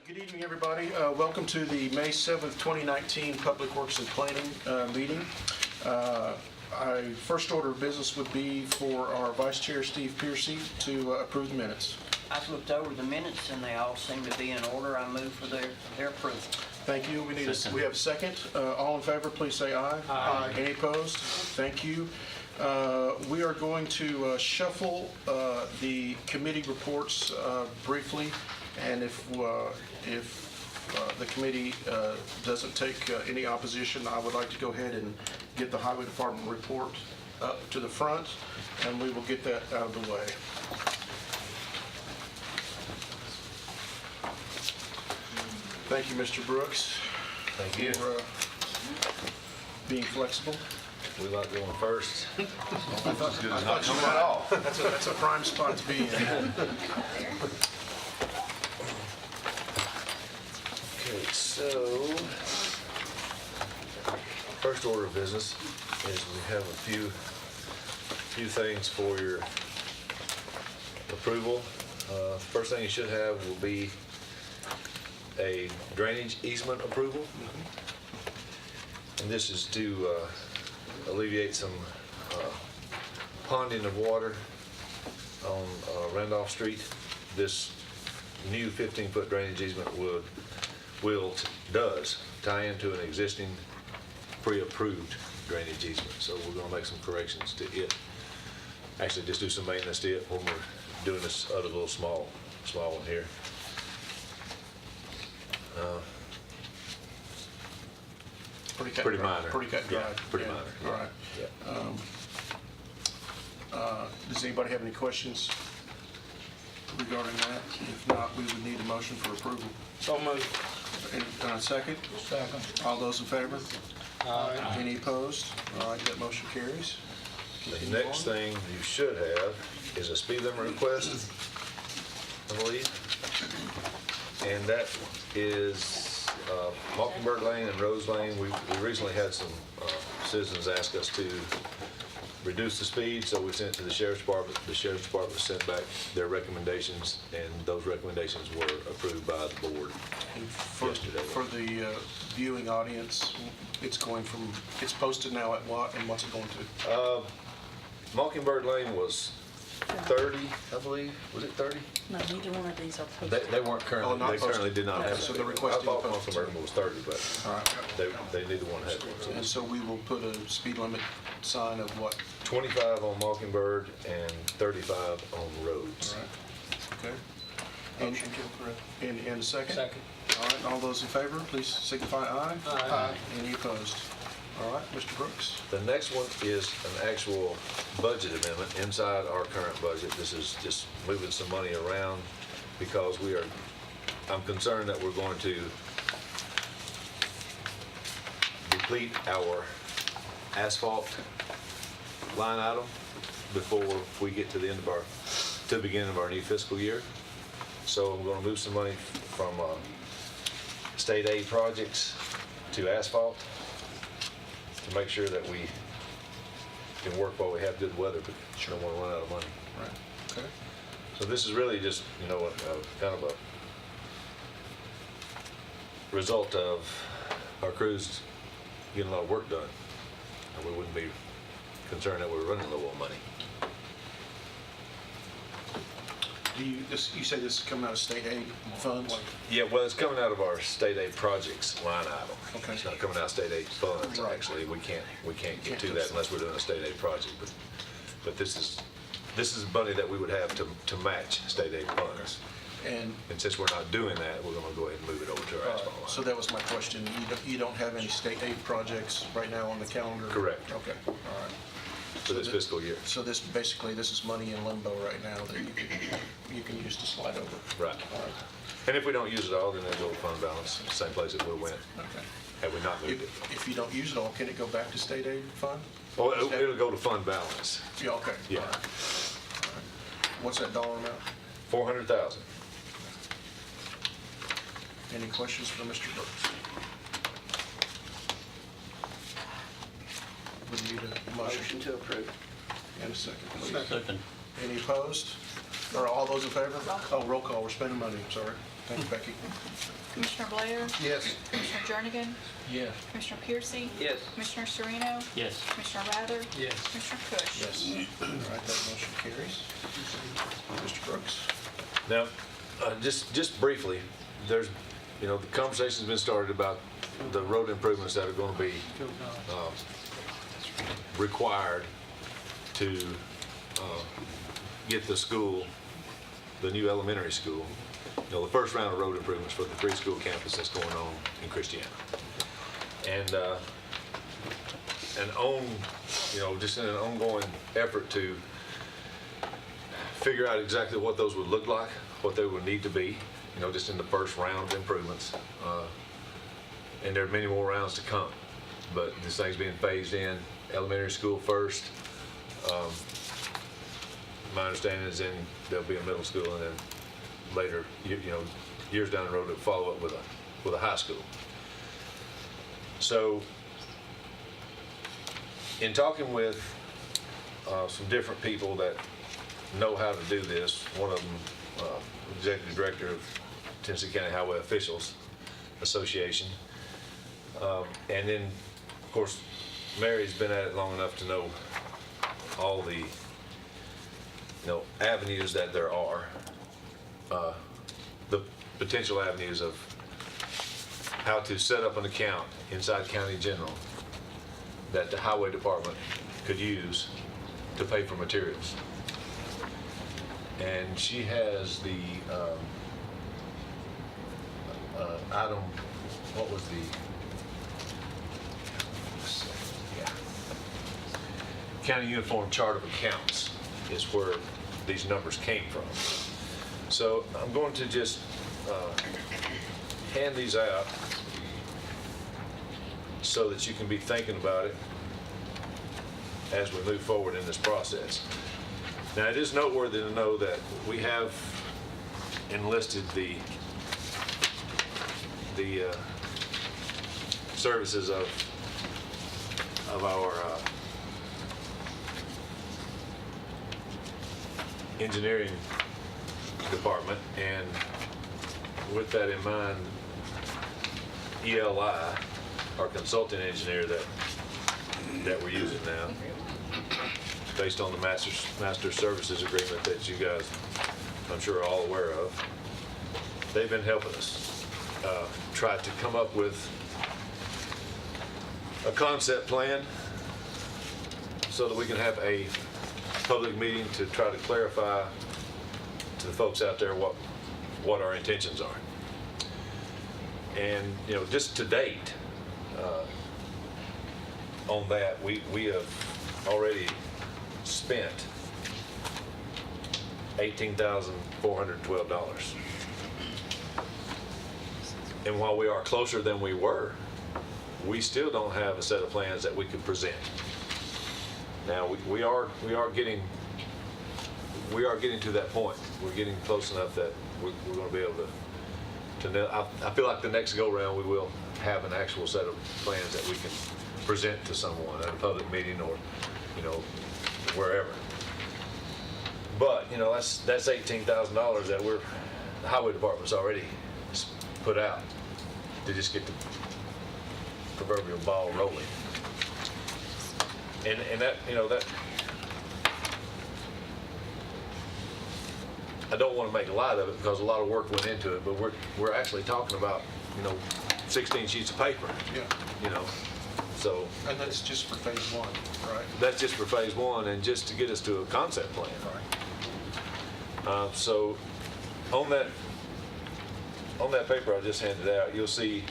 Good evening, everybody. Welcome to the May 7th, 2019 Public Works and Planning meeting. Our first order of business would be for our Vice Chair, Steve Piercy, to approve the minutes. I've looked over the minutes and they all seem to be in order. I move for their approval. Thank you. We have a second. All in favor, please say aye. Aye. Any opposed? Thank you. We are going to shuffle the committee reports briefly, and if the committee doesn't take any opposition, I would like to go ahead and get the Highway Department report up to the front, and we will get that out of the way. Thank you, Mr. Brooks. Thank you. For being flexible. We like going first. I thought you might. That's a prime spot to be in. Okay, so first order of business is we have a few things for your approval. First thing you should have will be a drainage easement approval. And this is to alleviate some ponding of water on Randolph Street. This new 15-foot drainage easement does tie into an existing pre-approved drainage easement. So we're going to make some corrections to it. Actually, just do some maintenance to it when we're doing this other little small one here. Pretty minor. Pretty cut dry. Yeah, pretty minor. All right. Yeah. Does anybody have any questions regarding that? If not, we would need a motion for approval. So moved. Second? Second. All those in favor? Aye. Any opposed? All right, that motion carries. The next thing you should have is a speed limit request, I believe. And that is Mockingbird Lane and Rose Lane. We recently had some citizens ask us to reduce the speed, so we sent it to the Sheriff's Department. The Sheriff's Department sent back their recommendations, and those recommendations were approved by the board yesterday. For the viewing audience, it's posted now at what, and what's it going to? Mockingbird Lane was 30, I believe. Was it 30? No, neither one of these are posted. They weren't currently. Oh, not They currently posted. did not Okay, have. so it. the request I thought is posted. Mockingbird was 30, but All right. they neither one had one. And so we will put a speed limit sign of what? 25 on Mockingbird and 35 on Rhodes. All right. Okay. Motion to approve. And a second? Second. All right, all those in favor, please signify aye. Aye. Any opposed? All right, Mr. Brooks. The next one is an actual budget amendment inside our current budget. This is just moving some money around because I'm concerned that we're going to deplete our asphalt line item before we get to the beginning of our new fiscal year. So I'm going to move some money from state aid projects to asphalt to make sure that we can work while we have good weather, but don't want to run out of money. Right. Okay. So this is really just, kind of a result of our crews getting a lot of work done, and we wouldn't be concerned that we're running low on money. You say this is coming out of state aid funds? Yeah, well, it's coming out of our state aid projects line item. Okay. It's not coming out of state aid funds, Right. actually. We can't get to that unless we're doing a state aid project. But this is money that we would have to match state aid funds. And And since we're not doing that, we're gonna go ahead and move it over to our asphalt line. so that was my question. You don't have any state aid projects right now on the calendar? Correct. Okay, all right. For this fiscal year. So this is money in limbo right now that you can use to slide over? Right. All right, And if we don't use it all, then it'll go to fund balance, same place it would have went, okay. had we not moved it. If you don't use it all, can it go back to state aid fund? Well, it'll go to fund balance, Yeah, okay. Yeah. All right. All right. What's that dollar amount? 400,000. Any questions for Mr. Brooks? We need a motion Motion to approve. and a second, please. Second. Any opposed? Or all those in favor? Oh, roll call, we're spending money, I'm sorry. Thank you, Becky. Commissioner Blair? Yes. Commissioner Jernigan? Yes. Commissioner Piercy? Yes. Commissioner Sereno? Yes. Commissioner Rather? Yes. Commissioner Cush? Yes. All right, that motion carries. Mr. Brooks? Now, just briefly, there's, the conversation's been started about the road improvements that are going to be required to get the school, the new elementary school, the first round of road improvements for the preschool campus that's going on in Christiana. And just in an ongoing effort to figure out exactly what those would look like, what they would need to be, just in the first round of improvements. And there are many more rounds to come, but this thing's being phased in. Elementary school first. My understanding is then there'll be a middle school, and then later, years down the road, it'll follow up with a high school. So, in talking with some different people that know how to do this, one of them, Executive Director of Tennessee County Highway Officials Association, and then, of course, Mary's been at it long enough to know all the avenues that there are, the potential avenues of how to set up an account inside County General that the Highway Department could use to pay for materials. And she has the item, what was the, County Uniform Chart of Accounts is where these numbers came from. So I'm going to just hand these out so that you can be thinking about it as we move forward in this process. Now, it is noteworthy to know that we have enlisted the services of our engineering department, and with that in mind, ELI, our consulting engineer that we're using now, based on the master services agreement that you guys, I'm sure, are all aware of, they've been helping us try to come up with a concept plan so that we can have a public meeting to try to clarify to the folks out there what our intentions are. And just to date on that, we have already spent $18,412. And while we are closer than we were, we still don't have a set of plans that we could present. Now we are getting to that point. We're getting close enough that we're going to be able to know. I feel like the next go round we will have an actual set of plans that we can present to someone at a public meeting or wherever. But that's $18,000 that the highway department's already put out to just get the proverbial ball rolling. And that that I don't want to make light of it because a lot of work went into it, but we're actually talking about 16 sheets of paper. Yeah. So. And that's just for phase one, right? That's just for phase one, and just to get us to a concept plan. Right. So on that paper I just handed out, you'll see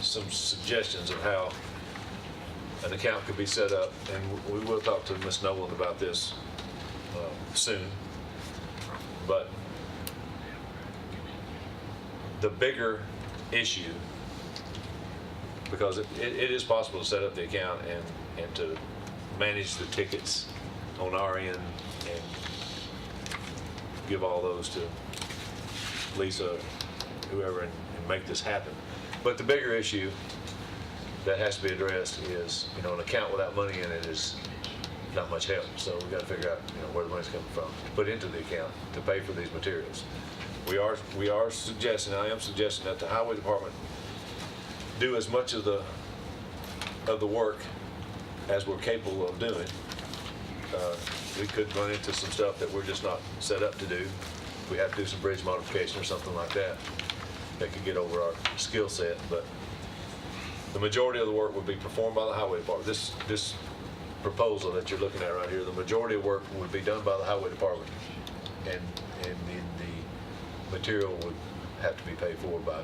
some suggestions of how an account could be set up, and we will talk to Ms. Nolan about this soon. But the bigger issue, because it is possible to set up the account and to manage the tickets on our end and give all those to Lisa, whoever, and make this happen. But the bigger issue that has to be addressed is, an account without money in it is not much help. So we got to figure out, where the money's coming from to put into the account to pay for these materials. I am suggesting that the highway department do as much of the work as we're capable of doing. We could run into some stuff that we're just not set up to do. We have to do some bridge modification or something like that could get over our skill set, but the majority of the work would be performed by the highway department. This proposal that you're looking at right here, the majority of work would be done by the highway department, and the material would have to be paid for by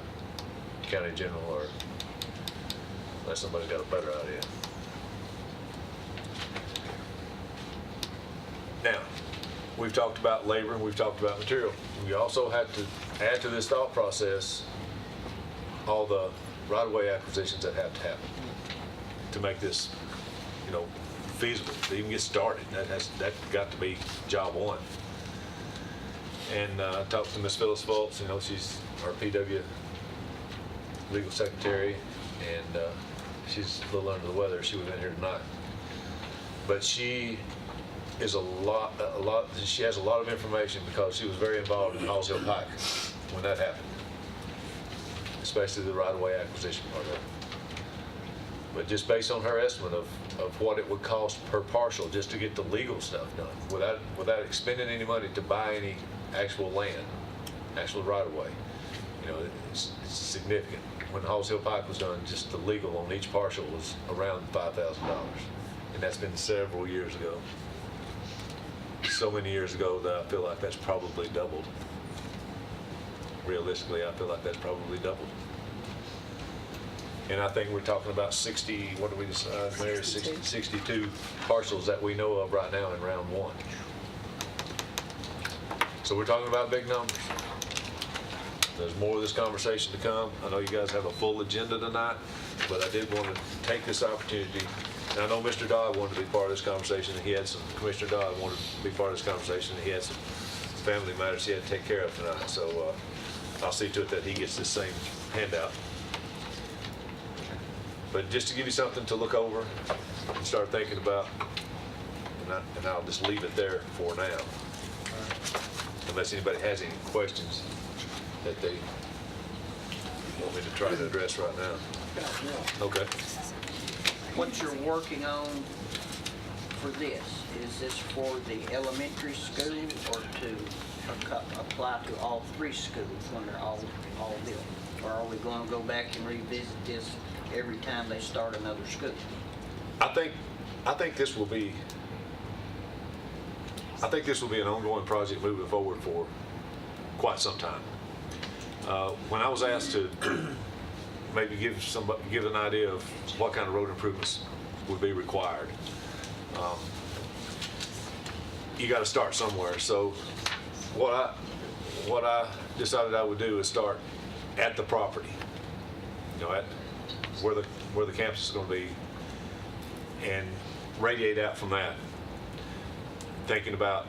county general, or unless somebody's got a better idea. Now, we've talked about labor and we've talked about material. We also had to add to this thought process all the right-of-way acquisitions that have to happen to make this, feasible, to even get started. That got to be job one. And I talked to Ms. Phyllis Fultz, she's our PW legal secretary, and she's a little under the weather. She was in here tonight. But she is she has a lot of information because she was very involved in Halls Hill Pike when that happened, especially the right-of-way acquisition part of it. But just based on her estimate of what it would cost per parcel just to get the legal stuff done, without expending any money to buy any actual land, actual right-of-way, it's significant. When Halls Hill Pike was done, just the legal on each parcel was around $5,000, and that's been several years ago. So many years ago that I feel like that's probably doubled. Realistically, I feel like that's probably doubled. And I think we're talking about 60, what do we decide, Mary? 62 parcels that we know of right now in round one. So we're talking about big numbers. There's more of this conversation to come. I know you guys have a full agenda tonight, but I did want to take this opportunity. And I know Mr. Dodd wanted to be part of this conversation, and Commissioner Dodd wanted to be part of this conversation, and he had some family matters he had to take care of tonight. So I'll see to it that he gets this same handout. But just to give you something to look over and start thinking about, and I'll just leave it there for now, unless anybody has any questions that they want me to try to address right now. Okay. What you're working on for this, is this for the elementary school or to apply to all three schools when they're all built? Or are we going to go back and revisit this every time they start another school? I think this will be an ongoing project moving forward for quite some time. When I was asked to maybe give an idea of what kind of road improvements would be required, you got to start somewhere. So what I decided I would do is start at the property, at where the campus is going to be, and radiate out from that, thinking about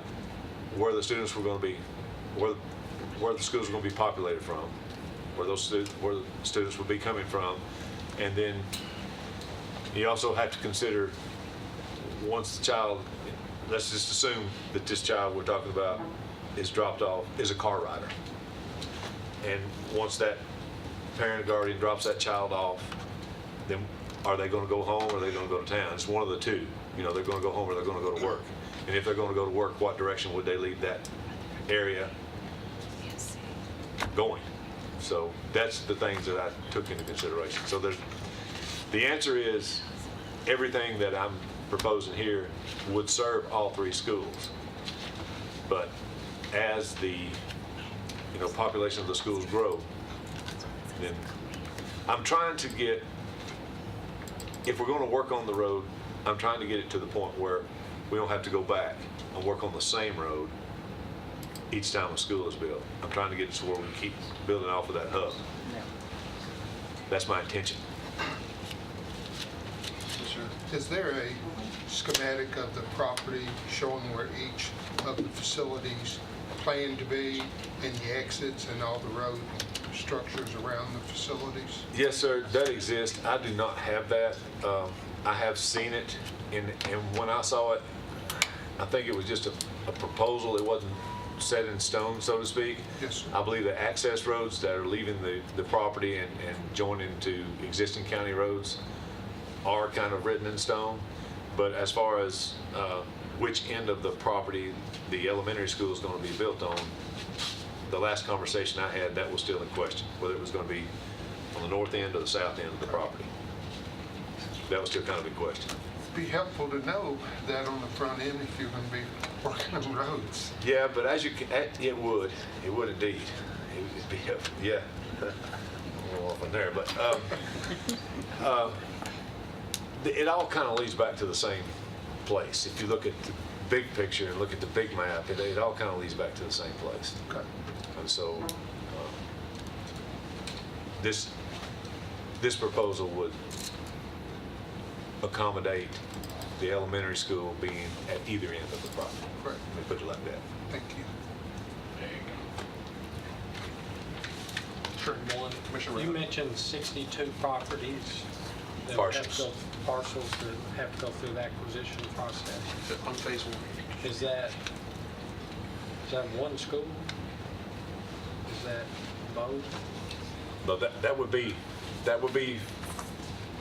where the students were going to be, where the schools are going to be populated from, where the students will be coming from, and then you also have to consider, once the child, let's just assume that this child we're talking about is dropped off, is a car rider, and once that parent or guardian drops that child off, then are they going to go home or are they going to go to town? It's one of the two. They're going to go home or they're going to go to work. And if they're going to go to work, what direction would they leave that area going? So that's the things that I took into consideration. So the answer is everything that I'm proposing here would serve all three schools. But as the population of the schools grow, then I'm trying to get, if we're going to work on the road, I'm trying to get it to the point where we don't have to go back and work on the same road each time a school is built. I'm trying to get it to where we keep building off of that hub. Yeah. That's my intention. Is there a schematic of the property showing where each of the facilities plan to be, and the exits and all the road structures around the facilities? Yes, sir, that exists. I do not have that. I have seen it, and when I saw it, I think it was just a proposal. It wasn't set in stone, so to speak. Yes, sir. I believe the access roads that are leaving the property and joining to existing county roads are kind of written in stone. But as far as which end of the property the elementary school is going to be built on, the last conversation I had, that was still in question, whether it was going to be on the north end or the south end of the property. That was still kind of in question. Be helpful to know that on the front end if you're going to be working on roads. Yeah, but as you can, it would indeed. It'd be, yeah, a little off in there, but it all kind of leads back to the same place. If you look at the big picture and look at the big map, it all kind of leads back to the same place. Okay. And so this proposal would accommodate the elementary school being at either end of the property. Right. Let me put it like that. Thank you. Sure. One, Commissioner you Reno. mentioned 62 properties that would have to Parcels. go, parcels that have to go through the acquisition process. On phase one. Is that one school? Is that both? But that would be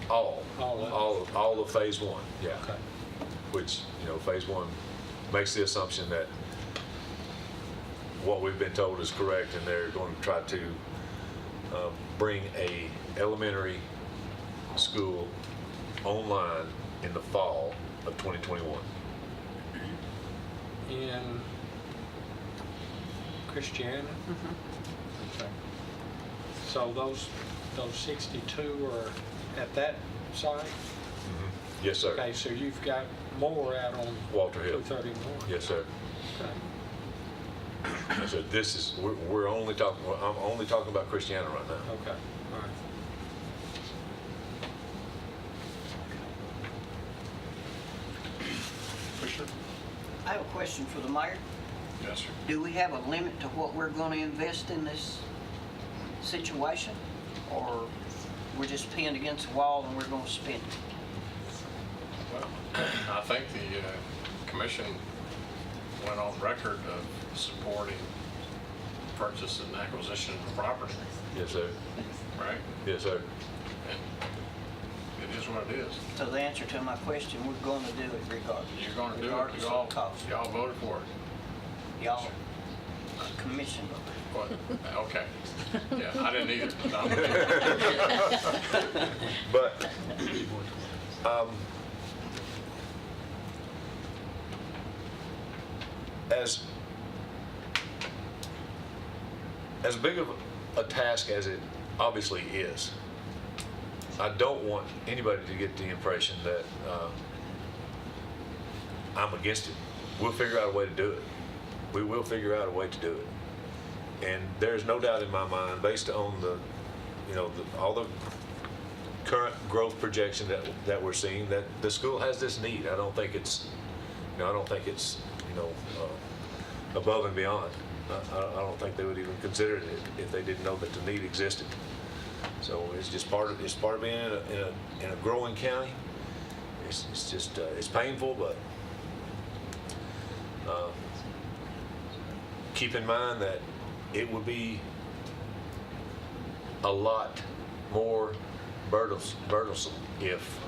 all of phase one, yeah. Okay. Which, phase one makes the assumption that what we've been told is correct, and they're going to try to bring a elementary school online in the fall of 2021. In Christiana? Okay. So those 62 are at that site? Yes, sir. Okay, so you've got more out on Walter Hill. 231? Yes, sir. Okay. So this is, I'm only talking about Christiana right now. Okay, all right. Commissioner? I have a question for the mayor. Yes, sir. Do we have a limit to what we're going to invest in this situation? Or we're just pinned against the wall and we're going to spend it? Well, I think the commission went on record of supporting purchase and acquisition of property, Yes, sir. right? Yes, sir. And it is what it is. So the answer to my question, we're going to do it regardless. You're going to do it, Regardless y'all, of the cost. y'all voted for it. Y'all, commission. What? Okay. Yeah, I didn't either. No. But as big of a task as it obviously is, I don't want anybody to get the impression that I'm against it. We'll figure out a way to do it. We will figure out a way to do it. And there's no doubt in my mind, based on all the current growth projection that we're seeing, that the school has this need. I don't think it's above and beyond. I don't think they would even consider it if they didn't know that the need existed. So it's just part of being in a growing county. It's just it's painful, but keep in mind that it would be a lot more burdensome if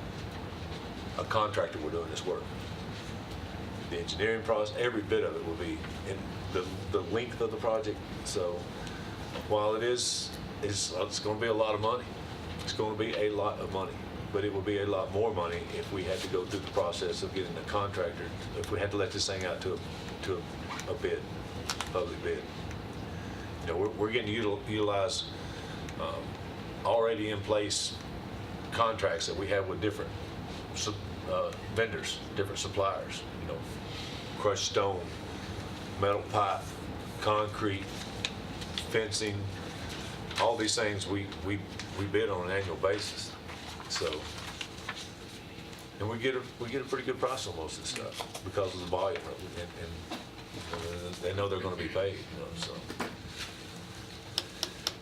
a contractor were doing this work. The engineering process, every bit of it will be in the length of the project. So while it's going to be a lot of money. It's going to be a lot of money, but it will be a lot more money if we had to go through the process of getting a contractor, if we had to let this thing out to a bid, public bid. We're getting to utilize already in place contracts that we have with different vendors, different suppliers. Crushed stone, metal pipe, concrete, fencing, all these things we bid on an annual basis. So, and we get a pretty good price on most of this stuff because of the volume, and they know they're going to be paid. So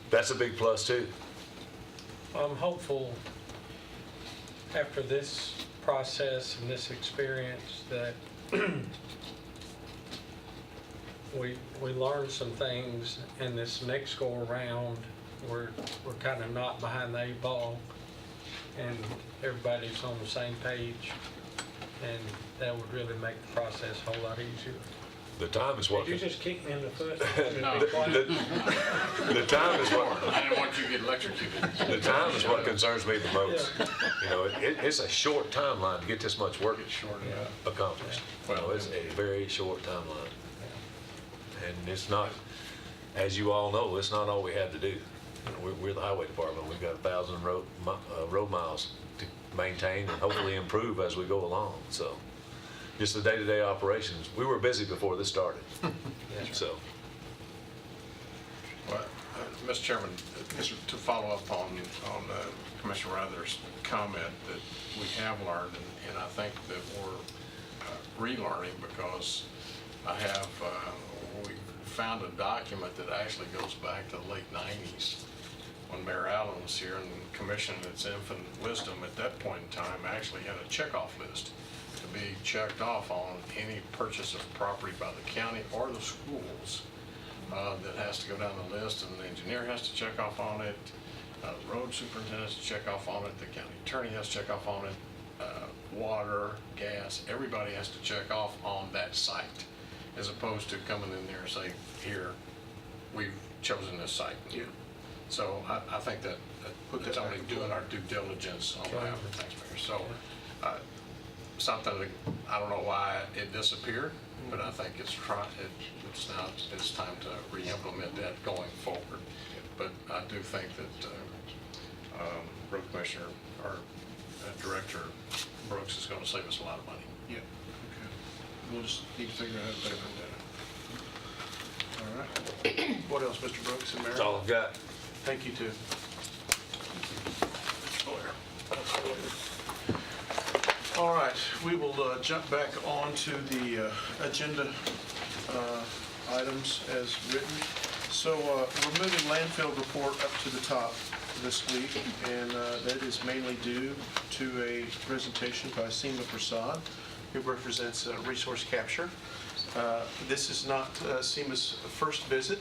that's a big plus too. I'm hopeful after this process and this experience that we learned some things, and this next go around, we're kind of not behind the eight ball, and everybody's on the same page, and that would really make the process a whole lot easier. The time is what, Did you just kick me in the foot? No. the time is what, I didn't want you to get electrocuted. the time is what concerns me the most. You know, it's a short timeline to get this much work accomplished. You know, it's a very short timeline. And it's not, as you all know, it's not all we had to do. You know, we're the highway department. We've got 1,000 road miles to maintain and hopefully improve as we go along. So just the day-to-day operations. We were busy before this started. So. Well, Mr. Chairman, to follow up on Commissioner Rather's comment that we have learned, and I think that we're relearning, because we found a document that actually goes back to the late 90s when Mayor Allen was here, and the commission, in its infinite wisdom at that point in time, actually had a checkoff list to be checked off on any purchase of property by the county or the schools. That has to go down the list, and the engineer has to check off on it, the road superintendent has to check off on it, the county attorney has to check off on it, water, gas, everybody has to check off on that site, as opposed to coming in there and say, here, we've chosen this site. Yeah. So I think that it's only doing our due diligence on behalf of the taxpayers. So something that, I don't know why it disappeared, but I think it's time to re-implement that going forward. But I do think that Road Commissioner, or Director Brooks, is going to save us a lot of money. Yeah, okay. We'll just need to figure out how to pay for that. All right. What else, Mr. Brooks and Mary? That's all I've got. Thank you, too. All right, we will jump back onto the agenda items as written. So we're moving landfill report up to the top this week, and that is mainly due to a presentation by Seema Prasad, who represents Resource Capture. This is not Seema's first visit,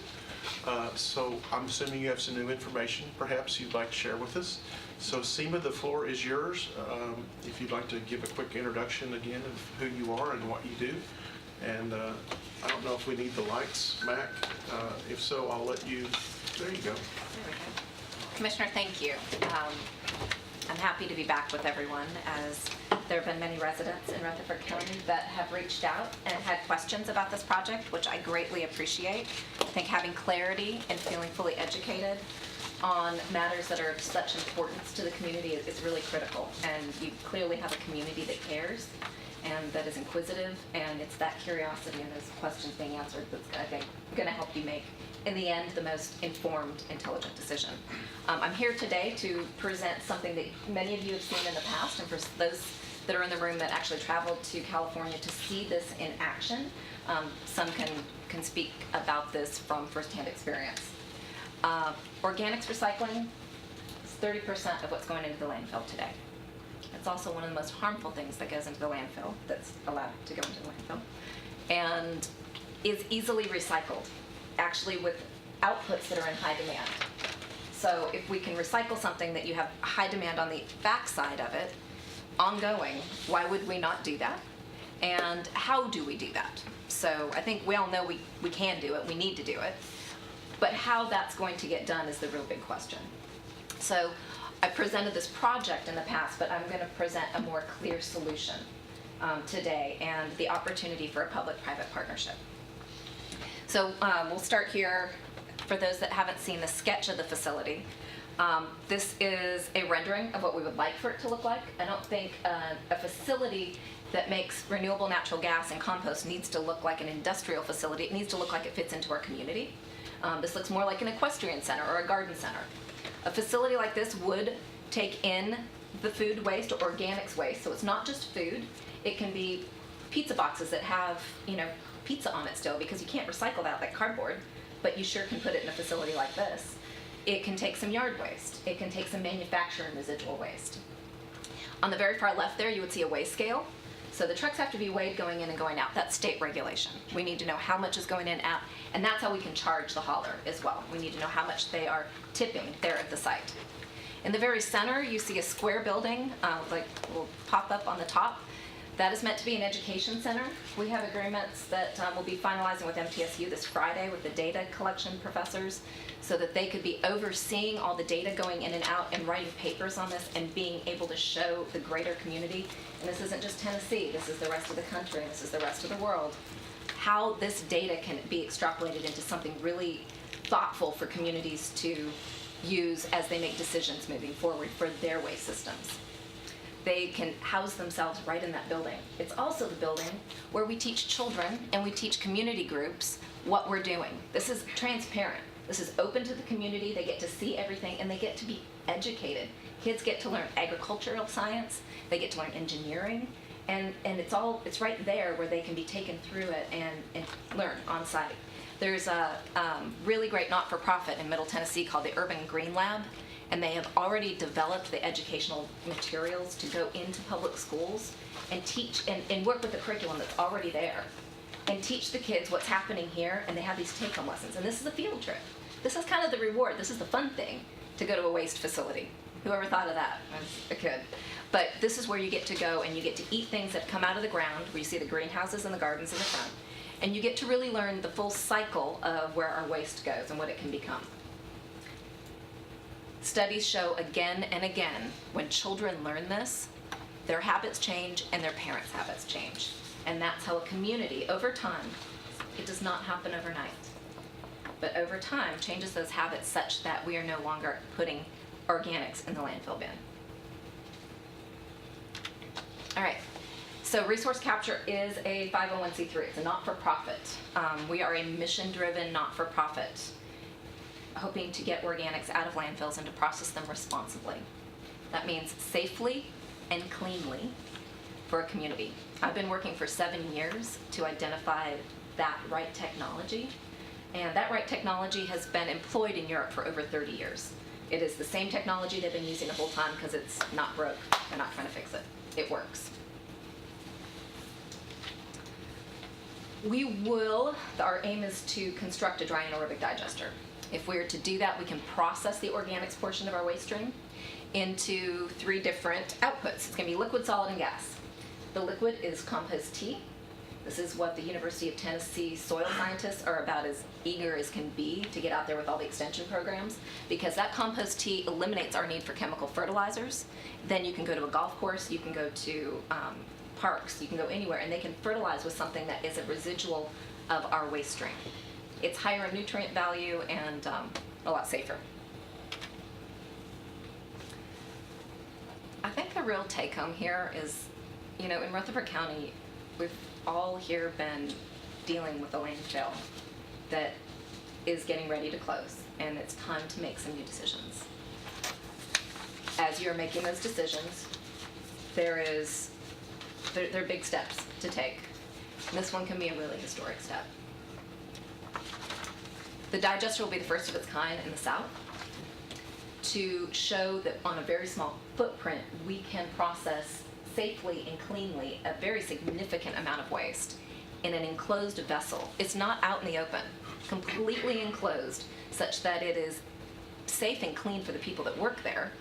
so I'm assuming you have some new information perhaps you'd like to share with us. So Seema, the floor is yours. If you'd like to give a quick introduction again of who you are and what you do. And I don't know if we need the lights, Mac. If so, I'll let you, there you go. There we go. Commissioner, thank you. I'm happy to be back with everyone, as there have been many residents in Rutherford County that have reached out and had questions about this project, which I greatly appreciate. I think having clarity and feeling fully educated on matters that are of such importance to the community is really critical. And you clearly have a community that cares and that is inquisitive, and it's that curiosity and those questions being answered that's, I think, going to help you make, in the end, the most informed, intelligent decision. I'm here today to present something that many of you have seen in the past, and for those that are in the room that actually traveled to California to see this in action, some can speak about this from firsthand experience. Organics recycling is 30% of what's going into the landfill today. It's also one of the most harmful things that goes into the landfill, that's allowed to go into the landfill, and is easily recycled, actually with outputs that are in high demand. So if we can recycle something that you have high demand on the backside of it, ongoing, why would we not do that? And how do we do that? So I think we all know we can do it, we need to do it, but how that's going to get done is the real big question. So I presented this project in the past, but I'm going to present a more clear solution today, and the opportunity for a public-private partnership. So we'll start here. For those that haven't seen the sketch of the facility, this is a rendering of what we would like for it to look like. I don't think a facility that makes renewable natural gas and compost needs to look like an industrial facility. It needs to look like it fits into our community. This looks more like an equestrian center or a garden center. A facility like this would take in the food waste or organics waste, so it's not just food. It can be pizza boxes that have, pizza on it still, because you can't recycle that like cardboard, but you sure can put it in a facility like this. It can take some yard waste. It can take some manufacturing residual waste. On the very far left there, you would see a weigh scale. So the trucks have to be weighed going in and going out. That's state regulation. We need to know how much is going in and out, and that's how we can charge the hauler as well. We need to know how much they are tipping there at the site. In the very center, you see a square building, like will pop up on the top. That is meant to be an education center. We have agreements that we'll be finalizing with MTSU this Friday with the data collection professors so that they could be overseeing all the data going in and out and writing papers on this and being able to show the greater community. And this isn't just Tennessee, this is the rest of the country, and this is the rest of the world. How this data can be extrapolated into something really thoughtful for communities to use as they make decisions moving forward for their waste systems. They can house themselves right in that building. It's also the building where we teach children and we teach community groups what we're doing. This is transparent. This is open to the community. They get to see everything and they get to be educated. Kids get to learn agricultural science. They get to learn engineering. And it's right there where they can be taken through it and learn on site. There's a really great not-for-profit in Middle Tennessee called the Urban Green Lab. And they have already developed the educational materials to go into public schools and teach and work with the curriculum that's already there and teach the kids what's happening here, and they have these take-home lessons. And this is a field trip. This is kind of the reward. This is the fun thing, to go to a waste facility. Whoever thought of that as a kid? But this is where you get to go and you get to eat things that come out of the ground, where you see the greenhouses and the gardens in the front, and you get to really learn the full cycle of where our waste goes and what it can become. Studies show again and again, when children learn this, their habits change and their parents' habits change. And that's how a community, over time, it does not happen overnight, but over time changes those habits such that we are no longer putting organics in the landfill bin. All right, so Resource Capture is a 501c3. It's a not-for-profit. We are a mission-driven not-for-profit, hoping to get organics out of landfills and to process them responsibly. That means safely and cleanly for a community. I've been working for 7 years to identify that right technology, and that right technology has been employed in Europe for over 30 years. It is the same technology they've been using the whole time because it's not broke. They're not trying to fix it. It works. Our aim is to construct a dry anaerobic digester. If we were to do that, we can process the organics portion of our waste stream into 3 different outputs. It's going to be liquid, solid, and gas. The liquid is compost tea. This is what the University of Tennessee soil scientists are about as eager as can be to get out there with all the extension programs, because that compost tea eliminates our need for chemical fertilizers. Then you can go to a golf course, you can go to parks, you can go anywhere, and they can fertilize with something that is a residual of our waste stream. It's higher in nutrient value and a lot safer. I think the real take home here is, in Rutherford County, we've all here been dealing with a landfill that is getting ready to close, and it's time to make some new decisions. As you're making those decisions, there are big steps to take. And this one can be a really historic step. The digester will be the first of its kind in the South to show that on a very small footprint, we can process safely and cleanly a very significant amount of waste in an enclosed vessel. It's not out in the open, completely enclosed, such that it is safe and clean for the people that work there,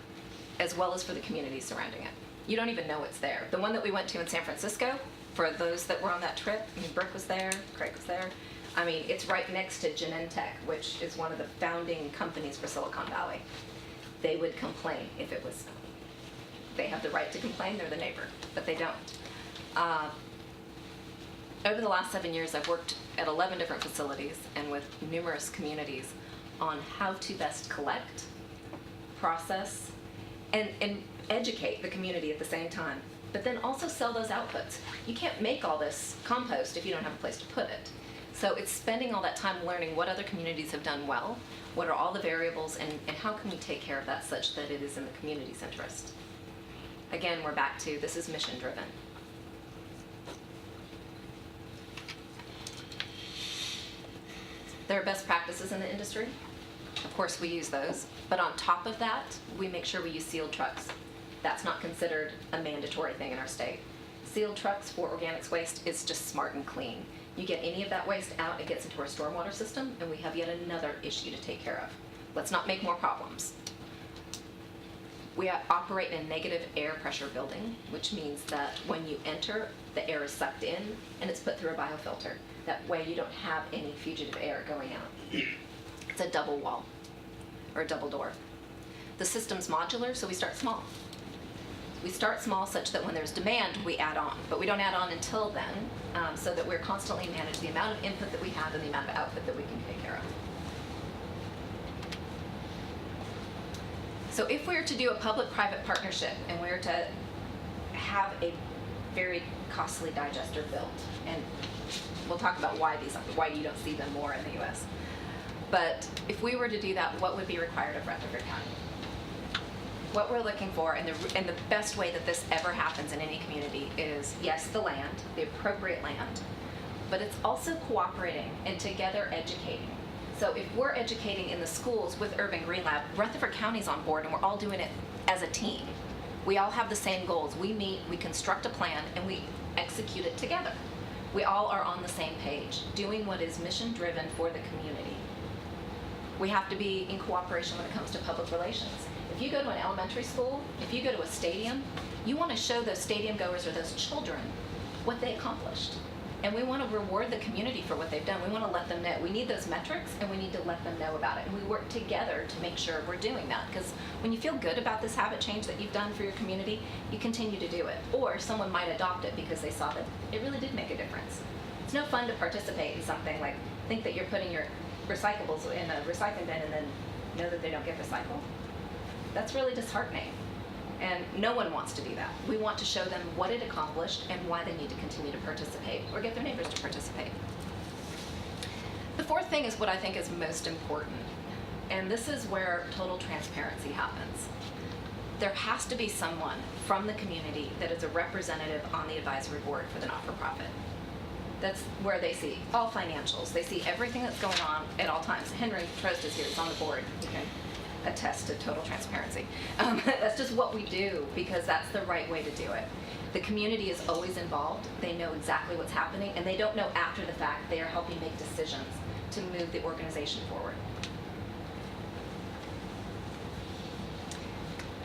as well as for the community surrounding it. You don't even know it's there. The one that we went to in San Francisco, for those that were on that trip, Brooke was there, Craig was there. It's right next to Genentech, which is one of the founding companies for Silicon Valley. They would complain if it was, they have the right to complain, they're the neighbor, but they don't. Over the last 7 years, I've worked at 11 different facilities and with numerous communities on how to best collect, process, and educate the community at the same time, but then also sell those outputs. You can't make all this compost if you don't have a place to put it. So it's spending all that time learning what other communities have done well, what are all the variables, and how can we take care of that such that it is in the community's interest. Again, we're back to this is mission driven. There are best practices in the industry. Of course, we use those. But on top of that, we make sure we use sealed trucks. That's not considered a mandatory thing in our state. sealed trucks for organics waste is just smart and clean. You get any of that waste out, it gets into our stormwater system, and we have yet another issue to take care of. Let's not make more problems. We operate in a negative air pressure building, which means that when you enter, the air is sucked in and it's put through a biofilter. That way you don't have any fugitive air going out. It's a double wall or a double door. The system's modular, so we start small. We start small such that when there's demand, we add on, but we don't add on until then, so that we're constantly manage the amount of input that we have and the amount of output that we can take care of. So if we were to do a public-private partnership and we were to have a very costly digester built, and we'll talk about why you don't see them more in the US. But if we were to do that, what would be required of Rutherford County? What we're looking for, and the best way that this ever happens in any community is, yes, the land, the appropriate land, but it's also cooperating and together educating. So if we're educating in the schools with Urban Green Lab, Rutherford County's on board and we're all doing it as a team. We all have the same goals. We meet, we construct a plan, and we execute it together. We all are on the same page, doing what is mission-driven for the community. We have to be in cooperation when it comes to public relations. If you go to an elementary school, if you go to a stadium, you want to show those stadium goers or those children what they accomplished. And we want to reward the community for what they've done. We want to let them know. We need those metrics, and we need to let them know about it. And we work together to make sure we're doing that. Because when you feel good about this habit change that you've done for your community, you continue to do it. Or someone might adopt it because they saw that it really did make a difference. It's no fun to participate in something like think that you're putting your recyclables in a recycling bin and then know that they don't get recycled. That's really disheartening. And no one wants to do that. We want to show them what it accomplished and why they need to continue to participate or get their neighbors to participate. The fourth thing is what I think is most important, and this is where total transparency happens. There has to be someone from the community that is a representative on the advisory board for the not-for-profit. That's where they see all financials. They see everything that's going on at all times. Henry Trost is here, he's on the board. He can attest to total transparency. That's just what we do because that's the right way to do it. The community is always involved. They know exactly what's happening, and they don't know after the fact. They are helping make decisions to move the organization forward.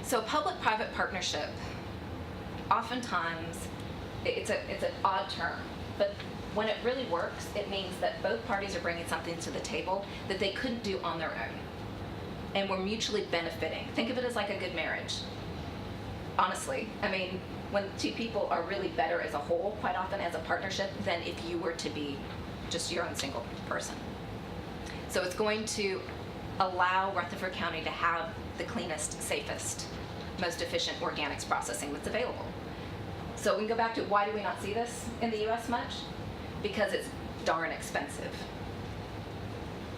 So public-private partnership, oftentimes, it's an odd term, but when it really works, it means that both parties are bringing something to the table that they couldn't do on their own. And we're mutually benefiting. Think of it as like a good marriage. Honestly, I mean, when two people are really better as a whole, quite often as a partnership, than if you were to be just your own single person. So it's going to allow Rutherford County to have the cleanest, safest, most efficient organics processing that's available. So we can go back to why do we not see this in the US much? Because it's darn expensive.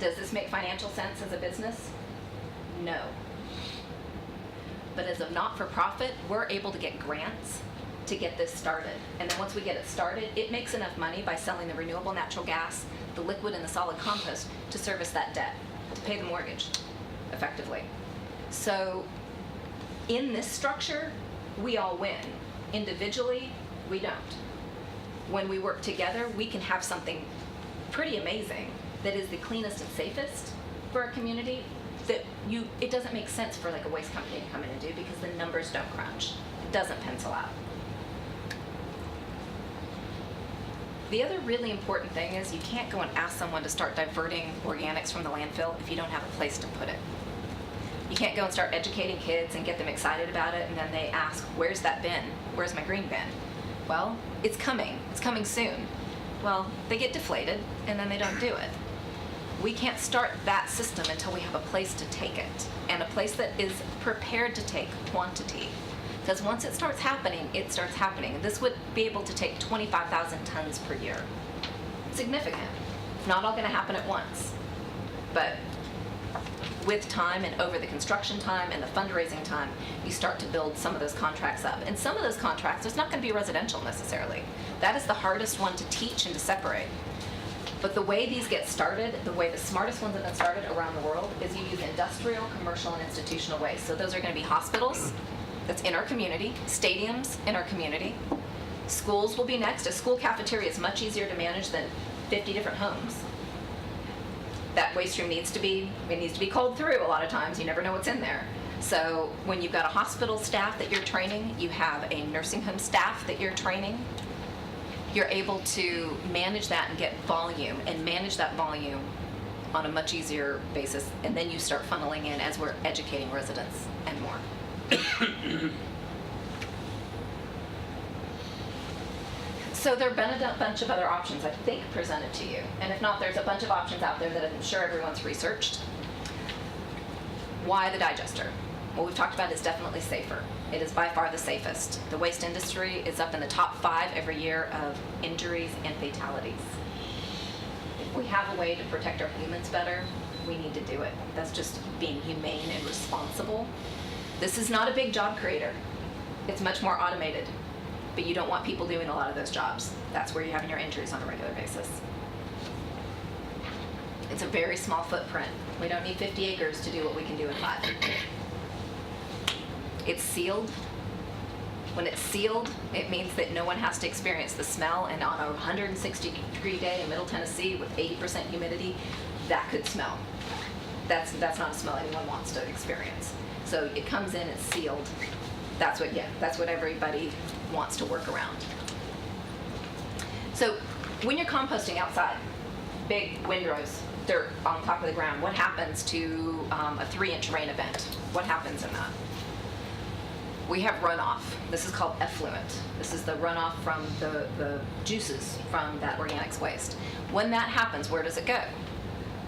Does this make financial sense as a business? No. But as a not-for-profit, we're able to get grants to get this started. And then once we get it started, it makes enough money by selling the renewable natural gas, the liquid and the solid compost to service that debt, to pay the mortgage, effectively. So in this structure, we all win. Individually, we don't. When we work together, we can have something pretty amazing that is the cleanest and safest for our community that it doesn't make sense for like a waste company to come in and do because the numbers don't crunch. It doesn't pencil out. The other really important thing is you can't go and ask someone to start diverting organics from the landfill if you don't have a place to put it. You can't go and start educating kids and get them excited about it and then they ask, where's that bin? Where's my green bin? Well, it's coming soon. Well, they get deflated and then they don't do it. We can't start that system until we have a place to take it and a place that is prepared to take quantity. Because once it starts happening, it starts happening. This would be able to take 25,000 tons per year. Significant. It's not all going to happen at once. But with time and over the construction time and the fundraising time, you start to build some of those contracts up. And some of those contracts, it's not going to be residential necessarily. That is the hardest one to teach and to separate. But the way these get started, the way the smartest ones have been started around the world is you use industrial, commercial, and institutional waste. So those are going to be hospitals, that's in our community, stadiums in our community, Schools will be next. A school cafeteria is much easier to manage than 50 different homes. That waste stream needs to be culled through a lot of times. You never know what's in there. So when you've got a hospital staff that you're training, you have a nursing home staff that you're training, you're able to manage that and get volume and manage that volume on a much easier basis. And then you start funneling in as we're educating residents and more. So there have been a bunch of other options, I think, presented to you. And if not, there's a bunch of options out there that I'm sure everyone's researched. Why the digester? What we've talked about is definitely safer. It is by far the safest. The waste industry is up in the top 5 every year of injuries and fatalities. If we have a way to protect our humans better, we need to do it. That's just being humane and responsible. This is not a big job creator. It's much more automated. But you don't want people doing a lot of those jobs. That's where you're having your injuries on a regular basis. It's a very small footprint. We don't need 50 acres to do what we can do in 5. It's sealed. When it's sealed, it means that no one has to experience the smell, and on a 160-degree day in Middle Tennessee with 80% humidity, that could smell. That's not a smell anyone wants to experience. So it comes in, it's sealed. That's what everybody wants to work around. So when you're composting outside, big windrows, dirt on top of the ground, what happens to a 3-inch rain event? What happens in that? We have runoff. This is called effluent. This is the runoff from the juices from that organics waste. When that happens, where does it go?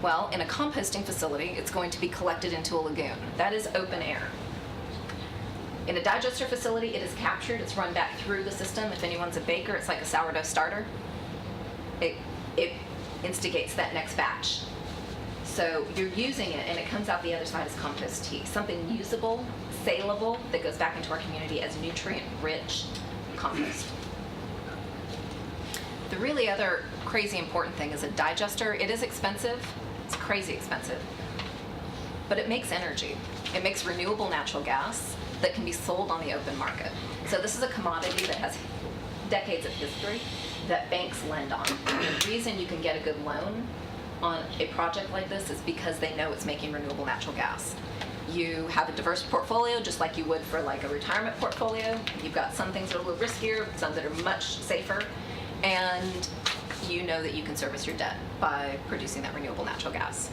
Well, in a composting facility, it's going to be collected into a lagoon. That is open air. In a digester facility, it is captured, it's run back through the system. If anyone's a baker, it's like a sourdough starter. It instigates that next batch. So you're using it, and it comes out the other side as compost tea, something usable, saleable, that goes back into our community as nutrient-rich compost. The really other crazy important thing is a digester. It is expensive. It's crazy expensive. But it makes energy. It makes renewable natural gas that can be sold on the open market. So this is a commodity that has decades of history that banks lend on. And the reason you can get a good loan on a project like this is because they know it's making renewable natural gas. You have a diverse portfolio, just like you would for like a retirement portfolio. You've got some things that are a little riskier, some that are much safer, and you know that you can service your debt by producing that renewable natural gas.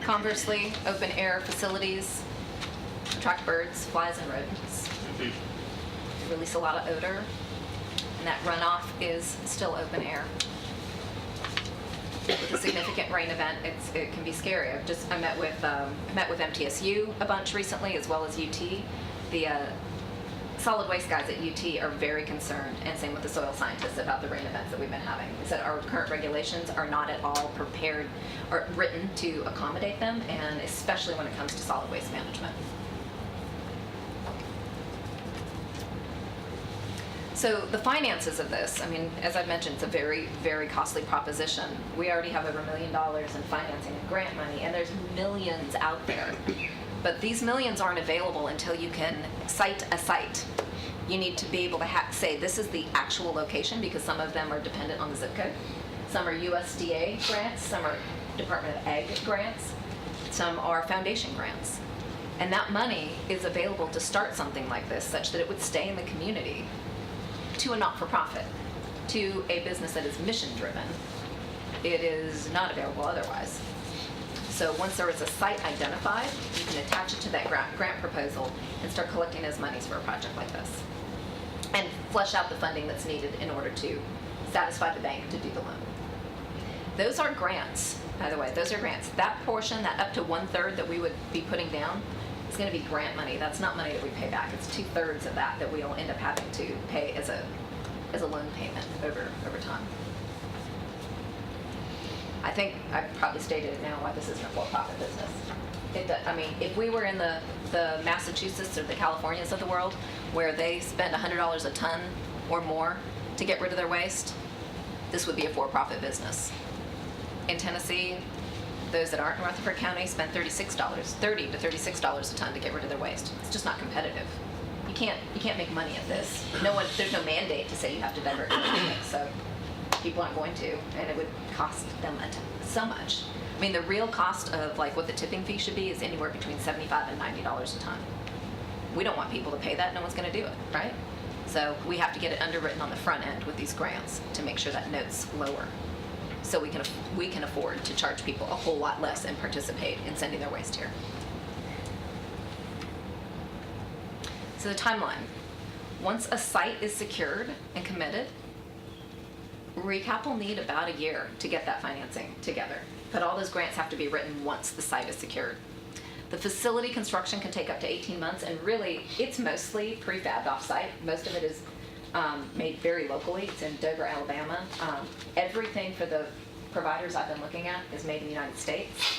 Conversely, open air facilities attract birds, flies, and rodents. They release a lot of odor, and that runoff is still open air. With a significant rain event, it can be scary. I met with MTSU a bunch recently, as well as UT. The solid waste guys at UT are very concerned, and same with the soil scientists, about the rain events that we've been having. They said our current regulations are not at all prepared or written to accommodate them, and especially when it comes to solid waste management. So the finances of this, I mean, as I've mentioned, it's a very, very costly proposition. We already have over $1 million in financing and grant money, and there's millions out there. But these millions aren't available until you can cite a site. You need to be able to say this is the actual location, because some of them are dependent on the zip code. Some are USDA grants, some are Department of Ag grants, some are foundation grants. And that money is available to start something like this, such that it would stay in the community, to a not-for-profit, to a business that is mission-driven. It is not available otherwise. So once there is a site identified, you can attach it to that grant proposal and start collecting those monies for a project like this. And flesh out the funding that's needed in order to satisfy the bank to do the loan. Those are grants, by the way, those are grants. That portion, that up to 1/3 that we would be putting down, is going to be grant money. That's not money that we pay back. It's 2/3 of that we'll end up having to pay as a loan payment over time. I think I've probably stated it now why this isn't a for-profit business. I mean, if we were in the Massachusetts or the Californias of the world, where they spend $100 a ton or more to get rid of their waste, this would be a for-profit business. In Tennessee, those that aren't in Rutherford County spend $30 to $36 a ton to get rid of their waste. It's just not competitive. You can't make money at this. There's no mandate to say you have to divert your waste, so people aren't going to, and it would cost them so much. I mean, the real cost of like what the tipping fee should be is anywhere between $75 and $90 a ton. We don't want people to pay that. No one's going to do it, right? So we have to get it underwritten on the front end with these grants to make sure that note's lower. So we can afford to charge people a whole lot less and participate in sending their waste here. So the timeline. Once a site is secured and committed, RECAP will need about a year to get that financing together. But all those grants have to be written once the site is secured. The facility construction can take up to 18 months, and really, it's mostly prefabbed off-site. Most of it is made very locally. It's in Dover, Alabama. Everything for the providers I've been looking at is made in the United States.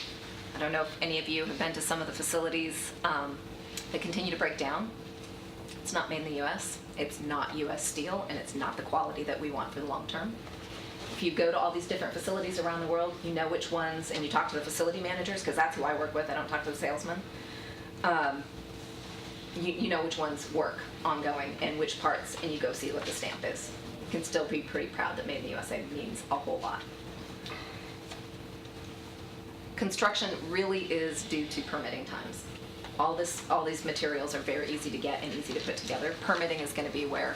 I don't know if any of you have been to some of the facilities that continue to break down. It's not made in the U.S. It's not U.S. steel, and it's not the quality that we want for the long term. If you go to all these different facilities around the world, you know which ones, and you talk to the facility managers, because that's who I work with. I don't talk to the salesmen. You know which ones work ongoing and which parts, and you go see what the stamp is. You can still be pretty proud that Made in the USA means a whole lot. Construction really is due to permitting times. All these materials are very easy to get and easy to put together. Permitting is going to be where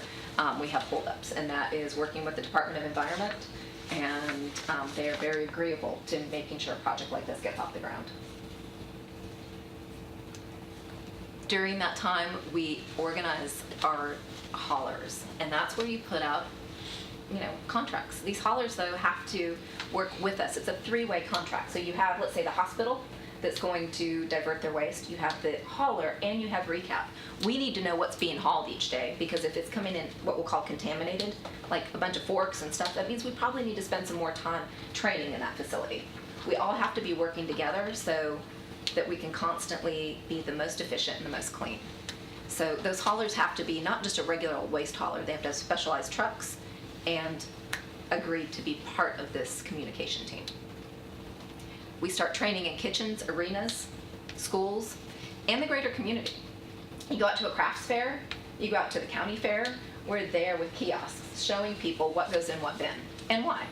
we have holdups, and that is working with the Department of Environment, and they are very agreeable to making sure a project like this gets off the ground. During that time, we organize our haulers, and that's where you put out, contracts. These haulers, though, have to work with us. It's a three-way contract. So you have, let's say, the hospital that's going to divert their waste. You have the hauler, and you have RECAP. We need to know what's being hauled each day, because if it's coming in what we'll call contaminated, like a bunch of forks and stuff, that means we probably need to spend some more time training in that facility. We all have to be working together so that we can constantly be the most efficient and the most clean. So those haulers have to be not just a regular old waste hauler. They have to have specialized trucks and agree to be part of this communication team. We start training in kitchens, arenas, schools, and the greater community. You go out to a crafts fair, you go out to the county fair, we're there with kiosks showing people what goes in what bin and why.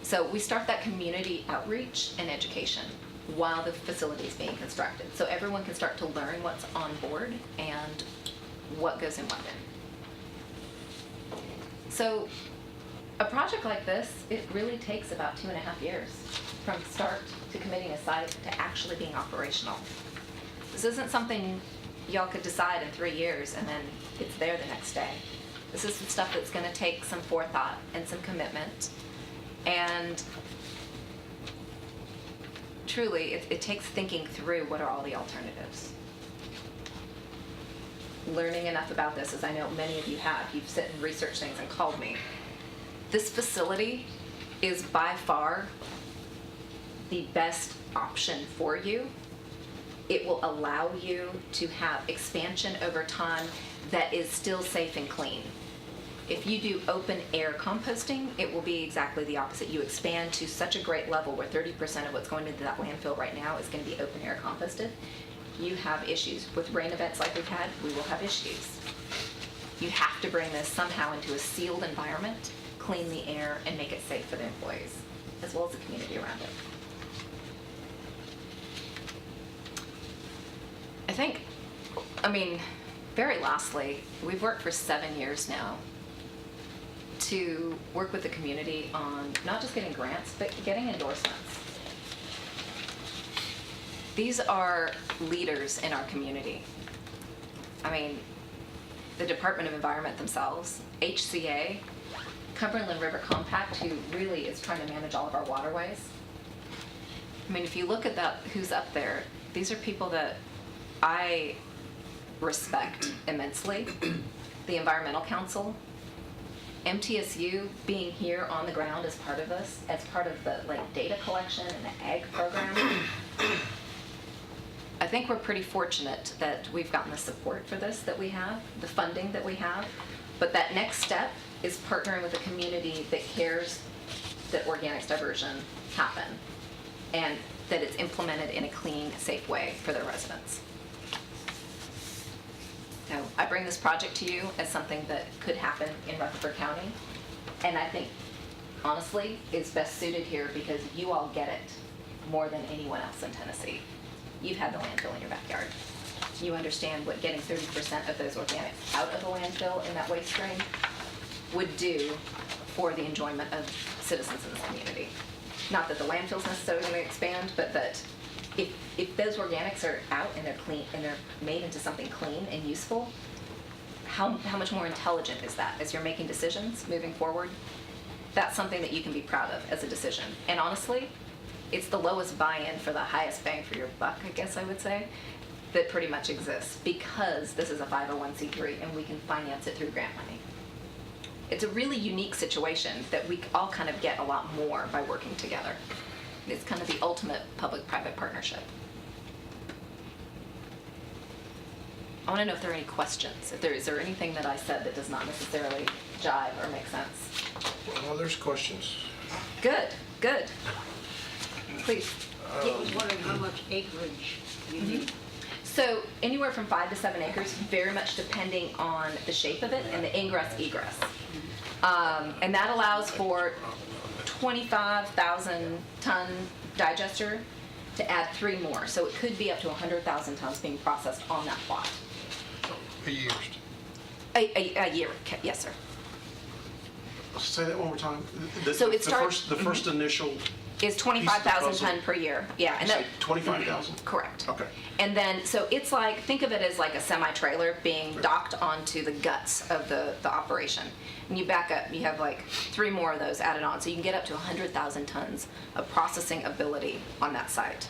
So we start that community outreach and education while the facility is being constructed. So everyone can start to learn what's on board and what goes in what bin. So a project like this, it really takes about 2.5 years from start to committing a site to actually being operational. This isn't something y'all could decide in 3 years and then it's there the next day. This is the stuff that's going to take some forethought and some commitment. And truly, it takes thinking through what are all the alternatives. Learning enough about this, as I know many of you have. You've sit and researched things and called me. This facility is by far the best option for you. It will allow you to have expansion over time that is still safe and clean. If you do open air composting, it will be exactly the opposite. You expand to such a great level where 30% of what's going into that landfill right now is going to be open air composted. You have issues. With rain events like we've had, we will have issues. You have to bring this somehow into a sealed environment, clean the air, and make it safe for the employees, as well as the community around it. Very lastly, we've worked for 7 years now to work with the community on not just getting grants, but getting endorsements. These are leaders in our community. The Department of Environment themselves, HCA, Cumberland River Compact, who really is trying to manage all of our waterways. If you look at that, who's up there, these are people that I respect immensely. The Environmental Council, MTSU being here on the ground as part of this, as part of the data collection and the ag program. I think we're pretty fortunate that we've gotten the support for this that we have, the funding that we have, but that next step is partnering with a community that cares that organics diversion happen and that it's implemented in a clean, safe way for their residents. So I bring this project to you as something that could happen in Rutherford County, and I think, honestly, it's best suited here because you all get it more than anyone else in Tennessee. You've had the landfill in your backyard. You understand what getting 30% of those organics out of the landfill in that waste stream would do for the enjoyment of citizens in this community. Not that the landfill's necessarily going to expand, but that if those organics are out and they're clean and they're made into something clean and useful, how much more intelligent is that as you're making decisions moving forward? That's something that you can be proud of as a decision. And honestly, it's the lowest buy-in for the highest bang for your buck, I guess I would say, that pretty much exists because this is a 501c3 and we can finance it through grant money. It's a really unique situation that we all kind of get a lot more by working together. It's kind of the ultimate public-private partnership. I want to know if there are any questions. Is there anything that I said that does not necessarily jive or make sense? Well, there's questions. Good, good. Please. I was wondering how much acreage you need. So anywhere from 5 to 7 acres, very much depending on the shape of it and the ingress egress. And that allows for 25,000 ton digester to add 3 more. So it could be up to 100,000 tons being processed on that plot. A year. A year, yes, sir. Say that one more time. So it starts- The first initial, Is 25,000 puzzle. ton per year. Yeah, and you that, say 25,000? correct. Okay. And then, so it's like, think of it as like a semi-trailer being docked onto the guts of the operation. And you back up, you have like 3 more of those added on. So you can get up to 100,000 tons of processing ability on that site.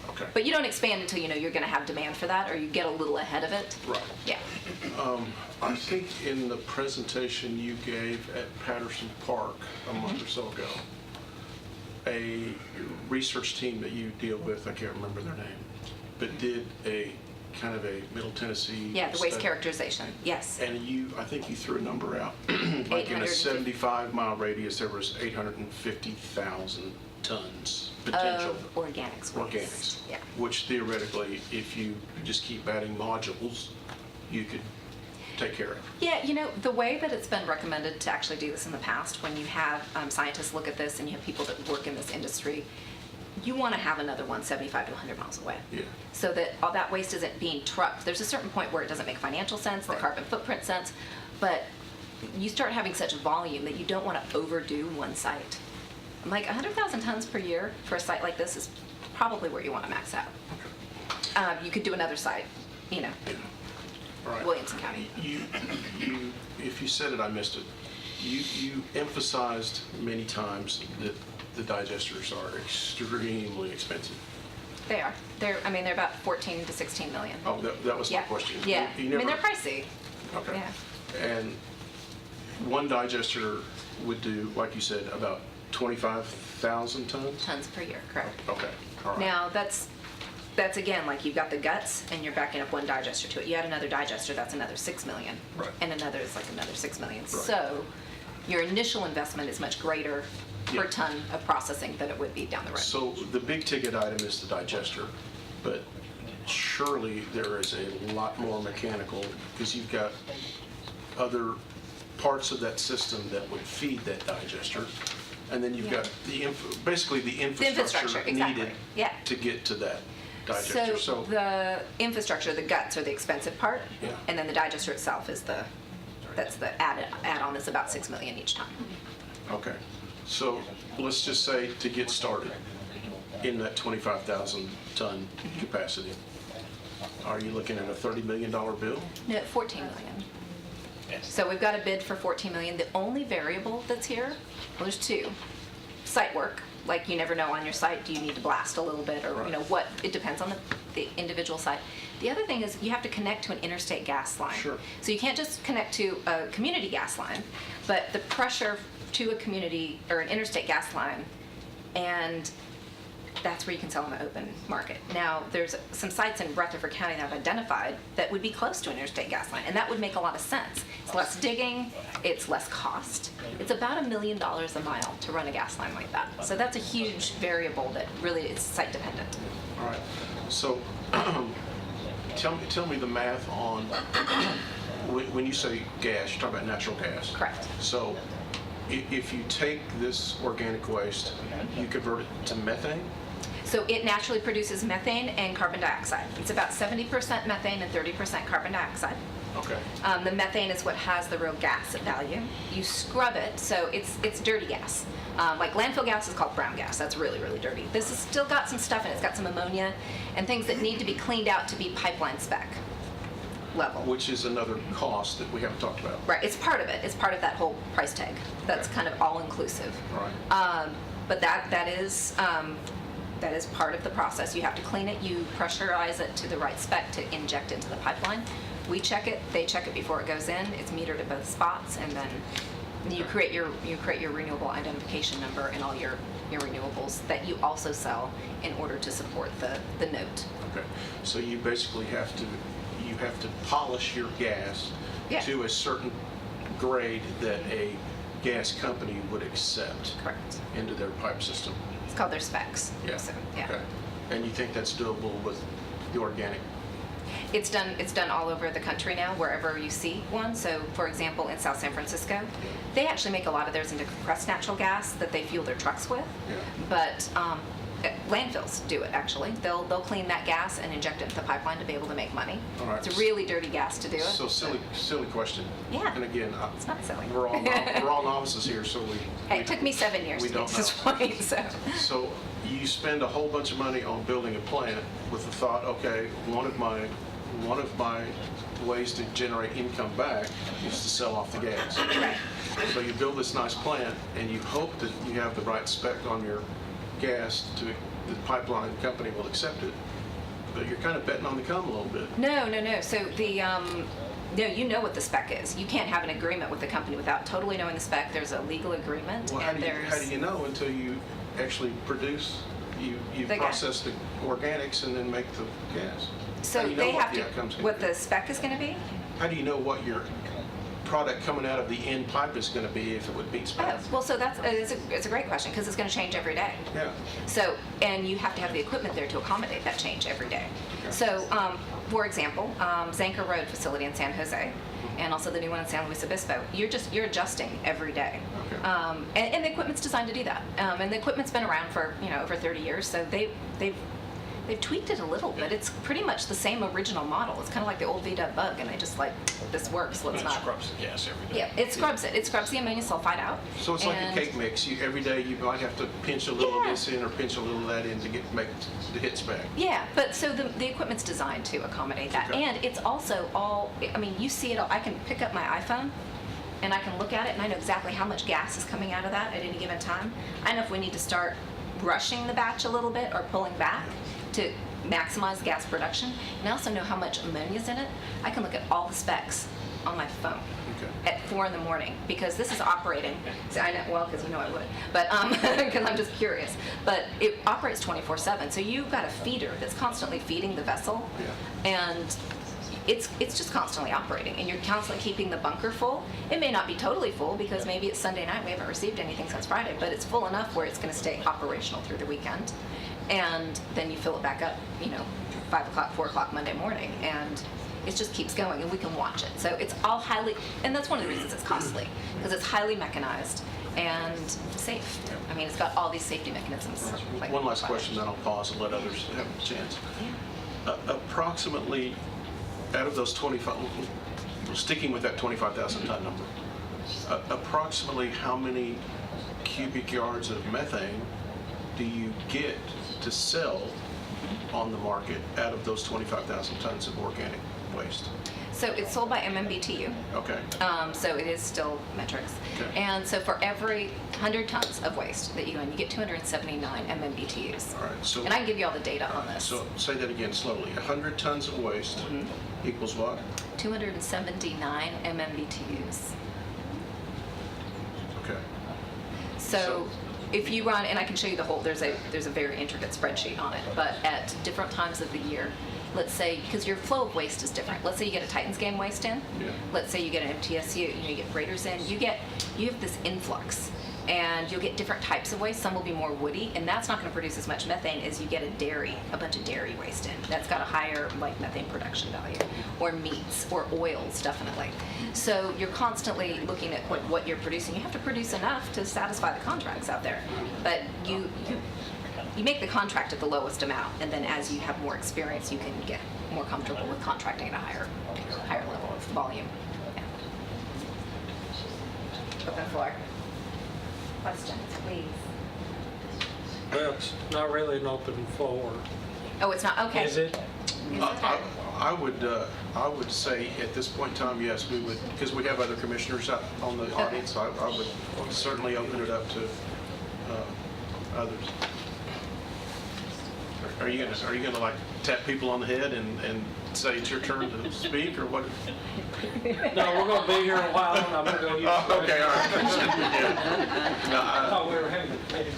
Okay. But you don't expand until you know you're going to have demand for that or you get a little ahead of it. Right. Yeah. I think in the presentation you gave at Patterson Park a month or so ago, a research team that you deal with, I can't remember their name, but did a kind of a Middle Tennessee Yeah, the waste study. characterization. Yes. And I think you threw a number out. Like in a 850. 75-mile radius, there was 850,000 tons potential. Of organics. waste. Organics. Yeah. Which theoretically, if you just keep adding modules, you could take care of. Yeah, you know, the way that it's been recommended to actually do this in the past, when you have scientists look at this and you have people that work in this industry, you want to have another one 75 to 100 miles away. Yeah. So that all that waste isn't being trucked. There's a certain point where it doesn't make financial sense, the Right. carbon footprint sense, but you start having such volume that you don't want to overdo one site. I'm like 100,000 tons per year for a site like this is probably where you want to max out. You could do another site, you know, All right. Williamson County. If you said it, I missed it. You emphasized many times that the digesters are extremely expensive. They are. They're about 14 to 16 million. Oh, that was my Yeah. question. Yeah. You I mean, never- they're pricey. Okay. Yeah. And one digester would do, like you said, about 25,000 tons? Tons per year, correct. Okay, all right. Now, that's again, like you've got the guts and you're backing up one digester to it. You add another digester, that's another 6 million. Right. And another is like another 6 million. Right. So your initial investment is much greater per Yeah. ton of processing than it would be down the road. So the big ticket item is the digester, but surely there is a lot more mechanical, because you've got other parts of that system that would feed that digester, and then you've got basically the infrastructure exactly. needed Yeah. to get to that digester. So the infrastructure, the guts are the expensive part, Yeah. and then the digester itself is the add-on that's about 6 million each time. Okay, so let's just say to get started in that 25,000 ton capacity, are you looking at a $30 million bill? No, 14 million. So we've got a bid for 14 million. The only variable that's here, well, there's 2. Site work, like you never know on your site, do you need to blast a little bit or, what, it depends on the individual site. The other thing is you have to connect to an interstate gas line. Sure. So you can't just connect to a community gas line, but the pressure to a community or an interstate gas line and that's where you can sell in the open market. Now, there's some sites in Rutherford County that I've identified that would be close to an interstate gas line, and that would make a lot of sense. It's less digging, it's less cost. It's about $1 million a mile to run a gas line like that. So that's a huge variable that really is site dependent. All right, so tell me the math on, when you say gas, you're talking about natural gas. Correct. So if you take this organic waste, you convert it to methane? So it naturally produces methane and carbon dioxide. It's about 70% methane and 30% carbon dioxide. Okay. The methane is what has the real gas value. You scrub it, so it's dirty gas. Like landfill gas is called brown gas. That's really, really dirty. This has still got some stuff in it. It's got some ammonia and things that need to be cleaned out to be pipeline spec level. Which is another cost that we haven't talked about. Right, it's part of it. It's part of that whole price tag. That's Okay. kind of all inclusive. All right. But that is part of the process. You have to clean it. You pressurize it to the right spec to inject into the pipeline. We check it. They check it before it goes in. It's metered at both spots, and then you create your renewable identification number and all your renewables that you also sell in order to support the note. Okay, so you basically have to polish your gas Yeah. to a certain grade that a gas company would accept Correct. into their pipe system. It's called their specs. Yeah. So, yeah. Okay. And you think that's doable with the organic? It's done all over the country now, wherever you see one. So, for example, in South San Francisco, they actually make a lot of theirs into compressed natural gas that they fuel their trucks with. Yeah. But landfills do it, actually. They'll clean that gas and inject it into the pipeline to be able to make money. All right. It's really dirty gas to do it. So silly question. Yeah. And again, It's not silly. we're all novices here, so we. Hey, it took me 7 years we to get don't to this know. point, so. So you spend a whole bunch of money on building a plant with the thought, okay, one of my ways to generate income back is to sell off the gas. Right. So you build this nice plant and you hope that you have the right spec on your gas to the pipeline company will accept it, but you're kind of betting on the come a little bit. No. So no, you know what the spec is. You can't have an agreement with the company without totally knowing the spec. There's a legal agreement, Well, and how do you know until you actually produce, you The gas. process the organics and then make the gas? So How do you know they what have the to, outcome's gonna what be? the spec is going to be? How do you know what your product coming out of the end pipe is going to be if it would meet spec? Oh, well, so it's a great question because it's going to change every day. Yeah. So, and you have to have the equipment there to accommodate that change every day. Okay. So, for example, Zanker Road facility in San Jose, and also the new one in San Luis Obispo, you're adjusting every day. Okay. And the equipment's designed to do that. And the equipment's been around for over 30 years, so they've tweaked it a little bit. It's pretty much the same original model. It's kind of like the old VW Bug, and they just like, this works, let's It not. scrubs the gas every day. Yeah, it scrubs it. It scrubs the ammonia sulfide out. So it's like a and- cake mix. Every day you might have to pinch a little of Yeah. this in or pinch a little of that in to make the hit spec. Yeah, but so the equipment's designed to accommodate that. Okay. And it's also all, I mean, you see it all. I can pick up my iPhone and I can look at it and I know exactly how much gas is coming out of that at any given time. I know if we need to start rushing the batch a little bit or pulling back to maximize gas production. And I also know how much ammonia's in it. I can look at all the specs on my phone Okay. at 4 in the morning because this is operating. See, I know, well, because I would, but because I'm just curious. But it operates 24/7, so you've got a feeder that's constantly feeding the vessel, Yeah. and it's just constantly operating, and you're constantly keeping the bunker full. It may not be totally full because maybe it's Sunday night, we haven't received anything since Friday, but it's full enough where it's going to stay operational through the weekend, and then you fill it back up, 5 o'clock, 4 o'clock Monday morning, and it just keeps going, and we can watch it. So it's all highly, and that's one of the reasons it's costly, because it's highly mechanized and safe. I mean, it's got all these safety mechanisms. like One last fire. question, then I'll pause and let others have a chance. Approximately, out of those 25, sticking with that 25,000 ton number, approximately how many cubic yards of methane do you get to sell on the market out of those 25,000 tons of organic waste? So it's sold by MMBTU. Okay. So it is still metrics. Okay. And so for every 100 tons of waste that you get 279 MMBTUs. All right. So, And I can give you all the data on this. so say that again slowly. 100 tons of waste equals what? 279 MMBTUs. Okay. So if you run, and I can show you the whole, there's a very intricate spreadsheet on it, but at different times of the year, let's say, because your flow of waste is different. Let's say you get a Titans game waste in. Yeah. Let's say you get an MTSU, you get Raiders in. You have this influx, and you'll get different types of waste. Some will be more woody, and that's not going to produce as much methane as you get a bunch of dairy waste in. That's got a higher like methane production value, or meats, or oils, definitely. So you're constantly looking at what you're producing. You have to produce enough to satisfy the contracts out there, but you make the contract at the lowest amount, and then as you have more experience, you can get more comfortable with contracting at a higher level of volume. Yeah. Open floor. Questions, please. Well, it's not really an open floor. Oh, it's not, okay. Is it? I would say at this point in time, yes, we would, because we have other commissioners out on the audience, I would certainly open it up to others. Are you gonna like tap people on the head and say it's your turn to speak, or what? No, we're gonna be here a while, and I'm gonna go use the Okay, all right. No, I thought we were having a meeting.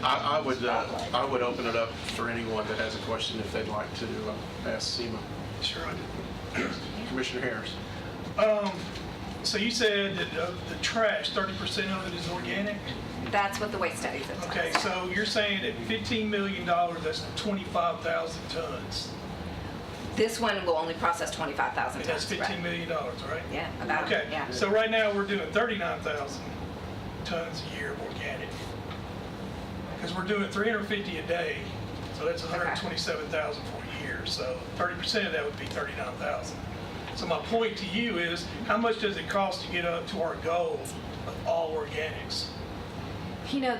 I would open it up for anyone that has a question if they'd like to ask SEMA. Sure I do. Commissioner Harris. So you said that the trash, 30% of it is organic? That's what the waste studies have told Okay, us. so you're saying at $15 million, that's 25,000 tons. This one will only process 25,000 And that's tons. $15 right? million, right? Yeah, about, Okay, yeah. so right now, we're doing 39,000 tons a year of organic. Because we're doing 350 a day, so that's 127,000 for a year. So 30% of that would be 39,000. So my point to you is, how much does it cost to get up to our goal of all organics? You know,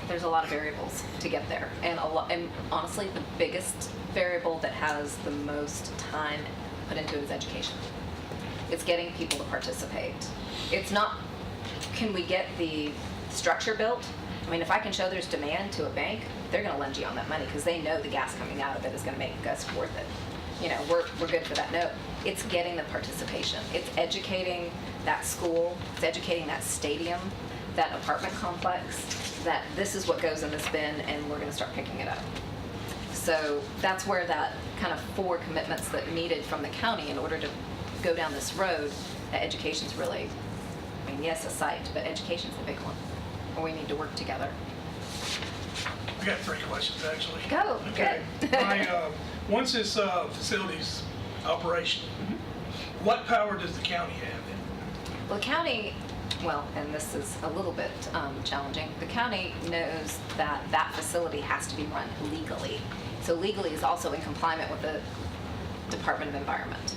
there's a lot of variables to get there, and honestly, the biggest variable that has the most time put into it is education. It's getting people to participate. It's not, can we get the structure built? I mean, if I can show there's demand to a bank, they're going to lend you on that money because they know the gas coming out of it is going to make us worth it. You know, we're good for that. No, it's getting the participation. It's educating that school. It's educating that stadium, that apartment complex, that this is what goes in this bin and we're going to start picking it up. So that's where that kind of 4 commitments that needed from the county in order to go down this road, that education's really, I mean, yes, a site, but education's the big one. And we need to work together. I got 3 questions, actually. Go, Okay. good. Once this facility's operational, what power does the county have then? Well, the county, and this is a little bit challenging, the county knows that that facility has to be run legally. So legally is also in compliance with the Department of Environment.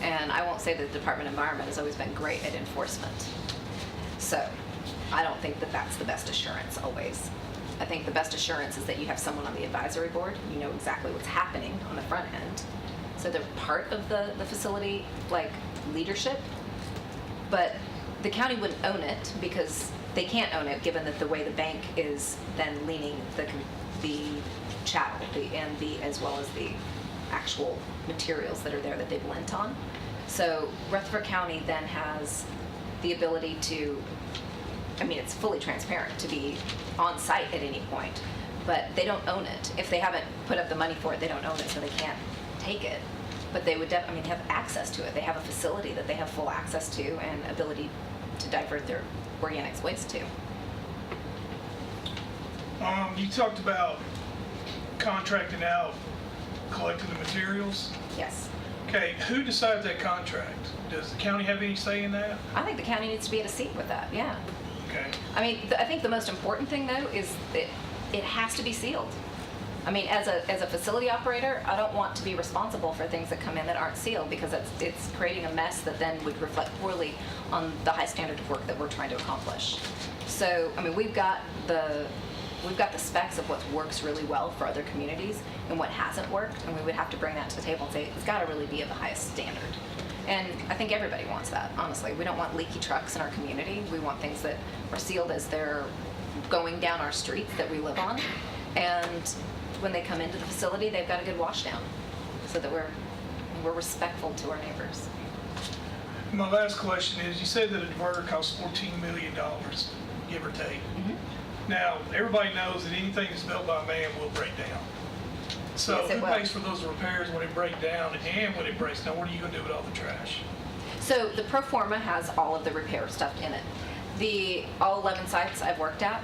And I won't say that the Department of Environment has always been great at enforcement. So I don't think that that's the best assurance always. I think the best assurance is that you have someone on the advisory board, you know exactly what's happening on the front end. So they're part of the facility, like leadership, but the county wouldn't own it because they can't own it given that the way the bank is then leaning the chattel as well as the actual materials that are there that they've lent on. So Rutherford County then has the ability to, I mean, it's fully transparent to be on site at any point, but they don't own it. If they haven't put up the money for it, they don't own it, so they can't take it. But they would have access to it. They have a facility that they have full access to and ability to divert their organics waste to. You talked about contracting out, collecting the materials. Yes. Okay, who decides that contract? Does the county have any say in that? I think the county needs to be at a seat with that, yeah. Okay. I mean, I think the most important thing though is that it has to be sealed. I mean, as a facility operator, I don't want to be responsible for things that come in that aren't sealed because it's creating a mess that then would reflect poorly on the high standard of work that we're trying to accomplish. So, I mean, we've got the specs of what works really well for other communities and what hasn't worked, and we would have to bring that to the table and say it's got to really be of the highest standard. And I think everybody wants that, honestly. We don't want leaky trucks in our community. We want things that are sealed as they're going down our streets that we live on. And when they come into the facility, they've got a good wash down so that we're respectful to our neighbors. My last question is, you said that a diverter costs $14 million. give or take. Mm-hmm. Now, everybody knows that anything that's built by man will break down. So Yes, it who will. pays for those repairs when it breaks down, and when it breaks down, what are you gonna do with all the trash? So the pro forma has all of the repair stuff in it. All 11 sites I've worked at,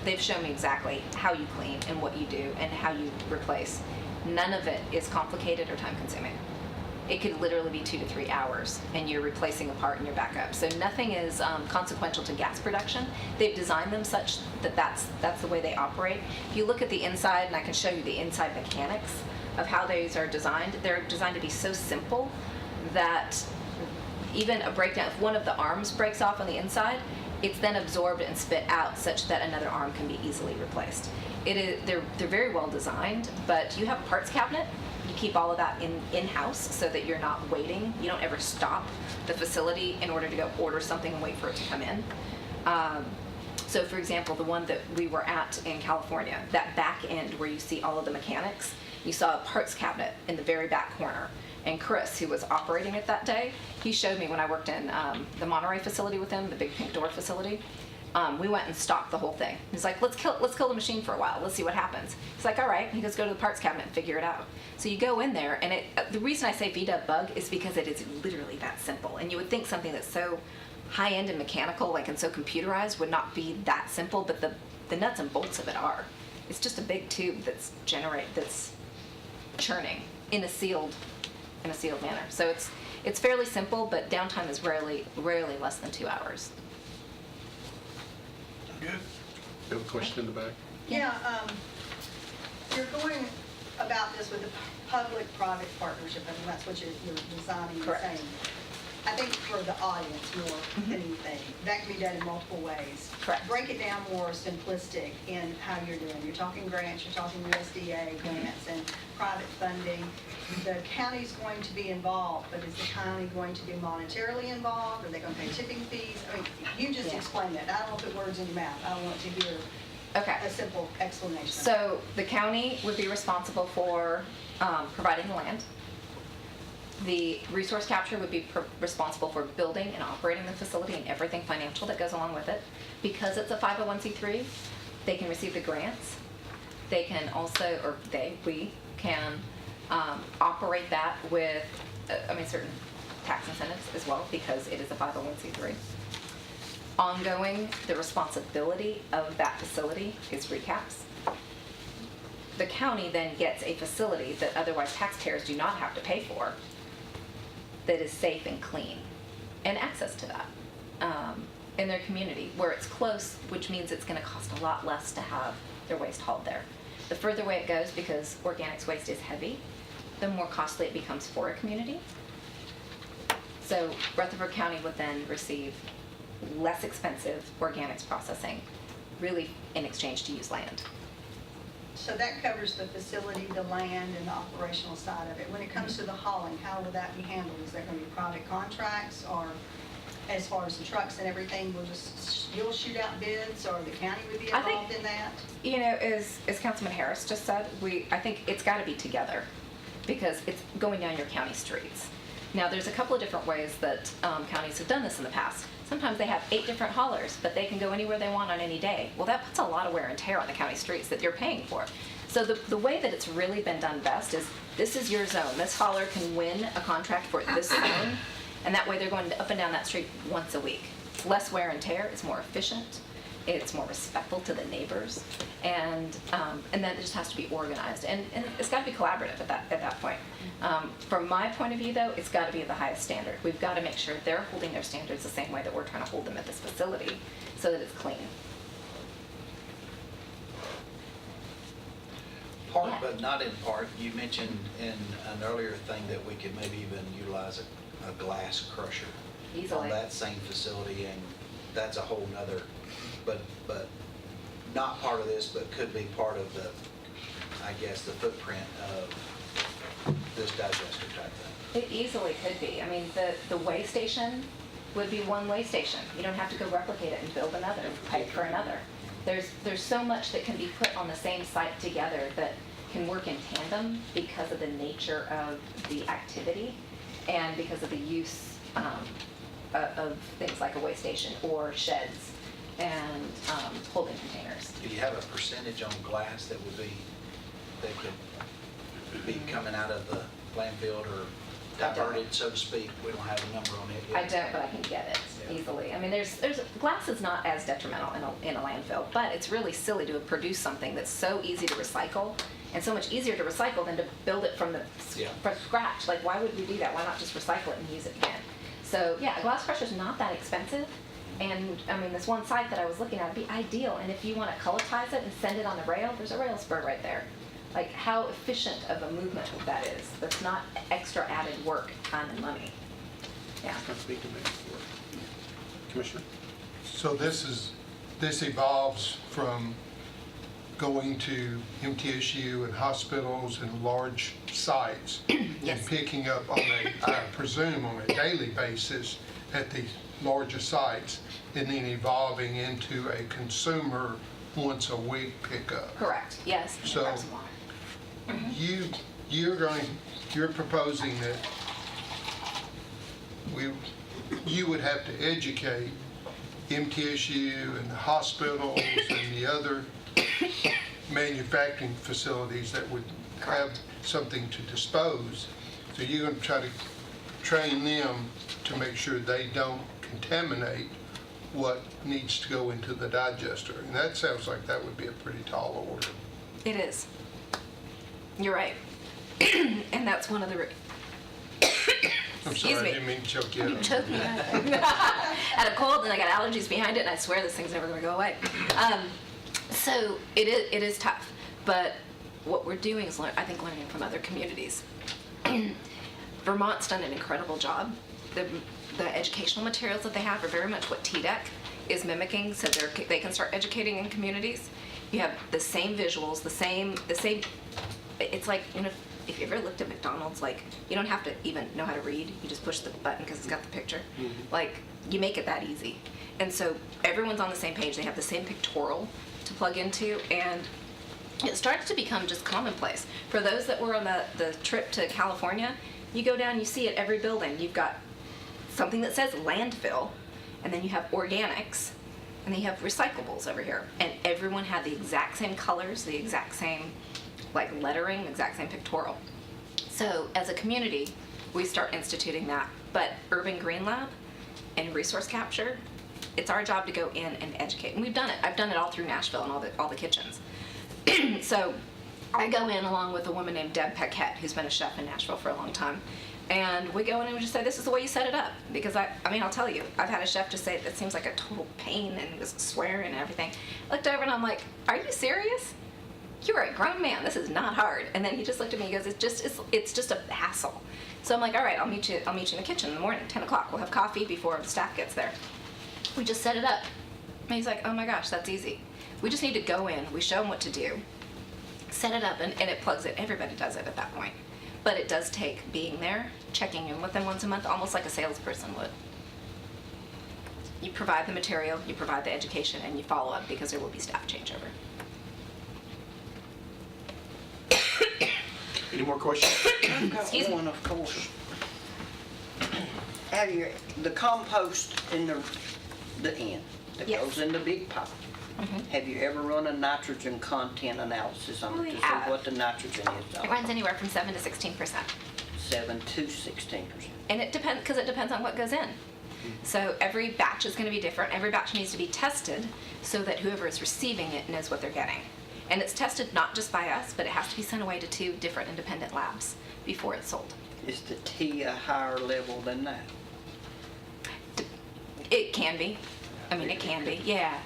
they've shown me exactly how you clean and what you do and how you replace. None of it is complicated or time consuming. It could literally be 2 to 3 hours and you're replacing a part and you're back up. So nothing is consequential to gas production. They've designed them such that that's the way they operate. If you look at the inside, and I can show you the inside mechanics of how these are designed, they're designed to be so simple that even a breakdown, if one of the arms breaks off on the inside, it's then absorbed and spit out such that another arm can be easily replaced. They're very well designed, but you have a parts cabinet. You keep all of that in-house so that you're not waiting. You don't ever stop the facility in order to go order something and wait for it to come in. So for example, the one that we were at in California, that back end where you see all of the mechanics, you saw a parts cabinet in the very back corner. And Chris, who was operating it that day, he showed me when I worked in the Monterey facility with him, the big pink door facility. We went and stocked the whole thing. He's like, let's kill the machine for a while. Let's see what happens. He's like, all right. He goes, go to the parts cabinet and figure it out. So you go in there, and the reason I say VW Bug is because it is literally that simple. And you would think something that's so high-end and mechanical, and so computerized, would not be that simple, but the nuts and bolts of it are. It's just a big tube that's churning in a sealed manner. So it's fairly simple, but downtime is rarely less than 2 hours. Good? You have a question in the back? Yeah, you're going about this with a public-private partnership, and that's what you're designing and Correct. saying. I think for the audience more than anything, that can be done in multiple ways. Correct. Break it down more simplistic in how you're doing. You're talking grants, you're talking USDA grants and private funding. The county's going to be involved, but is the county going to be monetarily involved? Are they going to pay tipping fees? I mean, you just Yeah. explain that. I don't want to put words in your mouth. I want to hear Okay. a simple explanation. So the county would be responsible for providing the land. The resource capture would be responsible for building and operating the facility and everything financial that goes along with it. Because it's a 501c3, they can receive the grants. They can also, or we can operate that with, certain tax incentives as well, because it is a 501c3. Ongoing, the responsibility of that facility is recaps. The county then gets a facility that otherwise taxpayers do not have to pay for that is safe and clean, and access to that in their community where it's close, which means it's going to cost a lot less to have their waste hauled there. The further away it goes, because organics waste is heavy, the more costly it becomes for a community. So Rutherford County would then receive less expensive organics processing, really in exchange to use land. So that covers the facility, the land, and the operational side of it. When it comes to the hauling, how will that be handled? Is there going to be private contracts, or as far as the trucks and everything, you'll shoot out bids, or the county would be I think- involved in that? You know, as Councilman Harris just said, I think it's got to be together because it's going down your county streets. Now, there's a couple of different ways that counties have done this in the past. Sometimes they have 8 different haulers, but they can go anywhere they want on any day. Well, that puts a lot of wear and tear on the county streets that you're paying for. So the way that it's really been done best is, this is your zone. This hauler can win a contract for this zone, and that way they're going up and down that street once a week. It's less wear and tear, it's more efficient, it's more respectful to the neighbors, and then it just has to be organized. And it's got to be collaborative at that point. From my point of view, though, it's got to be at the highest standard. We've got to make sure they're holding their standards the same way that we're trying to hold them at this facility so that it's clean. Part, Yeah. but not in part, you mentioned in an earlier thing that we could maybe even utilize a glass crusher Easily. on that same facility, and that's a whole nother, but not part of this, but could be part of the, I guess, the footprint of this digester type thing. It easily could be. I mean, the weigh station would be one weigh station. You don't have to go replicate it and build another, pay for another. There's so much that can be put on the same site together that can work in tandem because of the nature of the activity and because of the use of things like a weigh station or sheds and holding containers. Do you have a percentage on glass that could be coming out of the landfill or diverted, so to speak? We don't have a number on it yet. I don't, but I can get it easily. I mean, there's glass is not as detrimental in a landfill, but it's really silly to produce something that's so easy to recycle and so much easier to recycle than to build it from scratch. Like, why would we do that? Why not just recycle it and use it again? So yeah, a glass crusher is not that expensive. And I mean, this one site that I was looking at would be ideal. And if you want to culletize it and send it on the rail, there's a rail spur right there. Like, how efficient of a movement that is. That's not extra added work, time, and money. Yeah. Commissioner? So this evolves from going to MTSU and hospitals and large sites and picking up on I presume, on a daily basis at these larger sites, and then evolving into a consumer once a week pickup. Correct. Yes. So you're proposing that you would have to educate MTSU and the hospitals and the other manufacturing facilities that would have something to dispose. So you're going to try to train them to make sure they don't contaminate what needs to go into the digester. And that sounds like that would be a pretty tall order. It is. You're right. And that's one of the... I'm sorry, I didn't mean to choke you up. You choked me up. I had a cold and I got allergies behind it, and I swear this thing's never going to go away. So it is tough, but what we're doing is, I think, learning from other communities. Vermont's done an incredible job. The educational materials that they have are very much what TDEC is mimicking, so they can start educating in communities. You have the same visuals, the same. It's like, you know, if you ever looked at McDonald's, like, you don't have to even know how to read. You just push the button because it's got the picture. Like, you make it that easy. And so everyone's on the same page. They have the same pictorial to plug into, and it starts to become just commonplace. For those that were on the trip to California, you go down, you see at every building, you've got something that says landfill, and then you have organics, and then you have recyclables over here. And everyone had the exact same colors, the exact same like lettering, the exact same pictorial. So as a community, we start instituting that. But Urban Green Lab and resource capture, it's our job to go in and educate. And we've done it. I've done it all through Nashville and all the kitchens. So I go in along with a woman named Deb Paquette, who's been a chef in Nashville for a long time. And we go in and we just say, this is the way you set it up. Because I mean, I'll tell you, I've had a chef just say, that seems like a total pain, and was swearing and everything. I looked over and I'm like, are you serious? You're a grown man. This is not hard. And then he just looked at me. He goes, it's just a hassle. So I'm like, all right, I'll meet you in the kitchen in the morning, 10 o'clock. We'll have coffee before the staff gets there. We just set it up. And he's like, oh my gosh, that's easy. We just need to go in. We show them what to do, set it up, and it plugs it. Everybody does it at that point. But it does take being there, checking in with them once a month, almost like a salesperson would. You provide the material, you provide the education, and you follow up because there will be staff changeover. Any more questions? Excuse me. One, of course. Have you, the compost in the end that Yes. goes in the big pot, have you ever run a nitrogen content analysis on it We to have. see what the nitrogen is? It runs anywhere from 7 to 16%. 7 to 16%. And it depends, because it depends on what goes in. So every batch is going to be different. Every batch needs to be tested so that whoever is receiving it knows what they're getting. And it's tested not just by us, but it has to be sent away to 2 different independent labs before it's sold. Is the T a higher level than that? It can be. I mean, it can be. Yeah.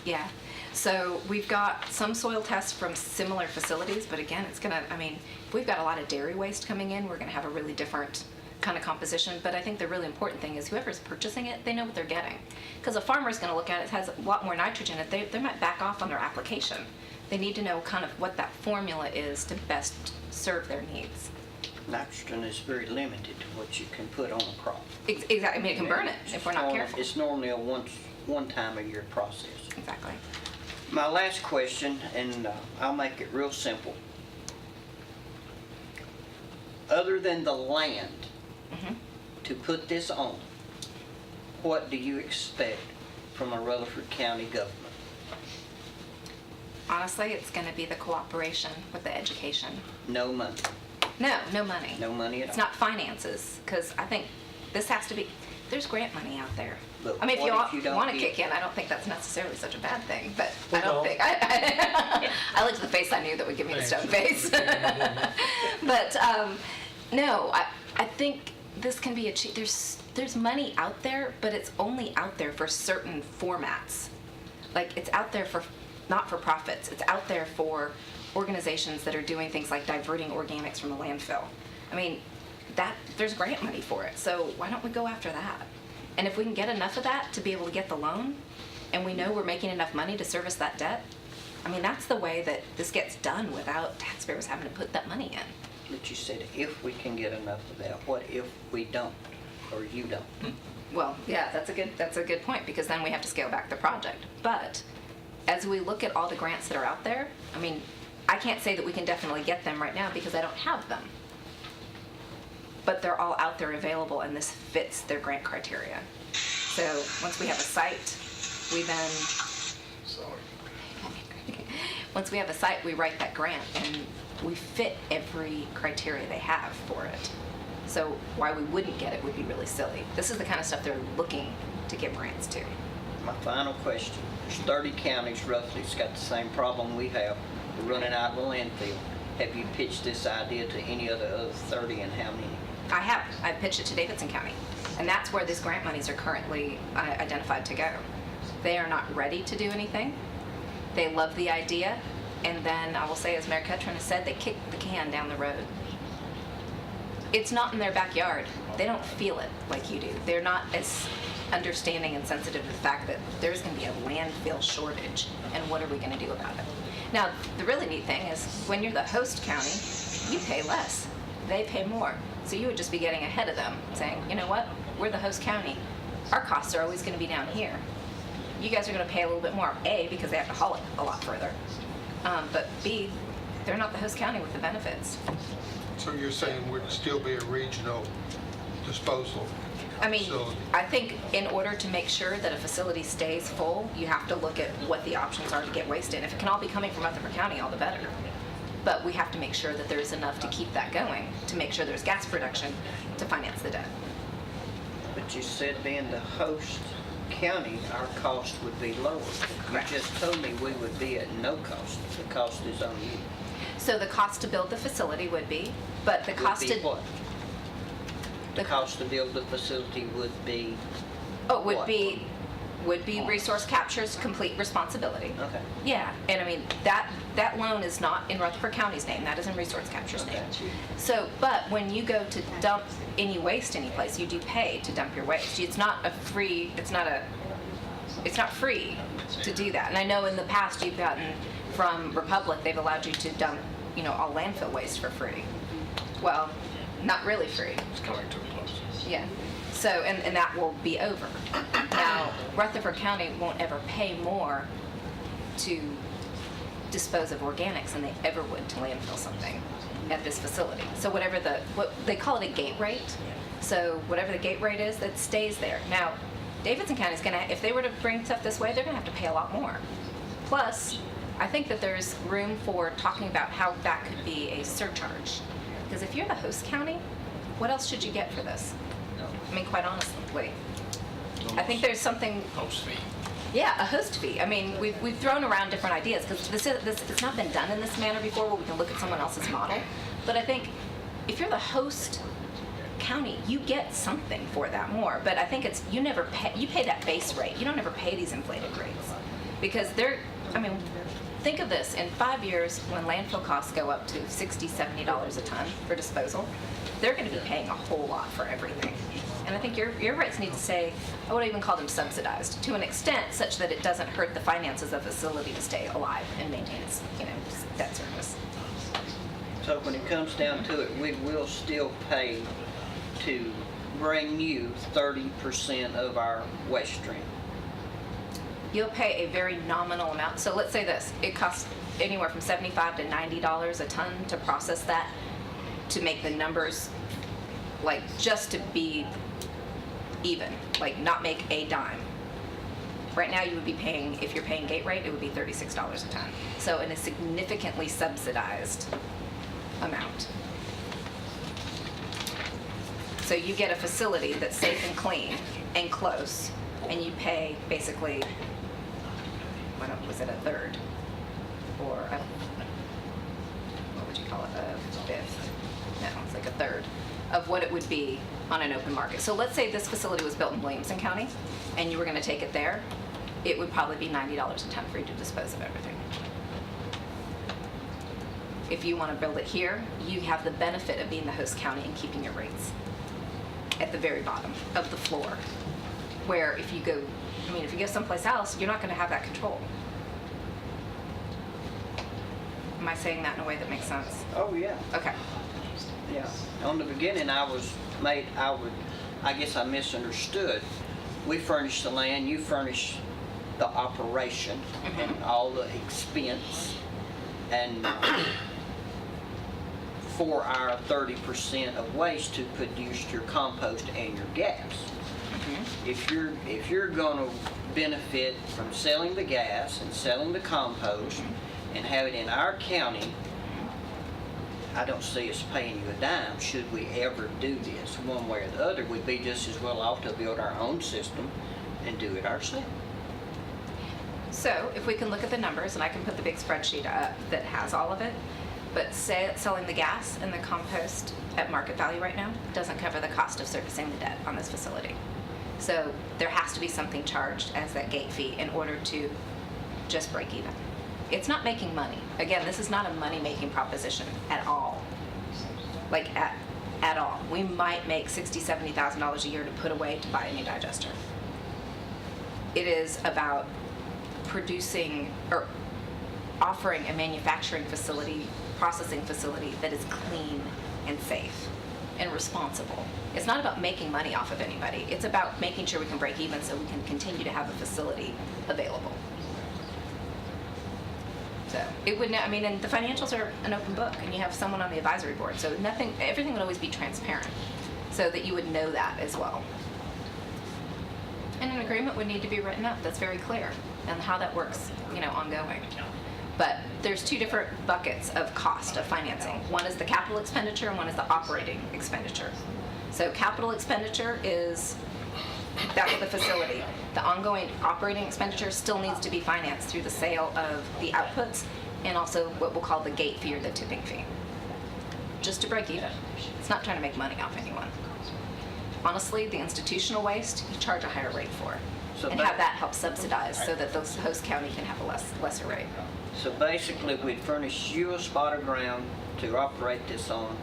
So we've got some soil tests from similar facilities, but again, it's going to, I mean, if we've got a lot of dairy waste coming in, we're going to have a really different kind of composition. But I think the really important thing is whoever's purchasing it, they know what they're getting. Because a farmer's going to look at it, it has a lot more nitrogen in it. They might back off on their application. They need to know kind of what that formula is to best serve their needs. Nitrogen is very limited to what you can put on a crop. Exactly. I mean, it can burn it if we're not careful. It's normally a one time a year process. Exactly. My last question, and I'll make it real simple. Other than the land to put this on, what do you expect from a Rutherford County government? Honestly, it's going to be the cooperation with the education. No money. No money. No money at It's all. not finances, because I think this has to be, there's grant money out there. But I mean, if what if you you don't want to get- kick in, I don't think that's necessarily such a bad thing, but I Well, don't no. think, I looked at the face I knew that would give me the stone face. But, no, I think this can be achieved, there's money out there, but it's only out there for certain formats. Like, it's out there for not-for-profits, it's out there for organizations that are doing things like diverting organics from a landfill. I mean, there's grant money for it, so why don't we go after that? And if we can get enough of that to be able to get the loan, and we know we're making enough money to service that debt, I mean, that's the way that this gets done without taxpayers having to put that money in. But you said if we can get enough of that, what if we don't, or you don't? Well, yeah, that's a good point, because then we have to scale back the project. But as we look at all the grants that are out there, I mean, I can't say that we can definitely get them right now because I don't have them. But they're all out there available, and this fits their grant criteria. So once we have a site, we then, once we have a site, we write that grant, and we fit every criteria they have for it. So why we wouldn't get it would be really silly. This is the kind of stuff they're looking to give grants to. My final question, there's 30 counties roughly that's got the same problem we have. We're running out of a landfill. Have you pitched this idea to any of the other 30, and how many? I have. I pitched it to Davidson County, and that's where these grant monies are currently identified to go. They are not ready to do anything. They love the idea, and then I will say, as Mayor Cutron has said, they kick the can down the road. It's not in their backyard. They don't feel it like you do. They're not as understanding and sensitive to the fact that there's going to be a landfill shortage, and what are we going to do about it? Now, the really neat thing is when you're the host county, you pay less. They pay more. So you would just be getting ahead of them, saying, you know what, we're the host county. Our costs are always going to be down here. You guys are going to pay a little bit more, A, because they have to haul it a lot further, but B, they're not the host county with the benefits. So you're saying would still be a regional disposal I mean, facility? I think in order to make sure that a facility stays full, you have to look at what the options are to get waste in. If it can all be coming from Rutherford County, all the better. But we have to make sure that there's enough to keep that going, to make sure there's gas production to finance the debt. But you said being the host county, our cost would be lower. Correct. You just told me we would be at no cost. The cost is on you. So the cost to build the facility would be, but the cost Would be to... what? The cost to build the facility would be, Oh, What? would be Resource Capture's complete responsibility. okay. Yeah, and I mean, that loan is not in Rutherford County's name, that is in Resource Capture's name. Okay. So, but when you go to dump any waste anyplace, you do pay to dump your waste. It's not free to do that. And I know in the past you've gotten, from Republic, they've allowed you to dump, all landfill waste for free. Well, not really free. It's coming too close. Yeah. So, and that will be over. Now, Rutherford County won't ever pay more to dispose of organics than they ever would to landfill something at this facility. So what they call it a gate rate. So whatever the gate rate is, that stays there. Now, Davidson County's gonna, if they were to bring stuff this way, they're gonna have to pay a lot more. Plus, I think that there's room for talking about how that could be a surcharge. Because if you're the host county, what else should you get for this? I mean, quite honestly, I think there's something. Host fee. Yeah, a host fee. I mean, we've thrown around different ideas because this it's not been done in this manner before, where we can look at someone else's model. But I think if you're the host county, you get something for that more. But I think you pay that base rate. You don't ever pay these inflated rates because think of this, in 5 years when landfill costs go up to $60, $70 a ton for disposal, they're going to be paying a whole lot for everything. And I think your rates need to say, I would even call them subsidized, to an extent such that it doesn't hurt the finances of the facility to stay alive and maintain its, debt service. So when it comes down to it, we will still pay to bring you 30% of our waste stream. You'll pay a very nominal amount. So let's say this, it costs anywhere from $75 to $90 a ton to process that, to make the numbers, just to be even, like not make a dime. Right now, you would be paying, if you're paying gate rate, it would be $36 a ton. So in a significantly subsidized amount. So you get a facility that's safe and clean and close, and you pay basically, was it a third? Or what would you call it, a fifth? No, it's like a third of what it would be on an open market. So let's say this facility was built in Williamson County, and you were gonna take it there, it would probably be $90 a ton for you to dispose of everything. If you wanna build it here, you have the benefit of being the host county and keeping your rates at the very bottom of the floor. Where if you go, if you go someplace else, you're not gonna have that control. Am I saying that in a way that makes sense? Oh, yeah. Okay. Yeah. On the beginning, I guess I misunderstood. We furnish the land, you furnish the operation and all the expense, and for our 30% of waste to produce your compost and your gas. If you're gonna benefit from selling the gas and selling the compost and have it in our county, I don't see us paying you a dime should we ever do this. One way or the other, we'd be just as well off to build our own system and do it ourselves. So if we can look at the numbers, and I can put the big spreadsheet up that has all of it, but selling the gas and the compost at market value right now doesn't cover the cost of servicing the debt on this facility. So there has to be something charged as that gate fee in order to just break even. It's not making money. Again, this is not a money-making proposition at all. Like at all. We might make $60,000, $70,000 a year to put away to buy a new digester. It is about producing or offering a manufacturing facility, processing facility that is clean and safe and responsible. It's not about making money off of anybody. It's about making sure we can break even so we can continue to have a facility available. So it would, and the financials are an open book, and you have someone on the advisory board. So everything would always be transparent, so that you would know that as well. And an agreement would need to be written up that's very clear on how that works, ongoing. But there's two different buckets of cost of financing. One is the capital expenditure, and one is the operating expenditure. So capital expenditure is that's the facility. The ongoing operating expenditure still needs to be financed through the sale of the outputs and also what we'll call the gate fee or the tipping fee. Just to break even. It's not trying to make money off anyone. Honestly, the institutional waste, you charge a higher rate for. And have that help subsidize so that the host county can have a lesser rate. So basically, we'd furnish you a spot of ground to operate this on,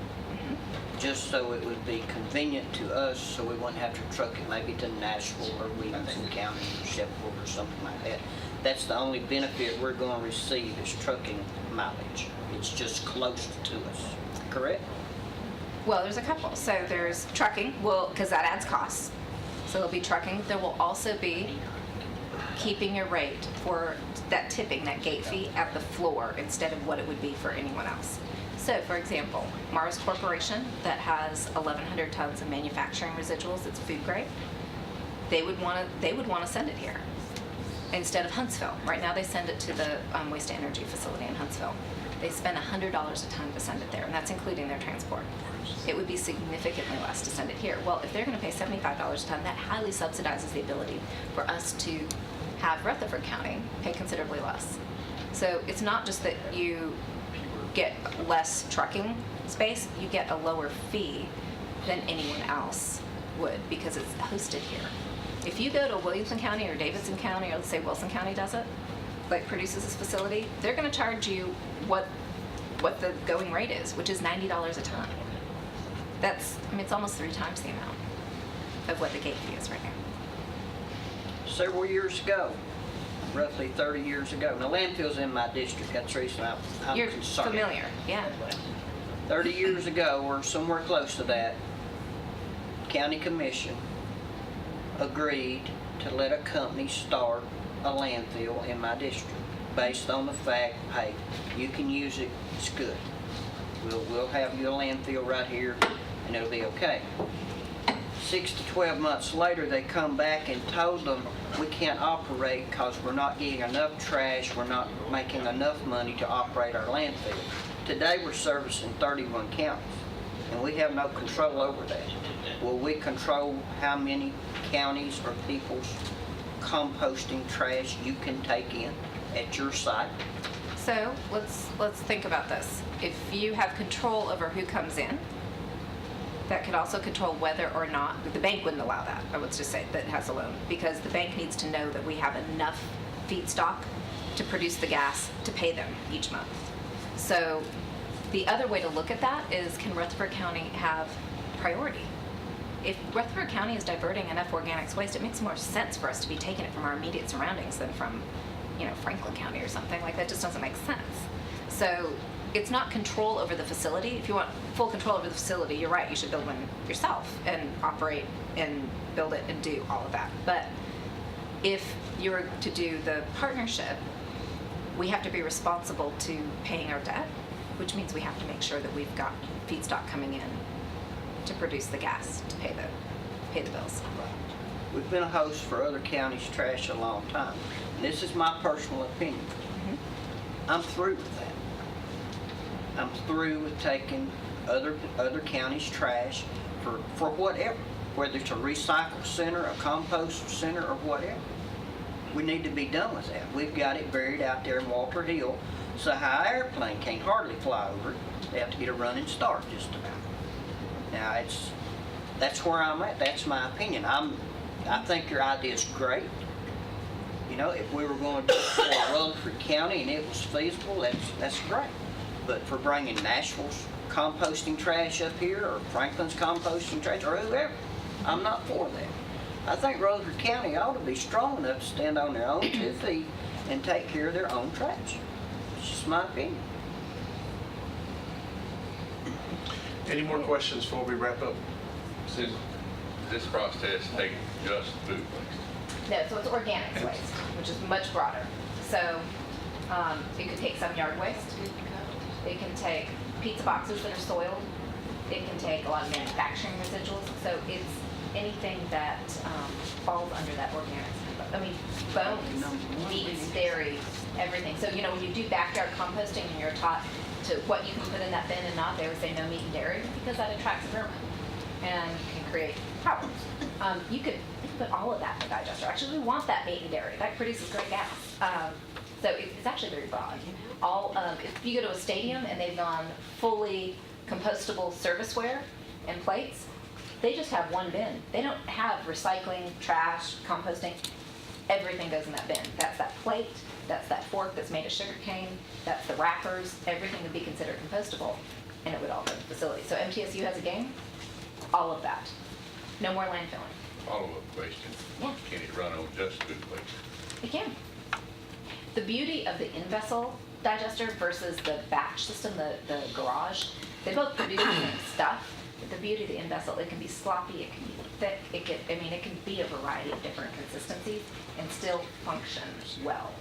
just so it would be convenient to us, so we wouldn't have to truck it maybe to Nashville or Williamson County or Sheffield or something like that. That's the only benefit we're going to receive is trucking mileage. It's just close to us, correct? Well, there's a couple. So there's trucking, because that adds costs. So there'll be trucking. There will also be keeping your rate for that tipping, that gate fee at the floor instead of what it would be for anyone else. So, for example, Mars Corporation that has 1,100 tons of manufacturing residuals, it's food grade. They would want to send it here instead of Huntsville. Right now, they send it to the waste to energy facility in Huntsville. They spend $100 a ton to send it there, and that's including their transport. It would be significantly less to send it here. Well, if they're going to pay $75 a ton, that highly subsidizes the ability for us to have Rutherford County pay considerably less. So it's not just that you get less trucking space, you get a lower fee than anyone else would because it's hosted here. If you go to Williamson County or Davidson County, or let's say Wilson County does it, like produces this facility, they're going to charge you what the going rate is, which is $90 a ton. That's, it's almost 3 times the amount of what the gate fee is right now. Several years ago, roughly 30 years ago. Now, landfill's in my district. That's the reason I'm You're concerned. familiar, yeah. 30 years ago, or somewhere close to that, County Commission agreed to let a company start a landfill in my district based on the fact, hey, you can use it, it's good. We'll have you a landfill right here, and it'll be okay. 6 to 12 months later, they come back and told them, we can't operate because we're not getting enough trash, we're not making enough money to operate our landfill. Today, we're servicing 31 counties, and we have no control over that. Will we control how many counties or people's composting trash you can take in at your site? So let's think about this. If you have control over who comes in, that could also control whether or not, the bank wouldn't allow that, I would just say, that has a loan, because the bank needs to know that we have enough feedstock to produce the gas to pay them each month. So the other way to look at that is, can Rutherford County have priority? If Rutherford County is diverting enough organics waste, it makes more sense for us to be taking it from our immediate surroundings than from, Franklin County or something. Like, that just doesn't make sense. So it's not control over the facility. If you want full control over the facility, you're right, you should build one yourself and operate and build it and do all of that. But if you were to do the partnership, we have to be responsible to paying our debt, which means we have to make sure that we've got feedstock coming in to produce the gas to pay the bills. We've been a host for other counties' trash a long time. And this is my personal opinion. I'm through with that. I'm through with taking other counties' trash for whatever, whether it's a recycle center, a compost center, or whatever. We need to be done with that. We've got it buried out there in Walter Hill, so a high airplane can't hardly fly over it. They have to get a running start just about. Now, that's where I'm at. That's my opinion. I think your idea is great. If we were going to do it for Rutherford County and it was feasible, that's great. But for bringing Nashville's composting trash up here, or Franklin's composting trash, or whoever, I'm not for that. I think Rutherford County ought to be strong enough to stand on their own 2 feet and take care of their own trash. It's just my opinion. Any more questions before we wrap up? Susan, this process takes just food waste. No, so it's organics waste, which is much broader. So it could take some yard waste. It can take pizza boxes that are soiled. It can take a lot of manufacturing residuals. So it's anything that falls under that organics. I mean, bones, meats, dairy, everything. So, when you do backyard composting and you're taught to what you can put in that bin and not, they would say no meat and dairy, because that attracts vermin and can create problems. You could put all of that in the digester. Actually, we want that meat and dairy. That produces great gas. So it's actually very broad. If you go to a stadium and they've gone fully compostable serviceware and plates, they just have one bin. They don't have recycling, trash, composting. Everything goes in that bin. That's that plate, that's that fork that's made of sugar cane, that's the wrappers. Everything would be considered compostable, and it would all go to the facility. So MTSU has a game, all of that. No more landfilling. Follow-up question. Yeah. Can it run on just food waste? It can. The beauty of the in-vessel digester versus the batch system, the garage, they both produce the same stuff. But the beauty of the in-vessel, it can be sloppy, it can be thick, it can be a variety of different consistencies and still function well.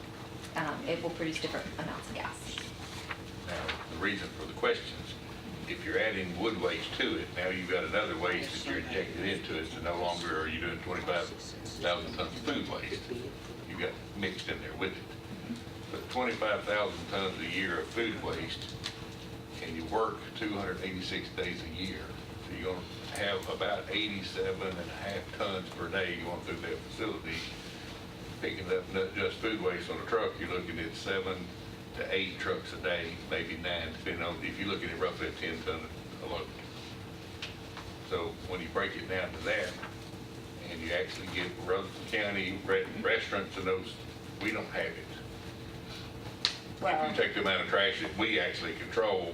It will produce different amounts of gas. Now, the reason for the questions, if you're adding wood waste to it, now you've got another waste that you're injecting into it, so no longer are you doing 25,000 tons of food waste. You've got mixed in there with it. But 25,000 tons a year of food waste, and you work 286 days a year, so you're going to have about 87.5 tons per day going through that facility. Picking up not just food waste on a truck, you're looking at 7 to 8 trucks a day, maybe 9, depending on, if you're looking at roughly a 10-ton a load. So when you break it down to that, and you actually get Rutherford County restaurants and those, we don't have it. If you take the amount of trash that we actually control,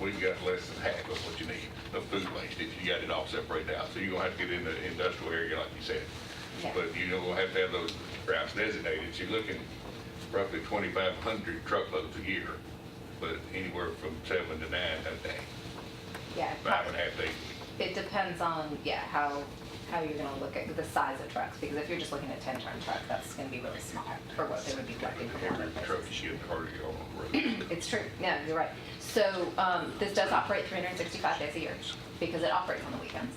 we've got less than half of what you need of food waste if you got it all separated out. So you're going to have to get in the industrial area like you said. Yeah. But you're going to have those routes designated. So you're looking roughly 2,500 truckloads a year, but anywhere from 7 to 9 a day. Yeah. 5.5 days. It depends on, how you're going to look at the size of trucks, because if you're just looking at a 10-ton truck, that's going to be really small for what they would be collecting from Every other truck places. is getting harder to get on the road. It's true. Yeah, you're right. So this does operate 365 days a year because it operates on the weekends.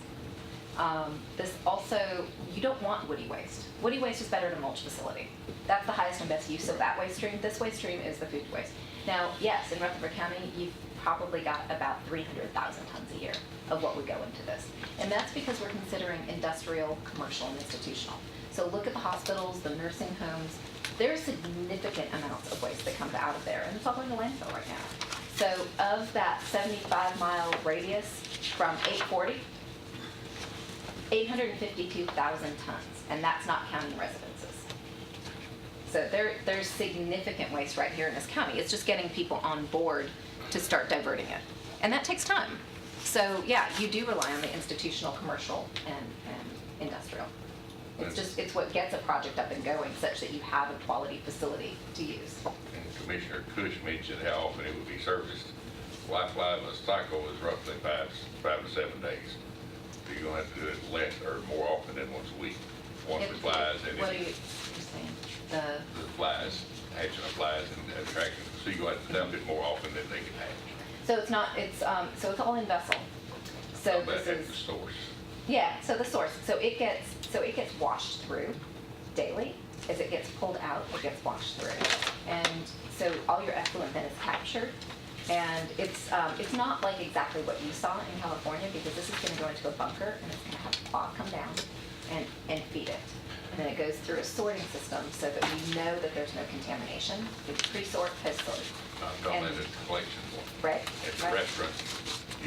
This also, you don't want woody waste. Woody waste is better in a mulch facility. That's the highest and best use of that waste stream. This waste stream is the food waste. Now, yes, in Rutherford County, you've probably got about 300,000 tons a year of what would go into this. And that's because we're considering industrial, commercial, and institutional. So look at the hospitals, the nursing homes. There's significant amounts of waste that comes out of there, and it's all going to landfill right now. So of that 75-mile radius from 840, 852,000 tons, and that's not counting residences. So there's significant waste right here in this county. It's just getting people on board to start diverting it. And that takes time. So yeah, you do rely on the institutional, commercial, and industrial. It's what gets a project up and going such that you have a quality facility to use. And Commissioner Cush mentioned how often it would be serviced. Life of a cycle is roughly 5 to 7 days. So you're gonna have to do it less or more often than once a week. Once the flies and What are you saying? the flies, hatching of flies and attracting. So you're gonna have to dump it more often than they can hatch. So it's not, so it's all in vessel. So But this at the is, source. yeah, so the source. So it gets washed through daily. As it gets pulled out, it gets washed through. And so all your effluent then is captured. And it's not like exactly what you saw in California, because this is going to go into a bunker and it's going to have a claw come down and feed it. And then it goes through a sorting system so that we know that there's no contamination. We pre-sort, post-sort. I'm talking about at the collection point. Right. At the right. restaurant.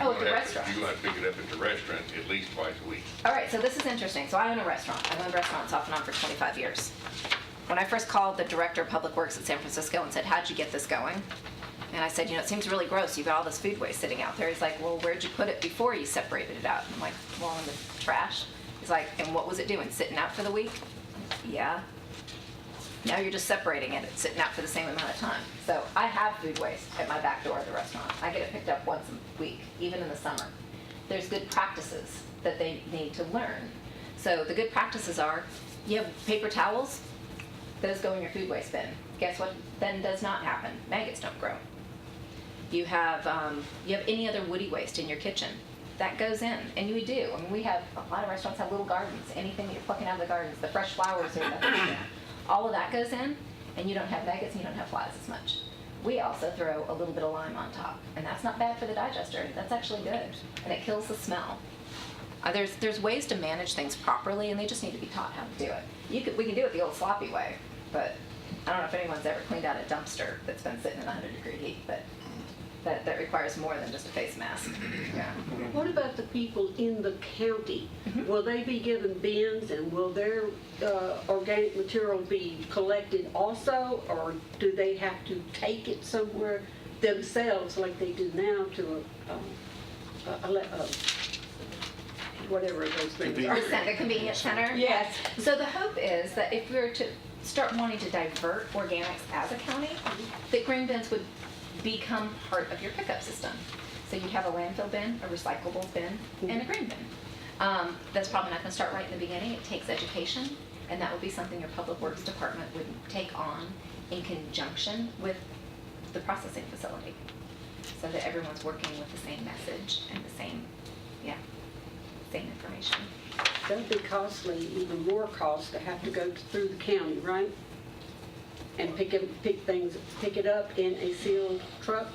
Oh, at the restaurant. You're gonna pick it up at the restaurant at least twice a week. All right, so this is interesting. So I own a restaurant. I've owned restaurants off and on for 25 years. When I first called the director of public works at San Francisco and said, how'd you get this going? And I said, it seems really gross. You've got all this food waste sitting out there. He's like, well, where'd you put it before you separated it out? And I'm like, well, in the trash. He's like, and what was it doing? Sitting out for the week? Yeah. Now you're just separating it. It's sitting out for the same amount of time. So I have food waste at my back door at the restaurant. I get it picked up once a week, even in the summer. There's good practices that they need to learn. So the good practices are, you have paper towels, those go in your food waste bin. Guess what then does not happen? Maggots don't grow. You have any other woody waste in your kitchen, that goes in, and we do. I mean, we have, a lot of restaurants have little gardens. Anything that you're plucking out of the gardens, the fresh flowers or the, all of that goes in, and you don't have maggots and you don't have flies as much. We also throw a little bit of lime on top, and that's not bad for the digester. That's actually good, and it kills the smell. There's ways to manage things properly, and they just need to be taught how to do it. We can do it the old sloppy way, but I don't know if anyone's ever cleaned out a dumpster that's been sitting in 100-degree heat, but that requires more than just a face mask. Yeah. What about the people in the county? Will they be given bins, and will their organic material be collected also, or do they have to take it somewhere themselves like they do now to whatever those things are? The convenience center? Yes. So the hope is that if we were to start wanting to divert organics as a county, that green bins would become part of your pickup system. So you'd have a landfill bin, a recyclable bin, and a green bin. That's probably not going to start right in the beginning. It takes education, and that would be something your public works department would take on in conjunction with the processing facility, so that everyone's working with the same message and the same information. That would be costly, even more cost to have to go through the county, right? And pick it up in a sealed truck?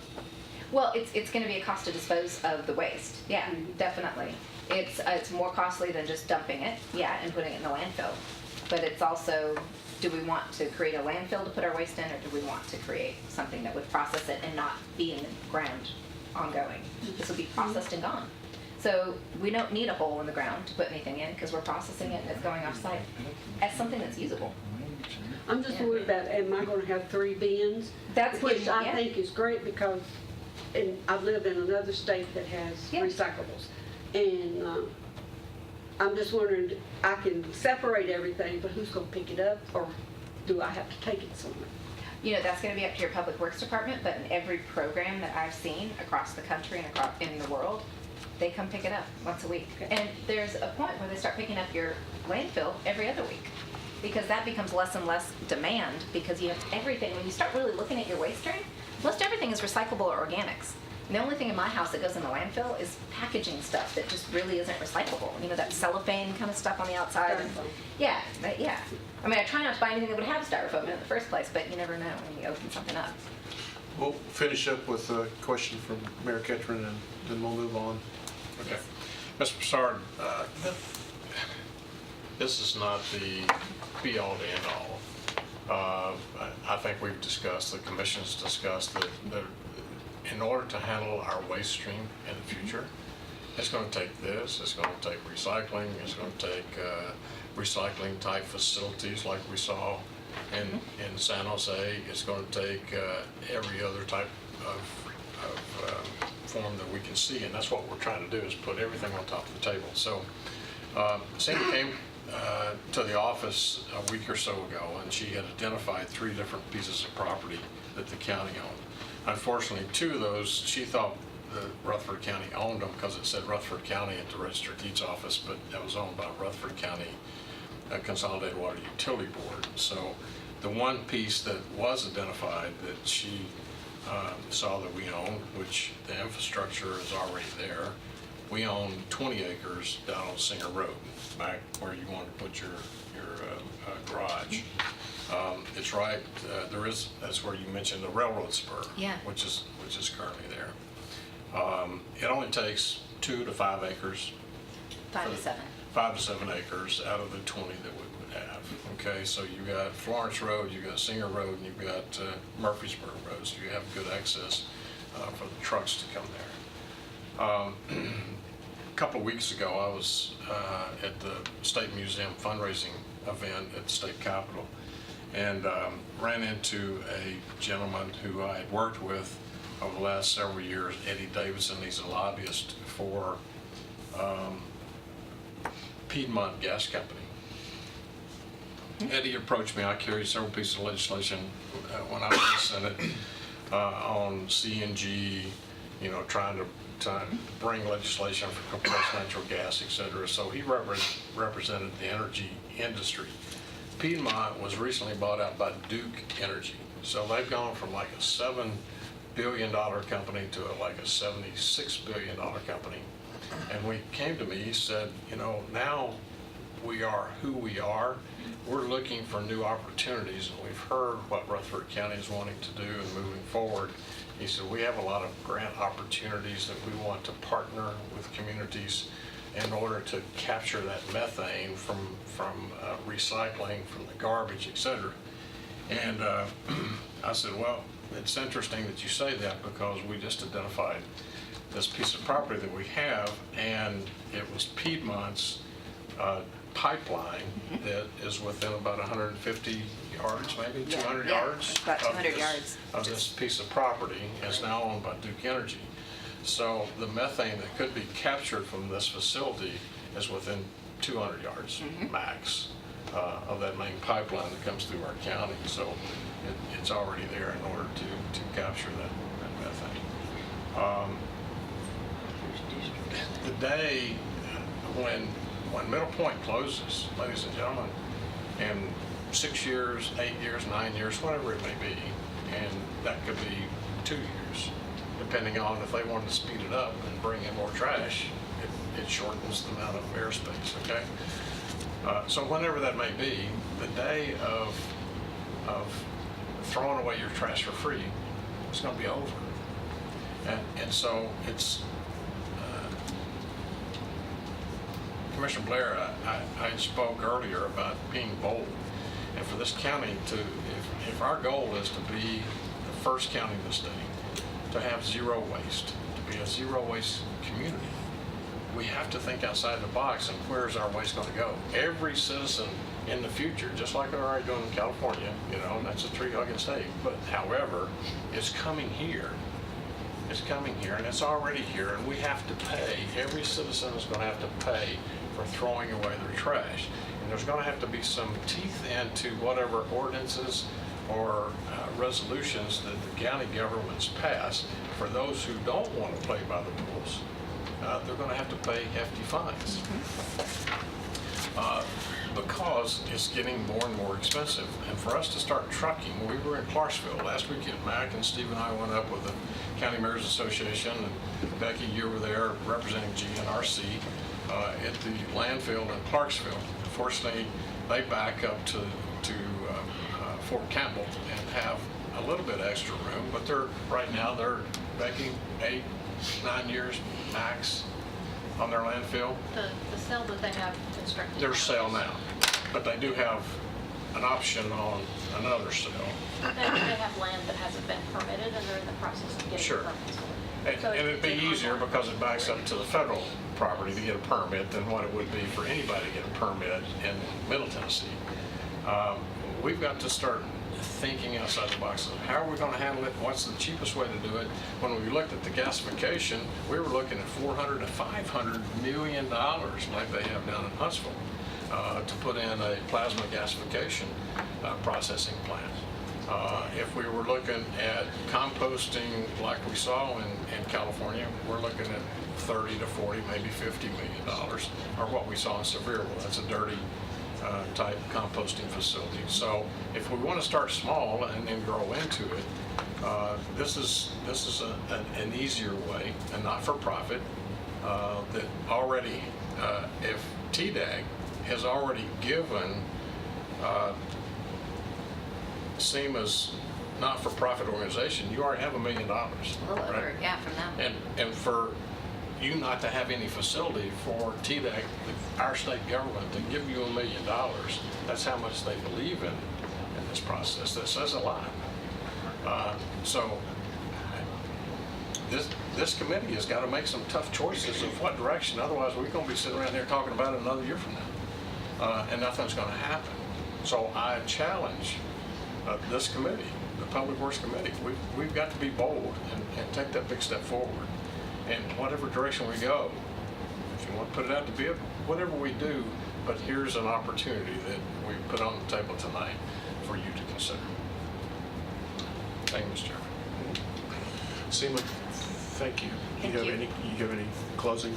Well, it's going to be a cost to dispose of the waste. Yeah, definitely. It's more costly than just dumping it, and putting it in the landfill. But it's also, do we want to create a landfill to put our waste in, or do we want to create something that would process it and not be in the ground ongoing? This will be processed and gone. So we don't need a hole in the ground to put anything in, because we're processing it and it's going off-site as something that's usable. I'm just worried about, am I going to have 3 bins? Which I think is great, because I live in another state that has recyclables. And I'm just wondering, I can separate everything, but who's going to pick it up, or do I have to take it somewhere? That's going to be up to your public works department, but in every program that I've seen across the country and in the world, they come pick it up once a week. Okay. And there's a point where they start picking up your landfill every other week, because that becomes less and less demand, because you have everything. When you start really looking at your waste stream, most everything is recyclable or organics. And the only thing in my house that goes in the landfill is packaging stuff that just really isn't recyclable. You know, that cellophane kind of stuff on the outside. And, yeah, yeah. I mean, I try not to buy anything that would have styrofoam in it in the first place, but you never know when you open something up. We'll finish up with a question from Mayor Ketron, and then we'll move on. Okay. Mr. Broussard, this is not the be-all to end-all. I think we've discussed, the commission's discussed, that in order to handle our waste stream in the future, it's going to take this, it's going to take recycling, it's going to take recycling type facilities like we saw in San Jose. It's going to take every other type of form that we can see, and that's what we're trying to do, is put everything on top of the table. So Cindy came to the office a week or so ago, and she had identified 3 different pieces of property that the county owned. Unfortunately, 2 of those, she thought the Rutherford County owned them because it said Rutherford County at the Register of Deeds office, but that was owned by Rutherford County Consolidated Water Utility Board. So the one piece that was identified that she saw that we own, which the infrastructure is already there, we own 20 acres down on Singer Road, back where you want to put your garage. It's right, that's where you mentioned the railroad spur, Yeah. which is currently there. It only takes 2 to 5 acres. 5 to 7. 5 to 7 acres out of the 20 that we would have. Okay, so you got Florence Road, you got Singer Road, and you've got Murfreesboro Road, so you have good access for the trucks to come there. A couple of weeks ago, I was at the State Museum fundraising event at the State Capitol, and ran into a gentleman who I had worked with over the last several years, Eddie Davidson. He's a lobbyist for Piedmont Gas Company. Eddie approached me. I carried several pieces of legislation when I was in the Senate on CNG, you know, trying to bring legislation for compressed natural gas, et cetera. So he represented the energy industry. Piedmont was recently bought out by Duke Energy. So they've gone from like a $7 billion company to like a $76 billion company. And when he came to me, he said, you know, now we are who we are. We're looking for new opportunities, and we've heard what Rutherford County is wanting to do and moving forward. He said, we have a lot of grant opportunities that we want to partner with communities in order to capture that methane from recycling, from the garbage, et cetera. And I said, well, it's interesting that you say that, because we just identified this piece of property that we have, and it was Piedmont's pipeline that is within about 150 yards, maybe 200 yards. About 200 yards. Of this piece of property, is now owned by Duke Energy. So the methane that could be captured from this facility is within 200 yards max of that main pipeline that comes through our county. So it's already there in order to capture that methane. The day when Middle Point closes, ladies and gentlemen, in 6 years, 8 years, 9 years, whatever it may be, and that could be 2 years, depending on if they wanted to speed it up and bring in more trash, it shortens the amount of airspace, okay? So whenever that may be, the day of throwing away your trash for free is going to be over. And so it's, Commissioner Blair, I spoke earlier about being bold. And for this county to, if our goal is to be the first county in the state to have zero waste, to be a zero waste community, we have to think outside the box, and where's our waste going to go? Every citizen in the future, just like they're already doing in California, you know, and that's a tree-hugging state, but however, it's coming here. It's coming here, and it's already here, and we have to pay. Every citizen is going to have to pay for throwing away their trash. And there's going to have to be some teeth into whatever ordinances or resolutions that the county governments pass for those who don't want to play by the rules. They're going to have to pay hefty fines. because it's getting more and more expensive. And for us to start trucking, we were in Clarksville last weekend. Mac and Steve and I went up with the County Mayors Association, and Becky, you were there representing GNRC at the landfill in Clarksville. Fortunately, they back up to Fort Campbell and have a little bit extra room, but right now they're making 8-9 years max on their landfill. The cell that they have constructed. Their cell now, but they do have an option on another cell. They have land that hasn't been permitted, and they're in the process of getting Sure. permits. And it'd be easier because it backs up to the federal property to get a permit than what it would be for anybody to get a permit in Middle Tennessee. We've got to start thinking outside the box. How are we going to handle it? What's the cheapest way to do it? When we looked at the gasification, we were looking at $400 to $500 million like they have down in Huntsville to put in a plasma gasification processing plant. If we were looking at composting like we saw in California, we're looking at 30 to 40, maybe $50 million, or what we saw in Sevierville. That's a dirty type composting facility. So if we want to start small and then grow into it, this is an easier way, and not for profit, that already, if TDAG has already given SEMA's not-for-profit organization, you already have $1 million. A little over, right? yeah, from them. And for you not to have any facility for TDAC, our state government, to give you $1 million, that's how much they believe in this process. That says a lot. So this committee has got to make some tough choices of what direction. Otherwise, we're going to be sitting around here talking about it another year from now, and nothing's going to happen. So I challenge this committee, the Public Works Committee. We've got to be bold and take that big step forward. And whatever direction we go, if you want to put it out to bid, whatever we do, but here's an opportunity that we put on the table tonight for you to consider. Thank you, Mr. Chairman. Seema, thank you. Thank You you. have any closing?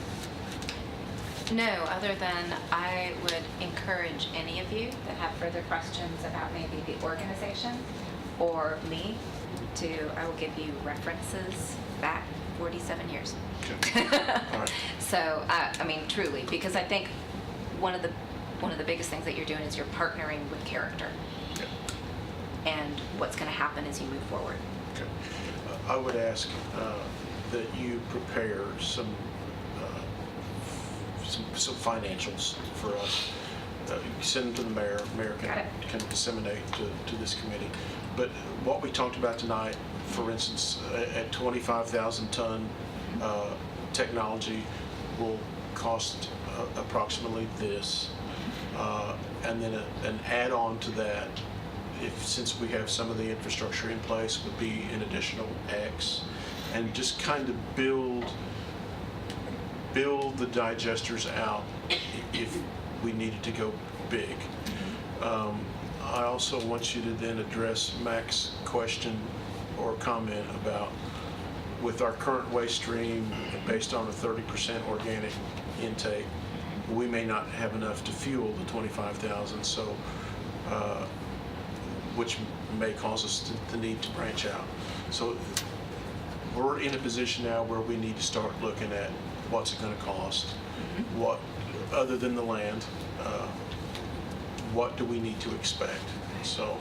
No, other than I would encourage any of you that have further questions about maybe the organization or me I will give you references back 47 years. Okay. All right. So, I mean, truly, because I think one of the biggest things that you're doing is you're partnering with character. Yeah. And what's going to happen as you move forward. Okay. I would ask that you prepare some financials for us. Send them to the mayor. Mayor can disseminate to this committee. But what we talked about tonight, for instance, at 25,000 ton technology will cost approximately this. And then an add-on to that, since we have some of the infrastructure in place, would be an additional X. And just kind of build the digesters out if we needed to go big. I also want you to then address Mac's question or comment about, with our current waste stream based on a 30% organic intake, we may not have enough to fuel the 25,000, so which may cause us to need to branch out. So we're in a position now where we need to start looking at what's it going to cost, what, other than the land, what do we need to expect? So,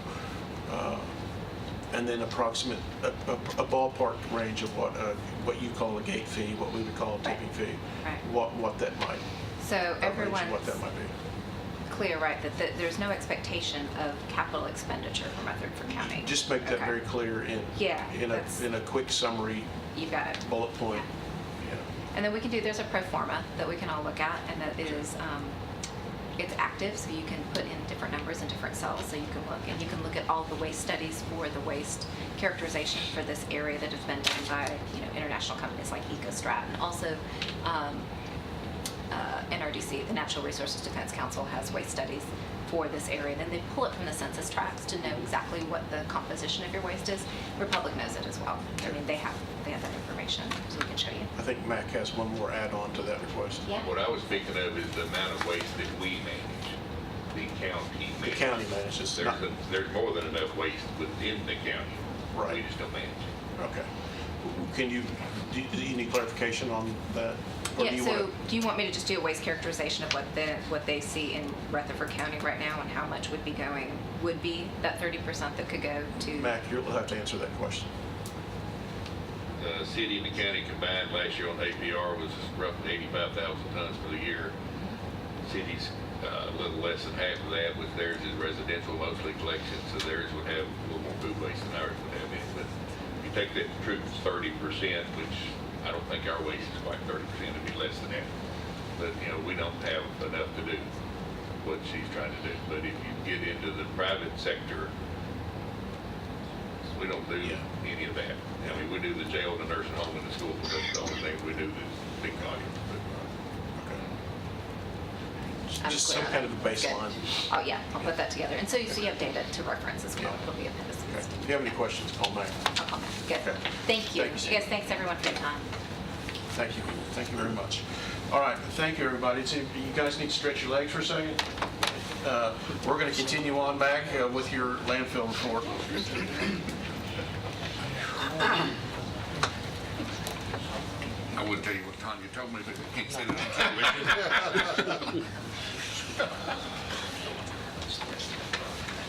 and then a ballpark range of what you call a gate fee, what we would call a tipping fee, Right. what that might. So a range of everyone's what that might be. clear, right, that there's no expectation of capital expenditure from Rutherford County. Just make that Okay. very clear in that's- a quick summary You got it. bullet point. Yeah. And then we can there's a pro forma that we can all look at, and that is, it's active, so you can put in different numbers in different cells, so you can look, and you can look at all the waste studies for the waste characterization for this area that has been done by, international companies like EcoStrat, and also NRDC, the Natural Resources Defense Council, has waste studies for this area. Then they pull it from the census tracts to know exactly what the composition of your waste is. Republic knows it as well. I mean, they have that information, so we can show you. I think Mac has one more add-on to that request. Yeah. What I was thinking of is the amount of waste that we manage. the county. The county manages. There's more than enough waste within the county. Right. We just don't manage it. Okay. Do you need clarification on that? Or Yeah, you so wanna- do you want me to just do a waste characterization of what they see in Rutherford County right now and how much would be that 30% that could go to? Mac, you'll have to answer that question. The city and the county combined last year on APR was roughly 85,000 tons for the year. Cities, a little less than half of that, with theirs is residential, mostly collection, so theirs would have a little more food waste than ours would have in. But if you take that true 30%, which I don't think our waste is quite 30%, it'd be less than that. But, we don't have enough to do what she's trying to do. But if you get into the private sector, we don't do any of that. We do the jail, the nursing home, and the school, but that's the only thing we do that's big volume. I'm Just clear some on kind that. of a baseline. Good. Oh, yeah, I'll put that together. And so you have data to reference as well. Yeah. It'll be appendices. Okay. If you have any questions, call Mac. I'll comment. Good. Okay. Thank you. Thank you, Sandy. Yes, thanks everyone for your time. Thank you. Thank you very much. All right. Thank you, everybody. So you guys need to stretch your legs for a second. We're going to continue on back with your landfill report. I wouldn't tell you what Tanya told me, but I can't say that on television.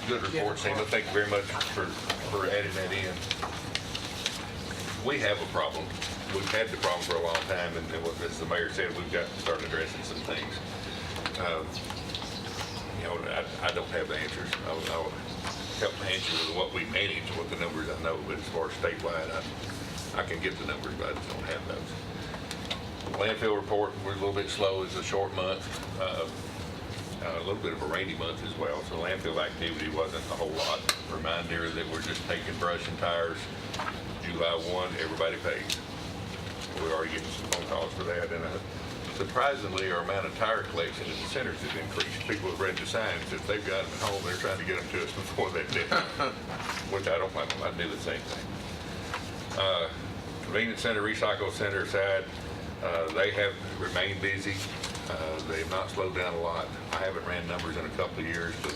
Good report, Seema. Thank you very much for adding that in. We have a problem. We've had the problem for a long time, and as the mayor said, we've got to start addressing some things. I don't have the answers. I'll help answer with what we manage, what the numbers I know, but as far as statewide, I can get the numbers, but I just don't have those. Landfill report, we're a little bit slow. It's a short month, a little bit of a rainy month as well, so landfill activity wasn't a whole lot. Reminder that we're just taking brush and tires. July 1, everybody pays. We're already getting some phone calls for that, and surprisingly, our amount of tire collection at the centers has increased. People have read the signs. If they've got them at home, they're trying to get them to us before they do, which I don't mind. I do the same thing. Convenience center, recycle center side, they have remained busy. They have not slowed down a lot. I haven't ran numbers in a couple of years, but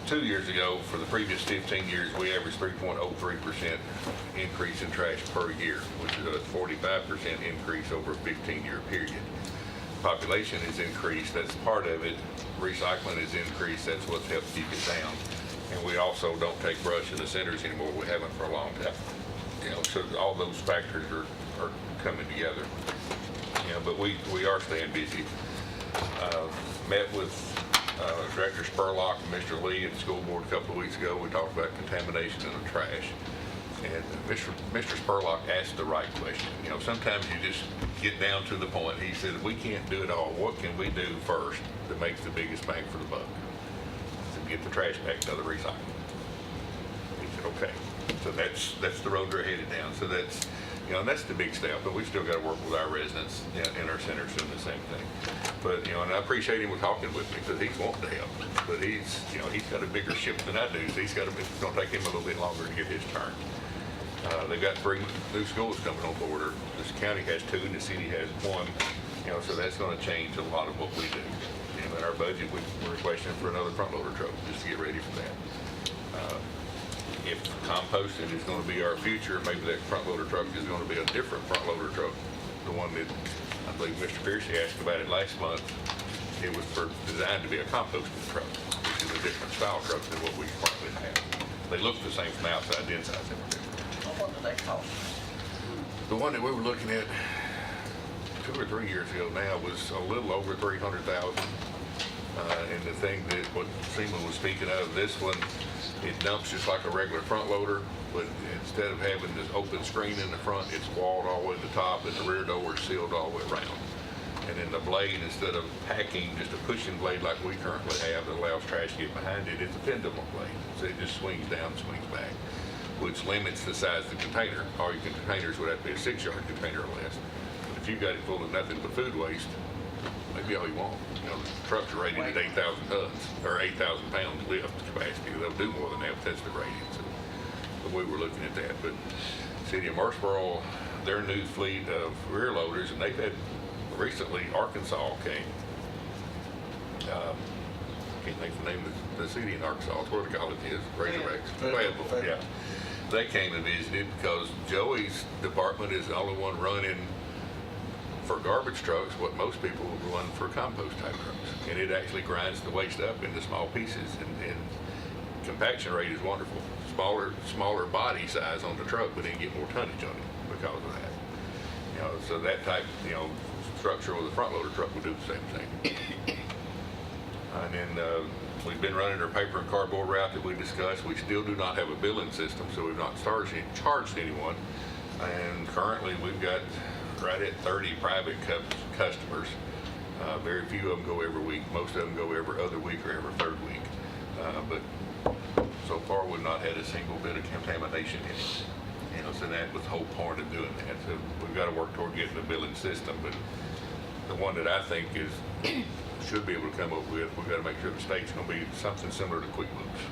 2 years ago, for the previous 15 years, we averaged 3.03% increase in trash per year, which is a 45% increase over a 15-year period. Population has increased. That's part of it. Recycling has increased. That's what's helped keep it down. And we also don't take brush in the centers anymore. We haven't for a long time. So all those factors are coming together. But we are staying busy. Met with Director Spurlock and Mr. Lee at the school board a couple of weeks ago. We talked about contamination in the trash. And Mr. Spurlock asked the right question. Sometimes you just get down to the point. He said, we can't do it all. What can we do first that makes the biggest bang for the buck? I said, get the trash back to the recycling. He said, okay. So that's the road we're headed down. So that's, and that's the big step, but we've still got to work with our residents in our centers doing the same thing. But, and I appreciate him talking with me because he's wanting to help. But he's got a bigger ship than I do, so it's going to take him a little bit longer to get his turn. They've got 3 new schools coming on board. This county has 2 and the city has 1. So that's going to change a lot of what we do. In our budget, we're requesting for another front loader truck just to get ready for that. If composting is going to be our future, maybe that front loader truck is going to be a different front loader truck. The one that I believe Mr. Piercy asked about it last month, it was designed to be a composting truck, which is a different style truck than what we currently have. They look the same from the outside, the inside they were different. What do they cost? The one that we were looking at 2 or 3 years ago now was a little over $300,000. And the thing that what Seema was speaking of, this one, it dumps just like a regular front loader, but instead of having this open screen in the front, it's walled all the way to the top, and the rear door is sealed all the way around. And then the blade, instead of packing just a pushing blade like we currently have that allows trash to get behind it, it's a pendulum blade. So it just swings down, swings back, which limits the size of the container. All your containers would have to be a 6-yard container or less. But if you've got it full of nothing but food waste, maybe all you want. The trucks are rated at 8,000 tons or 8,000 pounds lift capacity. They'll do more than that, but that's the rating. So, but we were looking at that. But City of Murfreesboro, their new fleet of rear loaders, and they've had recently Arkansas came. can't think of the name of the city in Arkansas, it's where the college is, Razorbacks. Fayetteville, yeah. They came and visited because Joey's department is the only one running for garbage trucks what most people would run for compost type trucks. And it actually grinds the waste up into small pieces, and compaction rate is wonderful. Smaller body size on the truck, but then get more tonnage on it because of that. You know, so that type, you know, structure with a front loader truck would do the same thing. And then we've been running our paper and cardboard route that we discussed. We still do not have a billing system, so we've not charged anyone. And currently we've got right at 30 private customers. Very few of them go every week. Most of them go every other week or every third week. But so far we've not had a single bit of contamination in it. You know, so that was the whole point of doing that. So we've got to work toward getting a billing system, but the one that I think is should be able to come up with, we've got to make sure the state's going to be something similar to QuickBooks.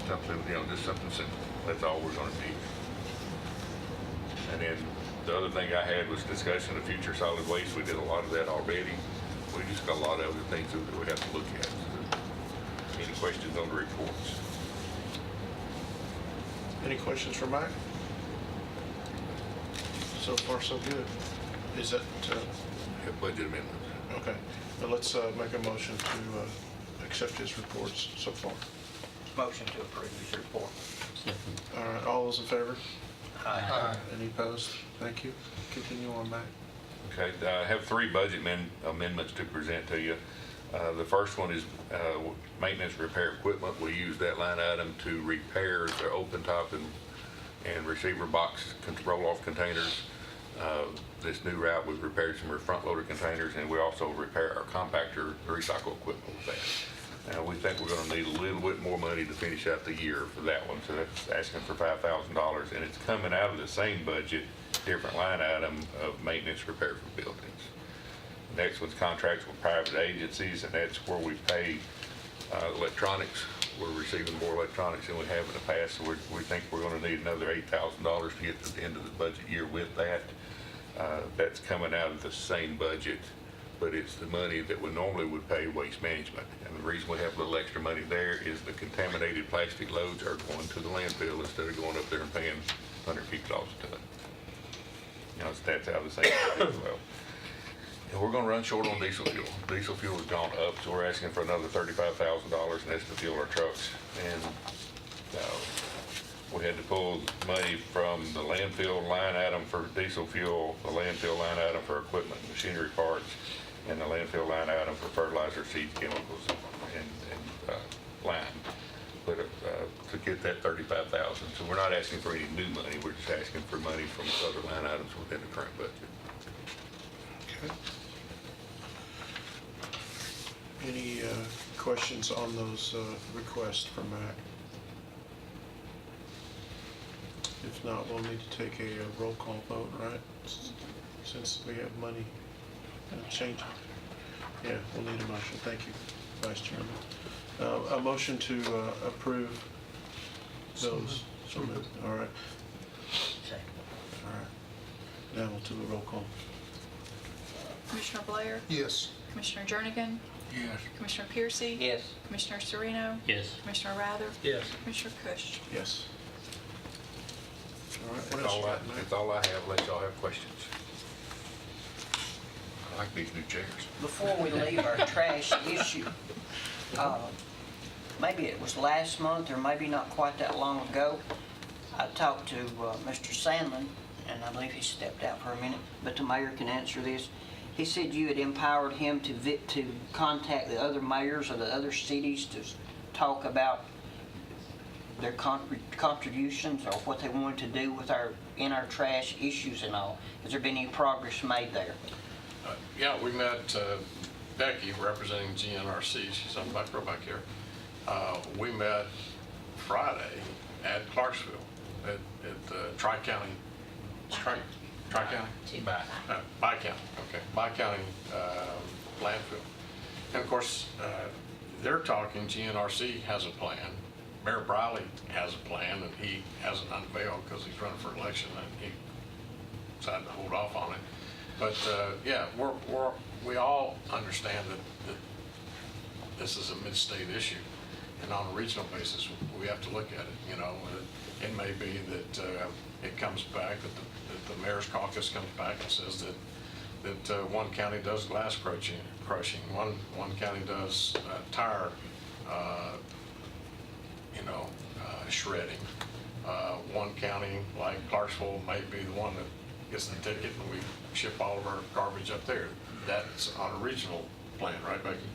Something, you know, just something simple. That's all we're going to need. And then the other thing I had was discussion of future solid waste. We did a lot of that already. We just got a lot of other things that we have to look at. So, any questions on the reports? Any questions for Mike? So far, so good. Is that, Budget amendments. okay. Well, let's make a motion to accept his reports so far. Motion to approve his report. All right, all those in favor? Aye. Any opposed? Thank you. Continue on, Mike. Okay, I have three budget amendments to present to you. The first one is maintenance repair equipment. We use that line item to repair the open top and receiver box roll-off containers. This new route, we've repaired some front loader containers, and we also repair our compactor recycle equipment with that. We think we're going to need a little bit more money to finish out the year for that one, so that's asking for $5,000, and it's coming out of the same budget, different line item of maintenance repair for buildings. Next one's contracts with private agencies, and that's where we pay electronics. We're receiving more electronics than we have in the past, so we think we're going to need another $8,000 to get to the end of the budget year with that. That's coming out of the same budget, but it's the money that we normally would pay waste management. And the reason we have a little extra money there is the contaminated plastic loads are going to the landfill instead of going up there and paying $150 a ton. You know, that's out of the same budget as well. And we're going to run short on diesel fuel. Diesel fuel has gone up, so we're asking for another $35,000, and that's to fuel our trucks. And we had to pull money from the landfill line item for diesel fuel, the landfill line item for equipment and machinery parts, and the landfill line item for fertilizer, seed, chemicals, and lime. But to get that $35,000, so we're not asking for any new money. We're just asking for money from other line items within the current budget. Okay. Any questions on those requests from Mac? If not, we'll need to take a roll call vote, right? Since we have money changing. Yeah, we'll need a motion. Thank you, Vice Chairman. A motion to approve those. So moved. All right. Second. All right. Now we'll do a roll call. Commissioner Blair? Yes. Commissioner Jernigan? Yes. Commissioner Piercy? Yes. Commissioner Sereno? Yes. Commissioner Rather? Yes. Commissioner Kush? Yes. All right. What else you got, Mac? That's all I have, unless y'all have questions. I like these new chairs. Before we leave our trash issue, maybe it was last month or maybe not quite that long ago, I talked to Mr. Sandlin, and I believe he stepped out for a minute, but the mayor can answer this. He said you had empowered him to contact the other mayors of the other cities to talk about their contributions or what they wanted to do with our trash issues and all. Has there been any progress made there? Yeah, we met Becky representing GNRC. She's on back row back here. We met Friday at Clarksville at Tri-County. Tri-County? Bi-County, okay. Bi-County landfill. And of course, they're talking, GNRC has a plan. Mayor Briley has a plan, and he hasn't unveiled because he's running for election, and he decided to hold off on it. But yeah, we all understand that this is a mid-state issue. And on a regional basis, we have to look at it, you know. It may be that it comes back, that the mayor's caucus comes back and says that one county does glass crushing, one county does tire, shredding. One county, like Clarksville, may be the one that gets the ticket and we ship all of our garbage up there. That's on a regional plan, right, Becky?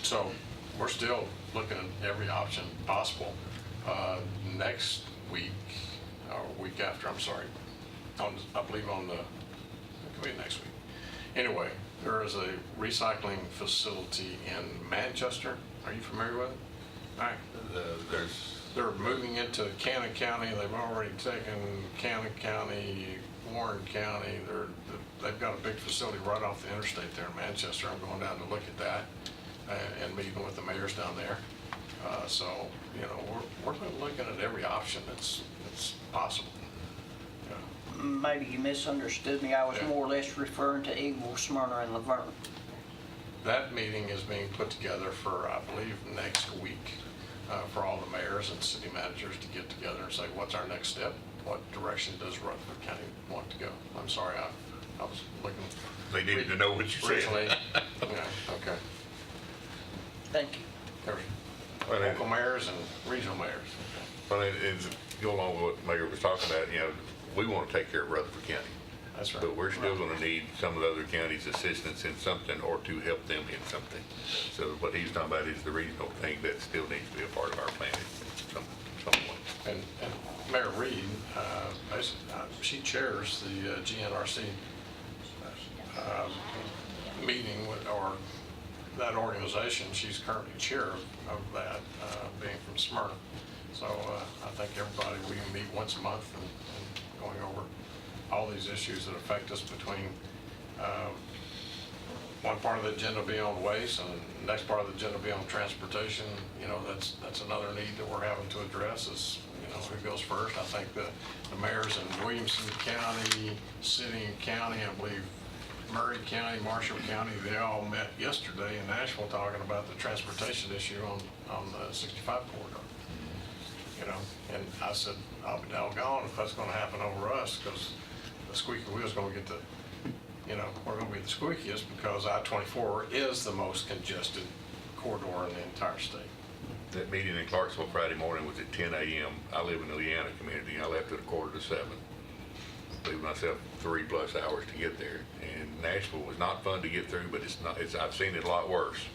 So we're still looking at every option possible. Next week, or week after, I'm sorry, I believe on it could be next week. Anyway, there is a recycling facility in Manchester. Are you familiar with it? All right. They're moving into Cannon County. They've already taken Cannon County, Warren County. They've got a big facility right off the interstate there in Manchester. I'm going down to look at that and meeting with the mayors down there. So, you know, we're looking at every option that's possible. Yeah. Maybe you misunderstood me. I was more or less referring to Eagle, Smyrna, and Laverne. That meeting is being put together for, I believe, next week, for all the mayors and city managers to get together and say, what's our next step? What direction does Rutherford County want to go? I'm sorry, I was looking. They needed to know what you said. Recently. Yeah, okay. Thank you. There's local mayors and regional mayors. Well, and go along with what the mayor was talking about, you know, we want to take care of Rutherford County. That's right. But we're still going to need some of the other counties' assistance in something or to help them in something. So what he's talking about is the regional thing that still needs to be a part of our plan at some point. And Mayor Reed, she chairs the GNRC meeting or that organization. She's currently chair of that, being from Smyrna. So I think everybody, we meet once a month and going over all these issues that affect us between one part of the agenda being on waste and the next part of the agenda being on transportation. You know, that's another need that we're having to address is, you know, who goes first. I think the mayors in Williamson County, city and county, I believe Murray County, Marshall County, they all met yesterday in Nashville talking about the transportation issue on the 65 corridor. You know, and I said, I'll be doggone if that's gonna happen over us, because the squeaky wheel's gonna get we're gonna be the squeakiest, because I-24 is the most congested corridor in the entire state. That meeting in Clarksville Friday morning was at 10 a.m. I live in the Leanna community. I left at 6:45. Leaving myself 3+ hours to get there. And Nashville was not fun to get through, but I've seen it a lot worse.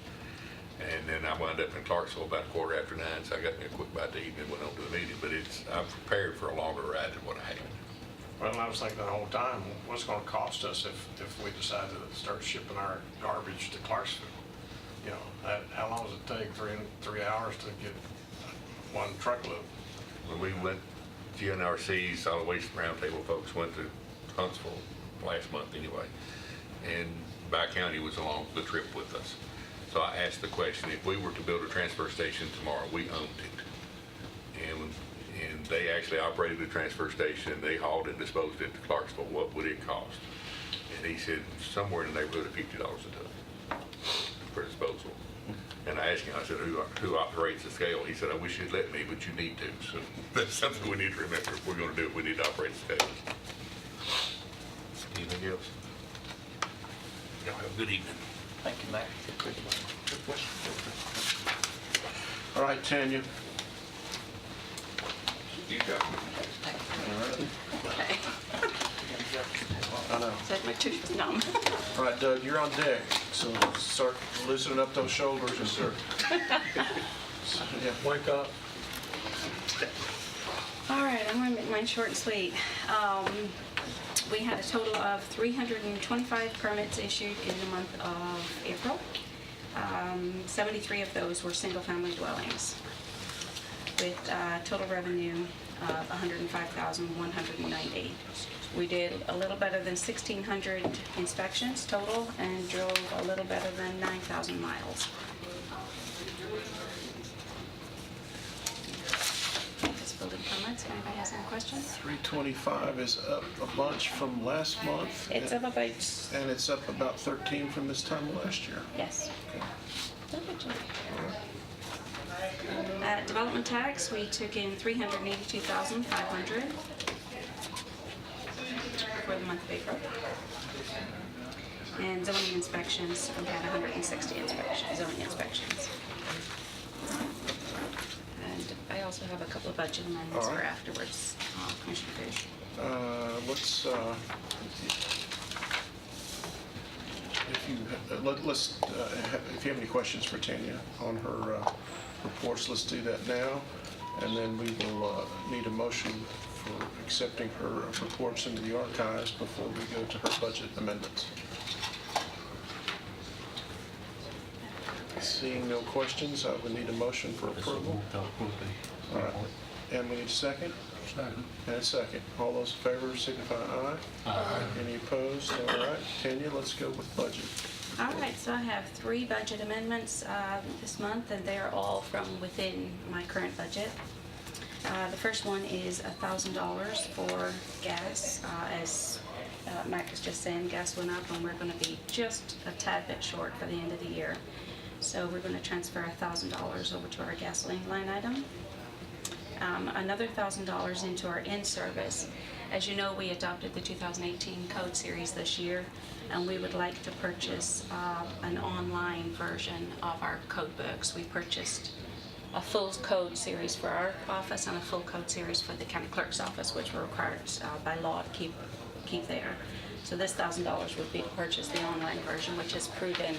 And then I wound up in Clarksville about 9:15, so I got me a quick bite to eat and then went on to the meeting. But I'm prepared for a longer ride than what I had. Well, I was thinking the whole time, what's it gonna cost us if we decide to start shipping our garbage to Clarksville? You know, how long does it take? 3 hours to get one truckload? When we went, GNRC, Solid Waste Roundtable folks went to Huntsville last month anyway, and Bi-County was along the trip with us. So I asked the question, if we were to build a transfer station tomorrow, we owned it, and they actually operated the transfer station, they hauled and disposed it to Clarksville, what would it cost? And he said somewhere in the neighborhood of $50 a ton for disposal. And I asked him, I said, who operates the scale? He said, I wish you'd let me, but you need to. So that's something we need to remember. If we're going to do it, we need to operate the scale. Anything else? Y'all have a good evening. Thank you, Mayor. All right, Tanya. You got I know. Said my tooth was numb. All right, Doug, you're on deck, so start loosening up those shoulders. Yes, sir. Yeah. Wake up. All right, I'm gonna make mine short and sweet. We had a total of 325 permits issued in the month of April. 73 of those were single-family dwellings, with total revenue of $105,190. We did a little better than 1,600 inspections total and drove a little better than 9,000 miles. Just building permits. Anybody has any questions? 325 is up a bunch from last month. It's up about, And it's up about 13 from this time last year. yes. Okay. Development tax, we took in $382,500 for the month of April. And zoning inspections, we had 160 zoning inspections. And I also have a couple of budget amendments for afterwards, Commissioner Fish. Let's, if you have any questions for Tanya on her reports, let's do that now. And then we will need a motion for accepting her reports into the archives before we go to her budget amendments. Seeing no questions, I would need a motion for approval. All right. And we need a second? Second. And a second. All those in favor signify aye. Aye. Any opposed? All right. Tanya, let's go with budget. All right, so I have 3 budget amendments this month, and they're all from within my current budget. The first one is $1,000 for gas. As Mike was just saying, gas went up, and we're going to be just a tad bit short for the end of the year. So we're going to transfer $1,000 over to our gasoline line item. Another $1,000 into our in-service. As you know, we adopted the 2018 code series this year, and we would like to purchase an online version of our code books. We purchased a full code series for our office and a full code series for the county clerk's office, which we're required by law to keep there. So this $1,000 would be to purchase the online version, which has proven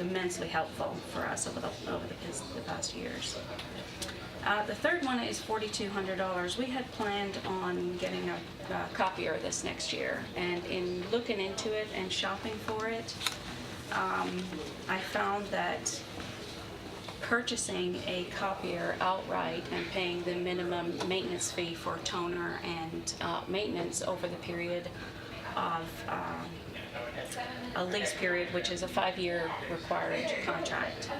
immensely helpful for us over the past years. The third one is $4,200. We had planned on getting a copier this next year, and in looking into it and shopping for it, I found that purchasing a copier outright and paying the minimum maintenance fee for toner and maintenance over the period of a lease period, which is a 5-year required contract,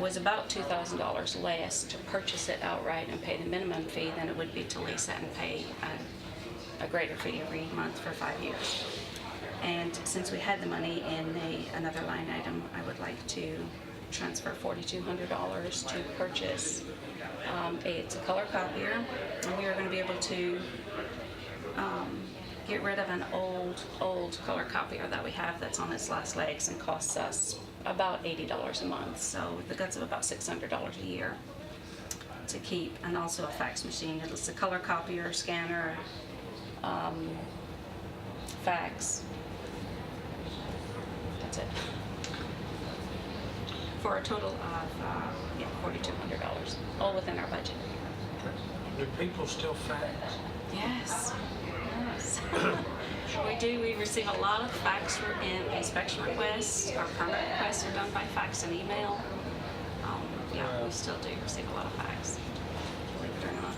was about $2,000 less to purchase it outright and pay the minimum fee than it would be to lease it and pay a greater fee every month for 5 years. And since we had the money in another line item, I would like to transfer $4,200 to purchase. It's a color copier, and we are going to be able to get rid of an old color copier that we have that's on its last legs and costs us about $80 a month. So the guts of about $600 a year to keep, and also a fax machine. It's a color copier, scanner, fax. That's it. For a total of $4,200, all within our budget. Do people still fax? Yes. We do. We receive a lot of fax and inspection requests. Our permit requests are done by fax and email. We still do receive a lot of fax, believe it or not.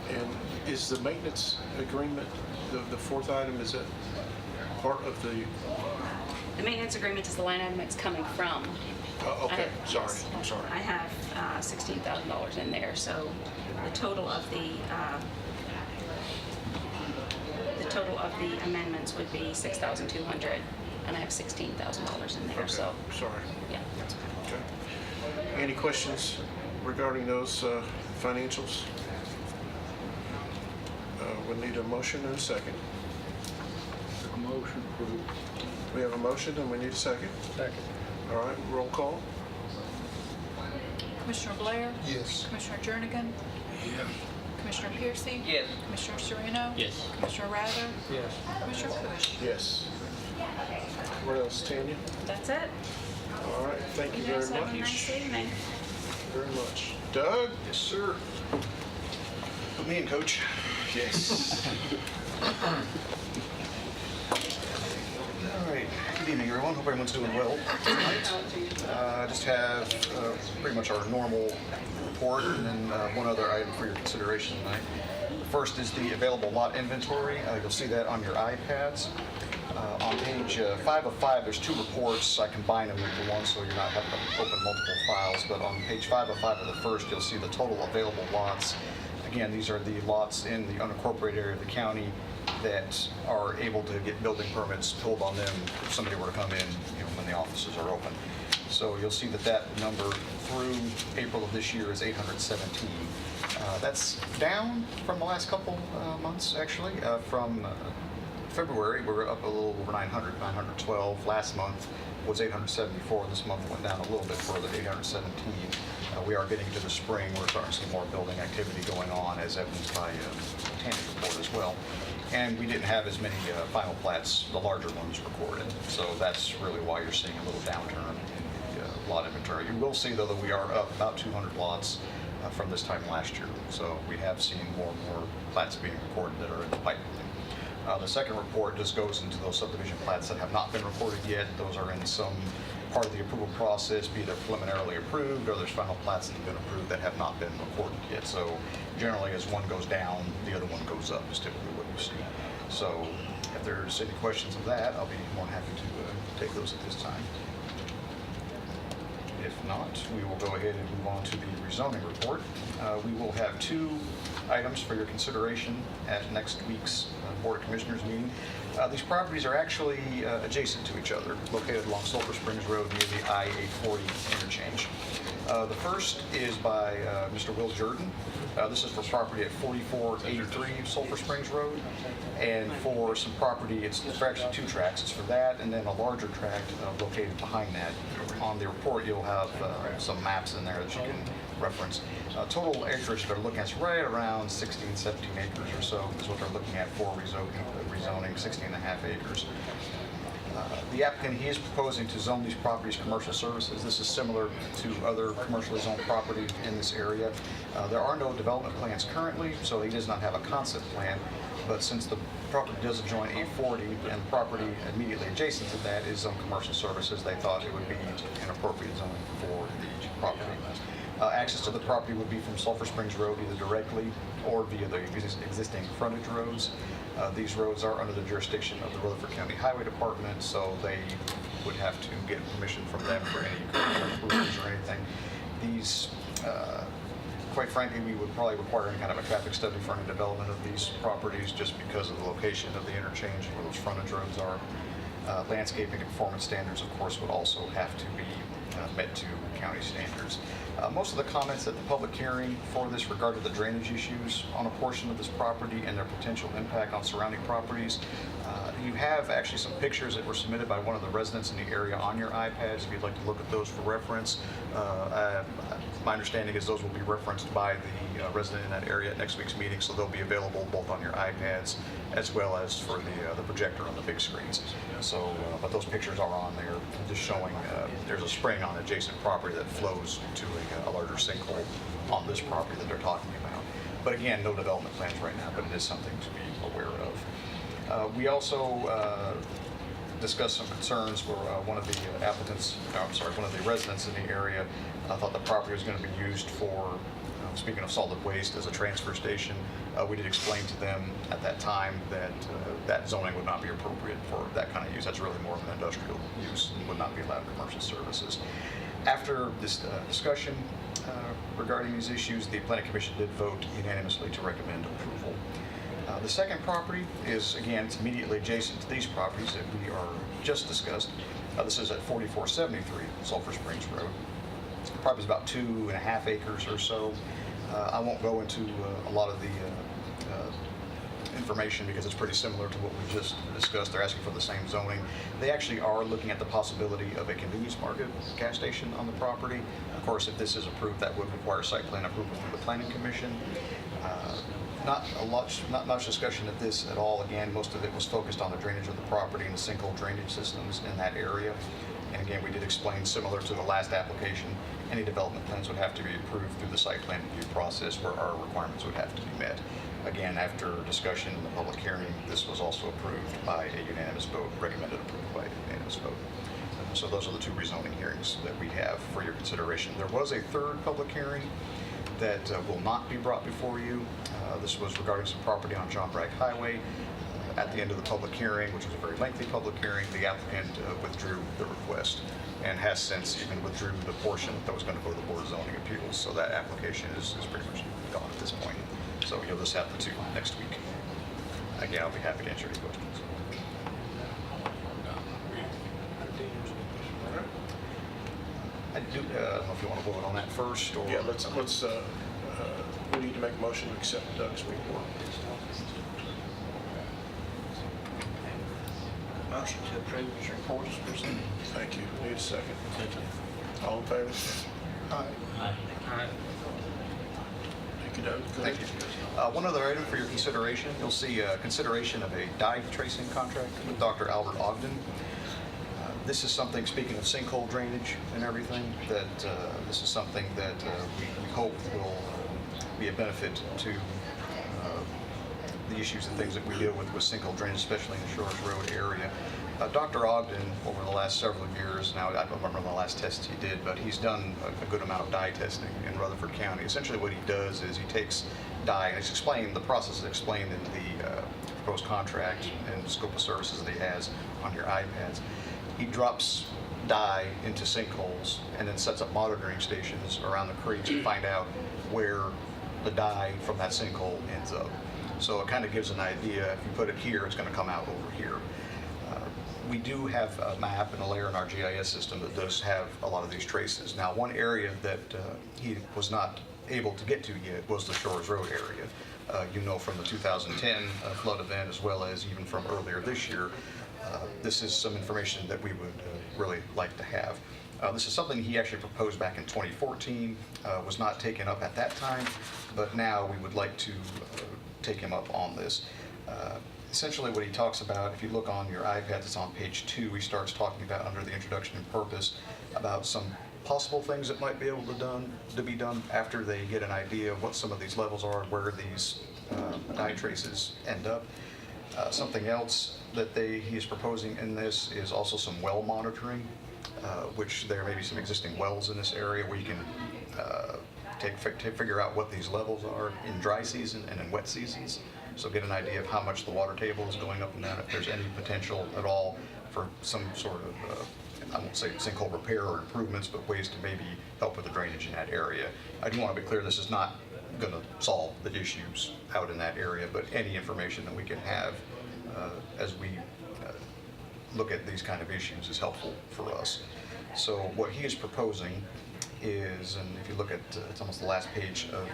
And is the maintenance agreement, the fourth item, is it part of the... The maintenance agreement is the line item it's coming from. Okay, sorry, I'm sorry. I have $16,000 in there, so the total of the amendments would be $6,200, and I have $16,000 in there. Okay, so sorry. yeah, that's okay. Okay. Any questions regarding those financials? We need a motion and a second. A motion approved. We have a motion and we need a second. Second. All right, roll call. Commissioner Blair? Yes. Commissioner Jernigan? Yes. Commissioner Piercy? Yes. Commissioner Sereno? Yes. Commissioner Rather? Yes. Commissioner Cush? Yes. What else, Tanya? That's it. All right, thank you very guys have a much. nice evening. Very much. Doug? Yes, sir. Put me in, Coach. Yes. All right. Good evening, everyone. Hope everyone's doing well tonight. I just have pretty much our normal report and then one other item for your consideration tonight. First is the available lot inventory. You'll see that on your iPads. On page 5 of 5, there's 2 reports. I combine them into one so you're not having to open multiple files. But on page 5 of 5 of the first, you'll see the total available lots. Again, these are the lots in the unincorporated area of the county that are able to get building permits pulled on them if somebody were to come in, when the offices are open. So you'll see that that number through April of this year is 817. That's down from the last couple months, actually. From February, we were up a little over 900, 912. Last month was 874. This month went down a little bit further, 817. We are getting to the spring. We're starting to see more building activity going on, as evidenced by Tanya's report as well. And we didn't have as many final plats, the larger ones, recorded. So that's really why you're seeing a little downturn in the lot inventory. You will see, though, that we are up about 200 lots from this time last year. So we have seen more and more plats being recorded that are in the pipeline. The second report just goes into those subdivision plats that have not been recorded yet. Those are in some part of the approval process, be either preliminarily approved or there's final plats that have been approved that have not been recorded yet. So generally, as one goes down, the other one goes up is typically what you see. So if there's any questions of that, I'll be more than happy to take those at this time. If not, we will go ahead and move on to the rezoning report. We will have two items for your consideration at next week's Board of Commissioners meeting. These properties are actually adjacent to each other, located along Sulphur Springs Road near the I-840 interchange. The first is by Mr. Will Jordan. This is for property at 4483 Sulphur Springs Road. And for some property, it's for actually two tracts. It's for that and then a larger tract located behind that. On the report, you'll have some maps in there that you can reference. Total acreage they're looking at is right around 16, 17 acres or so is what they're looking at for rezoning 16 and a half acres. The applicant, he is proposing to zone these properties commercial services. This is similar to other commercially zoned property in this area. There are no development plans currently, so he does not have a concept plan. But since the property does adjoin 840 and the property immediately adjacent to that is zoned commercial services, they thought it would be an appropriate zoning for the property. Access to the property would be from Sulphur Springs Road either directly or via the existing frontage roads. These roads are under the jurisdiction of the Rutherford County Highway Department, so they would have to get permission from them for any approvals or anything. These, quite frankly, we would probably require any kind of a traffic study for any development of these properties just because of the location of the interchange where those frontage roads are. Landscaping and performance standards, of course, would also have to be met to county standards. Most of the comments at the public hearing for this regarded the drainage issues on a portion of this property and their potential impact on surrounding properties. You have actually some pictures that were submitted by one of the residents in the area on your iPads if you'd like to look at those for reference. My understanding is those will be referenced by the resident in that area at next week's meeting, so they'll be available both on your iPads as well as for the projector on the big screens. So, but those pictures are on there, just showing there's a spring on adjacent property that flows to a larger sinkhole on this property that they're talking about. But again, no development plans right now, but it is something to be aware of. We also discussed some concerns where one of the applicants, one of the residents in the area thought the property was going to be used for, speaking of solid waste, as a transfer station. We did explain to them at that time that that zoning would not be appropriate for that kind of use. That's really more of an industrial use and would not be allowed commercial services. After this discussion regarding these issues, the Planning Commission did vote unanimously to recommend approval. The second property is, again, it's immediately adjacent to these properties that we are just discussed. This is at 4473 Sulphur Springs Road. The property is about 2.5 acres or so. I won't go into a lot of the information because it's pretty similar to what we just discussed. They're asking for the same zoning. They actually are looking at the possibility of a convenience market gas station on the property. Of course, if this is approved, that would require site plan approval from the Planning Commission. Not much discussion of this at all. Again, most of it was focused on the drainage of the property and the sinkhole drainage systems in that area. And again, we did explain, similar to the last application, any development plans would have to be approved through the site plan review process where our requirements would have to be met. Again, after discussion in the public hearing, this was also approved by a unanimous vote, recommended approval by a unanimous vote. So those are the two rezoning hearings that we have for your consideration. There was a third public hearing that will not be brought before you. This was regarding some property on John Bragg Highway. At the end of the public hearing, which was a very lengthy public hearing, the applicant withdrew the request and has since even withdrew the portion that was going to go to the Board of Zoning Appeals. So that application is pretty much gone at this point. So you'll just have the two next week. again, I'll be happy to answer any questions. I do, I don't know if you want to vote on that first, or... Yeah, let's, we need to make a motion to accept Doug's report. Motion to approve his report is presented. Thank you. Need a second. All in favor? Aye. Thank you, Doug. Go Thank ahead. you. One other item for your consideration. You'll see consideration of a dye tracing contract with Dr. Albert Ogden. This is something, speaking of sinkhole drainage and everything, that this is something that we hope will be a benefit to the issues and things that we deal with sinkhole drainage, especially in the Shores Road area. Dr. Ogden, over the last several years, now I don't remember the last tests he did, but he's done a good amount of dye testing in Rutherford County. Essentially what he does is he takes dye, and it's explained, the process is explained in the proposed contract and scope of services that he has on your iPads. He drops dye into sinkholes and then sets up monitoring stations around the creeks to find out where the dye from that sinkhole ends up. So it kind of gives an idea, if you put it here, it's going to come out over here. We do have a map and a layer in our GIS system that does have a lot of these traces. Now, one area that he was not able to get to yet was the Shores Road area. You know, from the 2010 flood event, as well as even from earlier this year, this is some information that we would really like to have. This is something he actually proposed back in 2014, was not taken up at that time, but now we would like to take him up on this. Essentially what he talks about, if you look on your iPad, it's on page 2, he starts talking about, under the introduction and purpose, about some possible things that might be able to be done after they get an idea of what some of these levels are, where these dye traces end up. Something else that he is proposing in this is also some well monitoring, which there may be some existing wells in this area where you can figure out what these levels are in dry season and in wet seasons. So get an idea of how much the water table is going up and down, if there's any potential at all for some sort of, I won't say sinkhole repair or improvements, but ways to maybe help with the drainage in that area. I do want to be clear, this is not going to solve the issues out in that area, but any information that we can have as we look at these kind of issues is helpful for us. So what he is proposing is, and if you look at, it's almost the last page of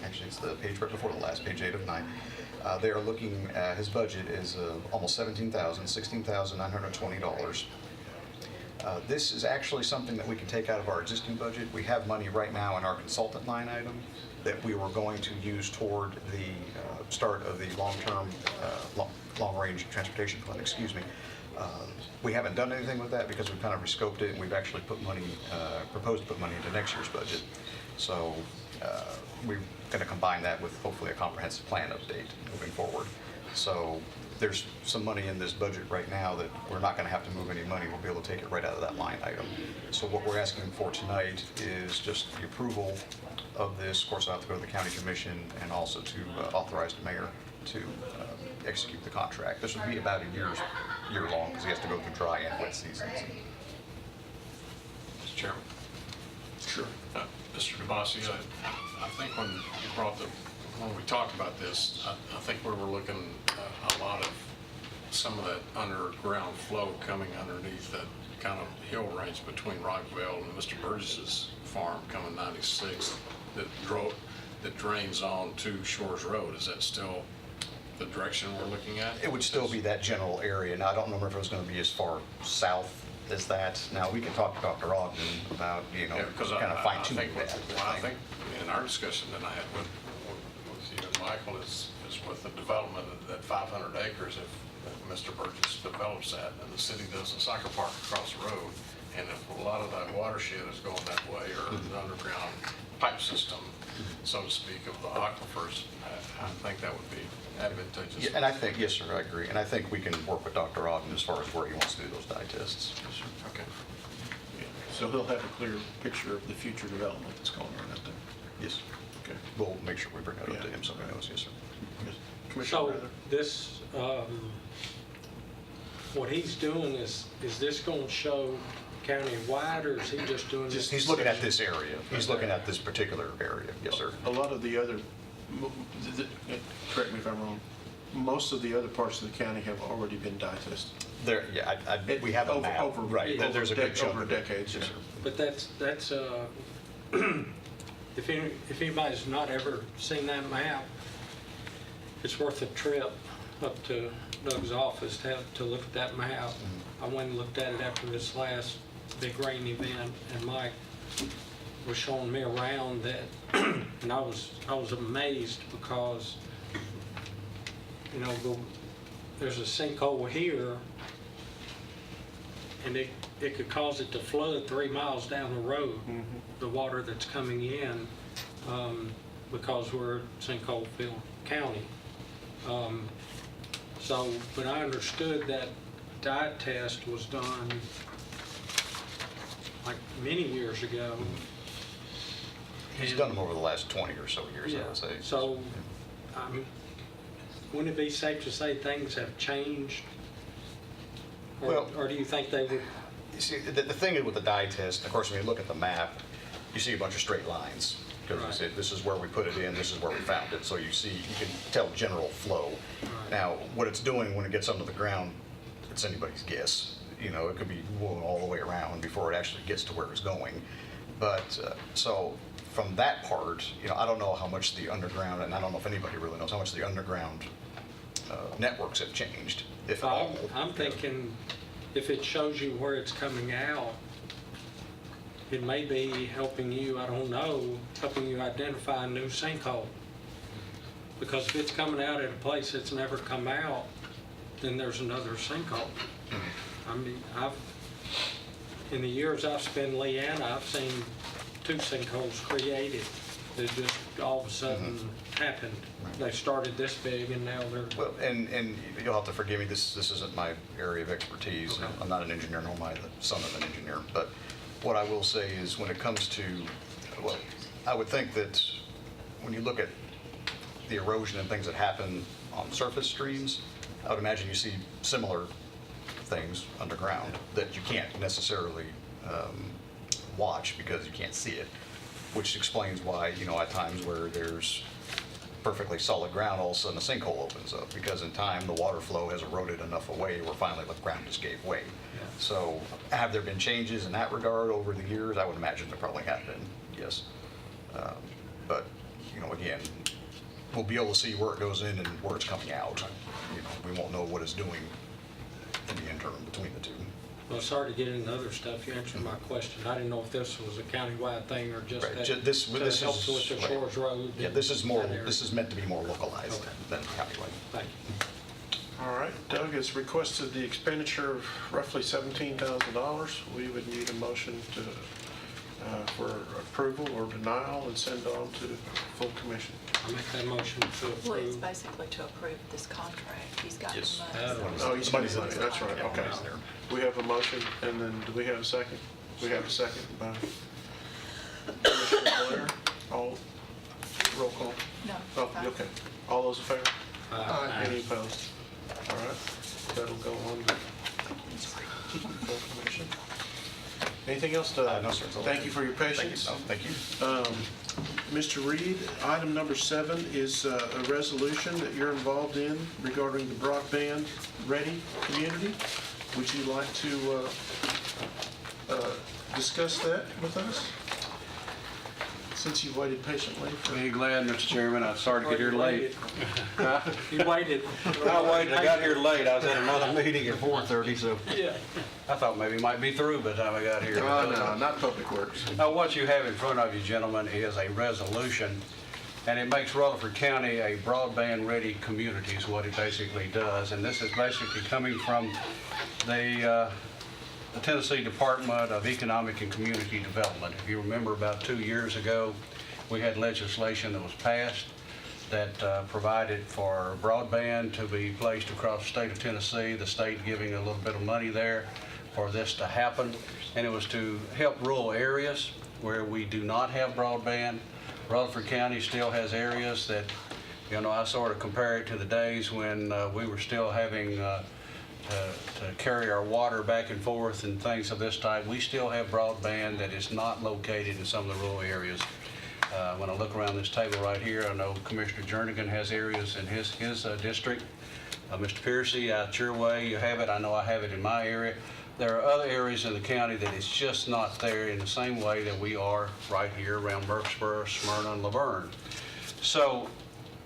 actually it's the page right before the last, page 8 of 9. They are looking at, his budget is almost $16,920. This is actually something that we can take out of our existing budget. We have money right now in our consultant line item that we were going to use toward the start of the long-range transportation plan, excuse me. We haven't done anything with that because we've kind of rescoped it, and we've actually put money, proposed to put money into next year's budget. So we're going to combine that with hopefully a comprehensive plan update moving forward. So there's some money in this budget right now that we're not going to have to move any money. We'll be able to take it right out of that line item. So what we're asking for tonight is just the approval of this. Of course, I'll have to go to the county commission and also to authorize the mayor to execute the contract. This would be about a year long because he has to go through dry and wet seasons. Mr. Chairman. Sure. Mr. DeBasi, I think when we talked about this, I think we were looking at a lot of some of that underground flow coming underneath that kind of hill range between Rockville and Mr. Burgess's farm coming 96 that drains on to Shores Road. Is that still the direction we're looking at? It would still be that general area. Now, I don't remember if it was going to be as far south as that. Now, we can talk to Dr. Ogden about, kind of fine tuning that. I think in our discussion that I had with you and Michael is with the development of that 500 acres, if Mr. Burgess develops that and the city does a soccer park across the road, and if a lot of that watershed is going that way, or the underground pipe system, so to speak, of the aquifers, I think that would be advantageous. Yeah, and I think, yes, sir, I agree. And I think we can work with Dr. Ogden as far as where he wants to do those dye tests. Yes, sir. Okay. So he'll have a clear picture of the future development that's going on out there. Yes. Okay. We'll make sure we bring that up to him so he knows. Yes, sir. Yes. Commissioner So Rather? this, what he's doing is this going to show county-wide, or is he just doing this? He's looking at this area. He's looking at this particular area. Yes, sir. A lot of the other, correct me if I'm wrong, most of the other parts of the county have already been dye tested. There, yeah, we have a Over- map, over- right, over there's a big chunk over of it. decades, Yes, yeah. sir. But that's if anybody's not ever seen that map, it's worth a trip up to Doug's office to look at that map. I went and looked at it after this last big rain event, and Mike was showing me around that, and I was amazed because, you know, there's a sinkhole here, and it could cause it to flood 3 miles down the road, the water that's coming in, because we're sinkhole-filled county. So, but I understood that dye test was done like many years ago. He's And- done them over the last 20 or so years, I Yeah, would say. so, wouldn't it be safe to say things have changed? Well- Or do you think they would? You see, the thing with the dye test, of course, when you look at the map, you see a bunch of straight lines. Because Right. this is where we put it in, this is where we found it. So you can tell general flow. Right. Now, what it's doing when it gets under the ground, it's anybody's guess. You know, it could be going all the way around before it actually gets to where it's going. But, so from that part, you know, I don't know how much the underground, and I don't know if anybody really knows how much the underground networks have changed, if at all. I'm thinking if it shows you where it's coming out, it may be helping you, I don't know, helping you identify a new sinkhole. Because if it's coming out at a place that's never come out, then there's another sinkhole. I mean, in the years I've spent in Leanna, I've seen 2 sinkholes created that just all of a sudden happened. They started this big and now they're. Well, and you'll have to forgive me, this isn't my area of expertise. Okay. I'm not an engineer, nor am I the son of an engineer. But what I will say is when it comes to, well, I would think that when you look at the erosion and things that happen on surface streams, I would imagine you see similar things underground that you can't necessarily watch because you can't see it, which explains why, you know, at times where there's perfectly solid ground, all of a sudden a sinkhole opens up because in time the water flow has eroded enough away where finally the ground just gave way. So have there been changes in that regard over the years? I would imagine there probably have been, yes. But, you know, again, we'll be able to see where it goes in and where it's coming out. You know, we won't know what it's doing in the interim between the two. Well, sorry to get into other stuff. You answered my question. I didn't know if this was a countywide thing or just Right, that this to is help with the right. Shores Road. Yeah, and this is more, that area. this is meant to be more localized Okay. than countywide. Thank you. All right, Doug has requested the expenditure of roughly $17,000. We would need a motion to, for approval or denial and send on to full commission. I make that motion to Well, it's approve. basically to approve this contract. He's got the Yes. money. Oh, he's money's money, that's right, okay. Money's there. We have a motion, and then do we have a second? We have a second by Commissioner Blair. All, roll call. No. Oh, fine. okay. All those in favor? Aye. Any opposed? All right, that'll go on to full commission. Anything else to? No, sir, it's all Thank right. you for your patience. Thank you. Mr. Reed, item number 7 is a resolution that you're involved in regarding the broadband ready community. Would you like to discuss that with us? Since you waited patiently. Be glad, Mr. Chairman. I'm sorry to get here late. You waited. I waited, I got here late. I was at another meeting at 4:30, so Yeah. I thought maybe it might be through by the time I got here. Oh, no, not Public Works. Now, what you have in front of you, gentlemen, is a resolution, and it makes Rutherford County a broadband-ready community is what it basically does. And this is basically coming from the Tennessee Department of Economic and Community Development. If you remember, about 2 years ago, we had legislation that was passed that provided for broadband to be placed across the state of Tennessee, the state giving a little bit of money there for this to happen. And it was to help rural areas where we do not have broadband. Rutherford County still has areas that, you know, I sort of compare it to the days when we were still having to carry our water back and forth and things of this type. We still have broadband that is not located in some of the rural areas. When I look around this table right here, I know Commissioner Jernigan has areas in his district. Mr. Piercy, out your way, you have it. I know I have it in my area. There are other areas in the county that it's just not there in the same way that we are right here around Murfreesboro, Smyrna, and Laverne. So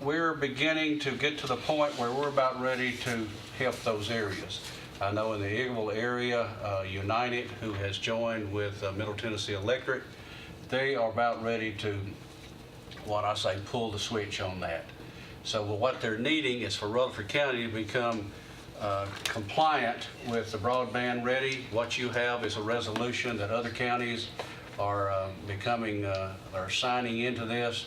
we're beginning to get to the point where we're about ready to help those areas. I know in the Eagleville area, United, who has joined with Middle Tennessee Electric, they are about ready to, what I say, pull the switch on that. So what they're needing is for Rutherford County to become compliant with the Broadband Ready. What you have is a resolution that other counties are are signing into this.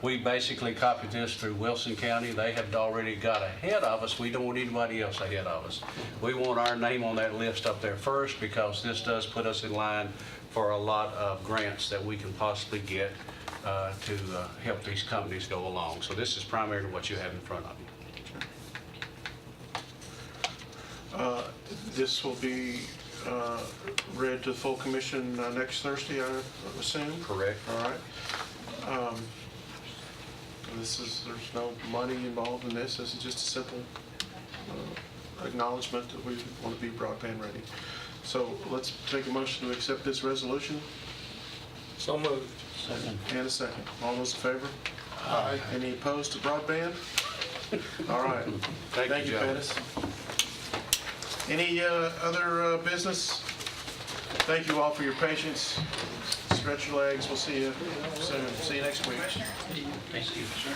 We basically copied this through Wilson County. They have already got ahead of us. We don't want anybody else ahead of us. We want our name on that list up there first because this does put us in line for a lot of grants that we can possibly get to help these companies go along. So this is primarily what you have in front of you. This will be read to the full commission next Thursday, I assume? Correct. All right. There's no money involved in this. This is just a simple acknowledgement that we want to be broadband ready. So let's take a motion to accept this resolution. So moved. Second. And a second. All those in favor? Aye. Any opposed to broadband? All right. Thank you, Pettis. Any other business? Thank you all for your patience. Stretch your legs. We'll see you soon. See you next week. Thank you, sir.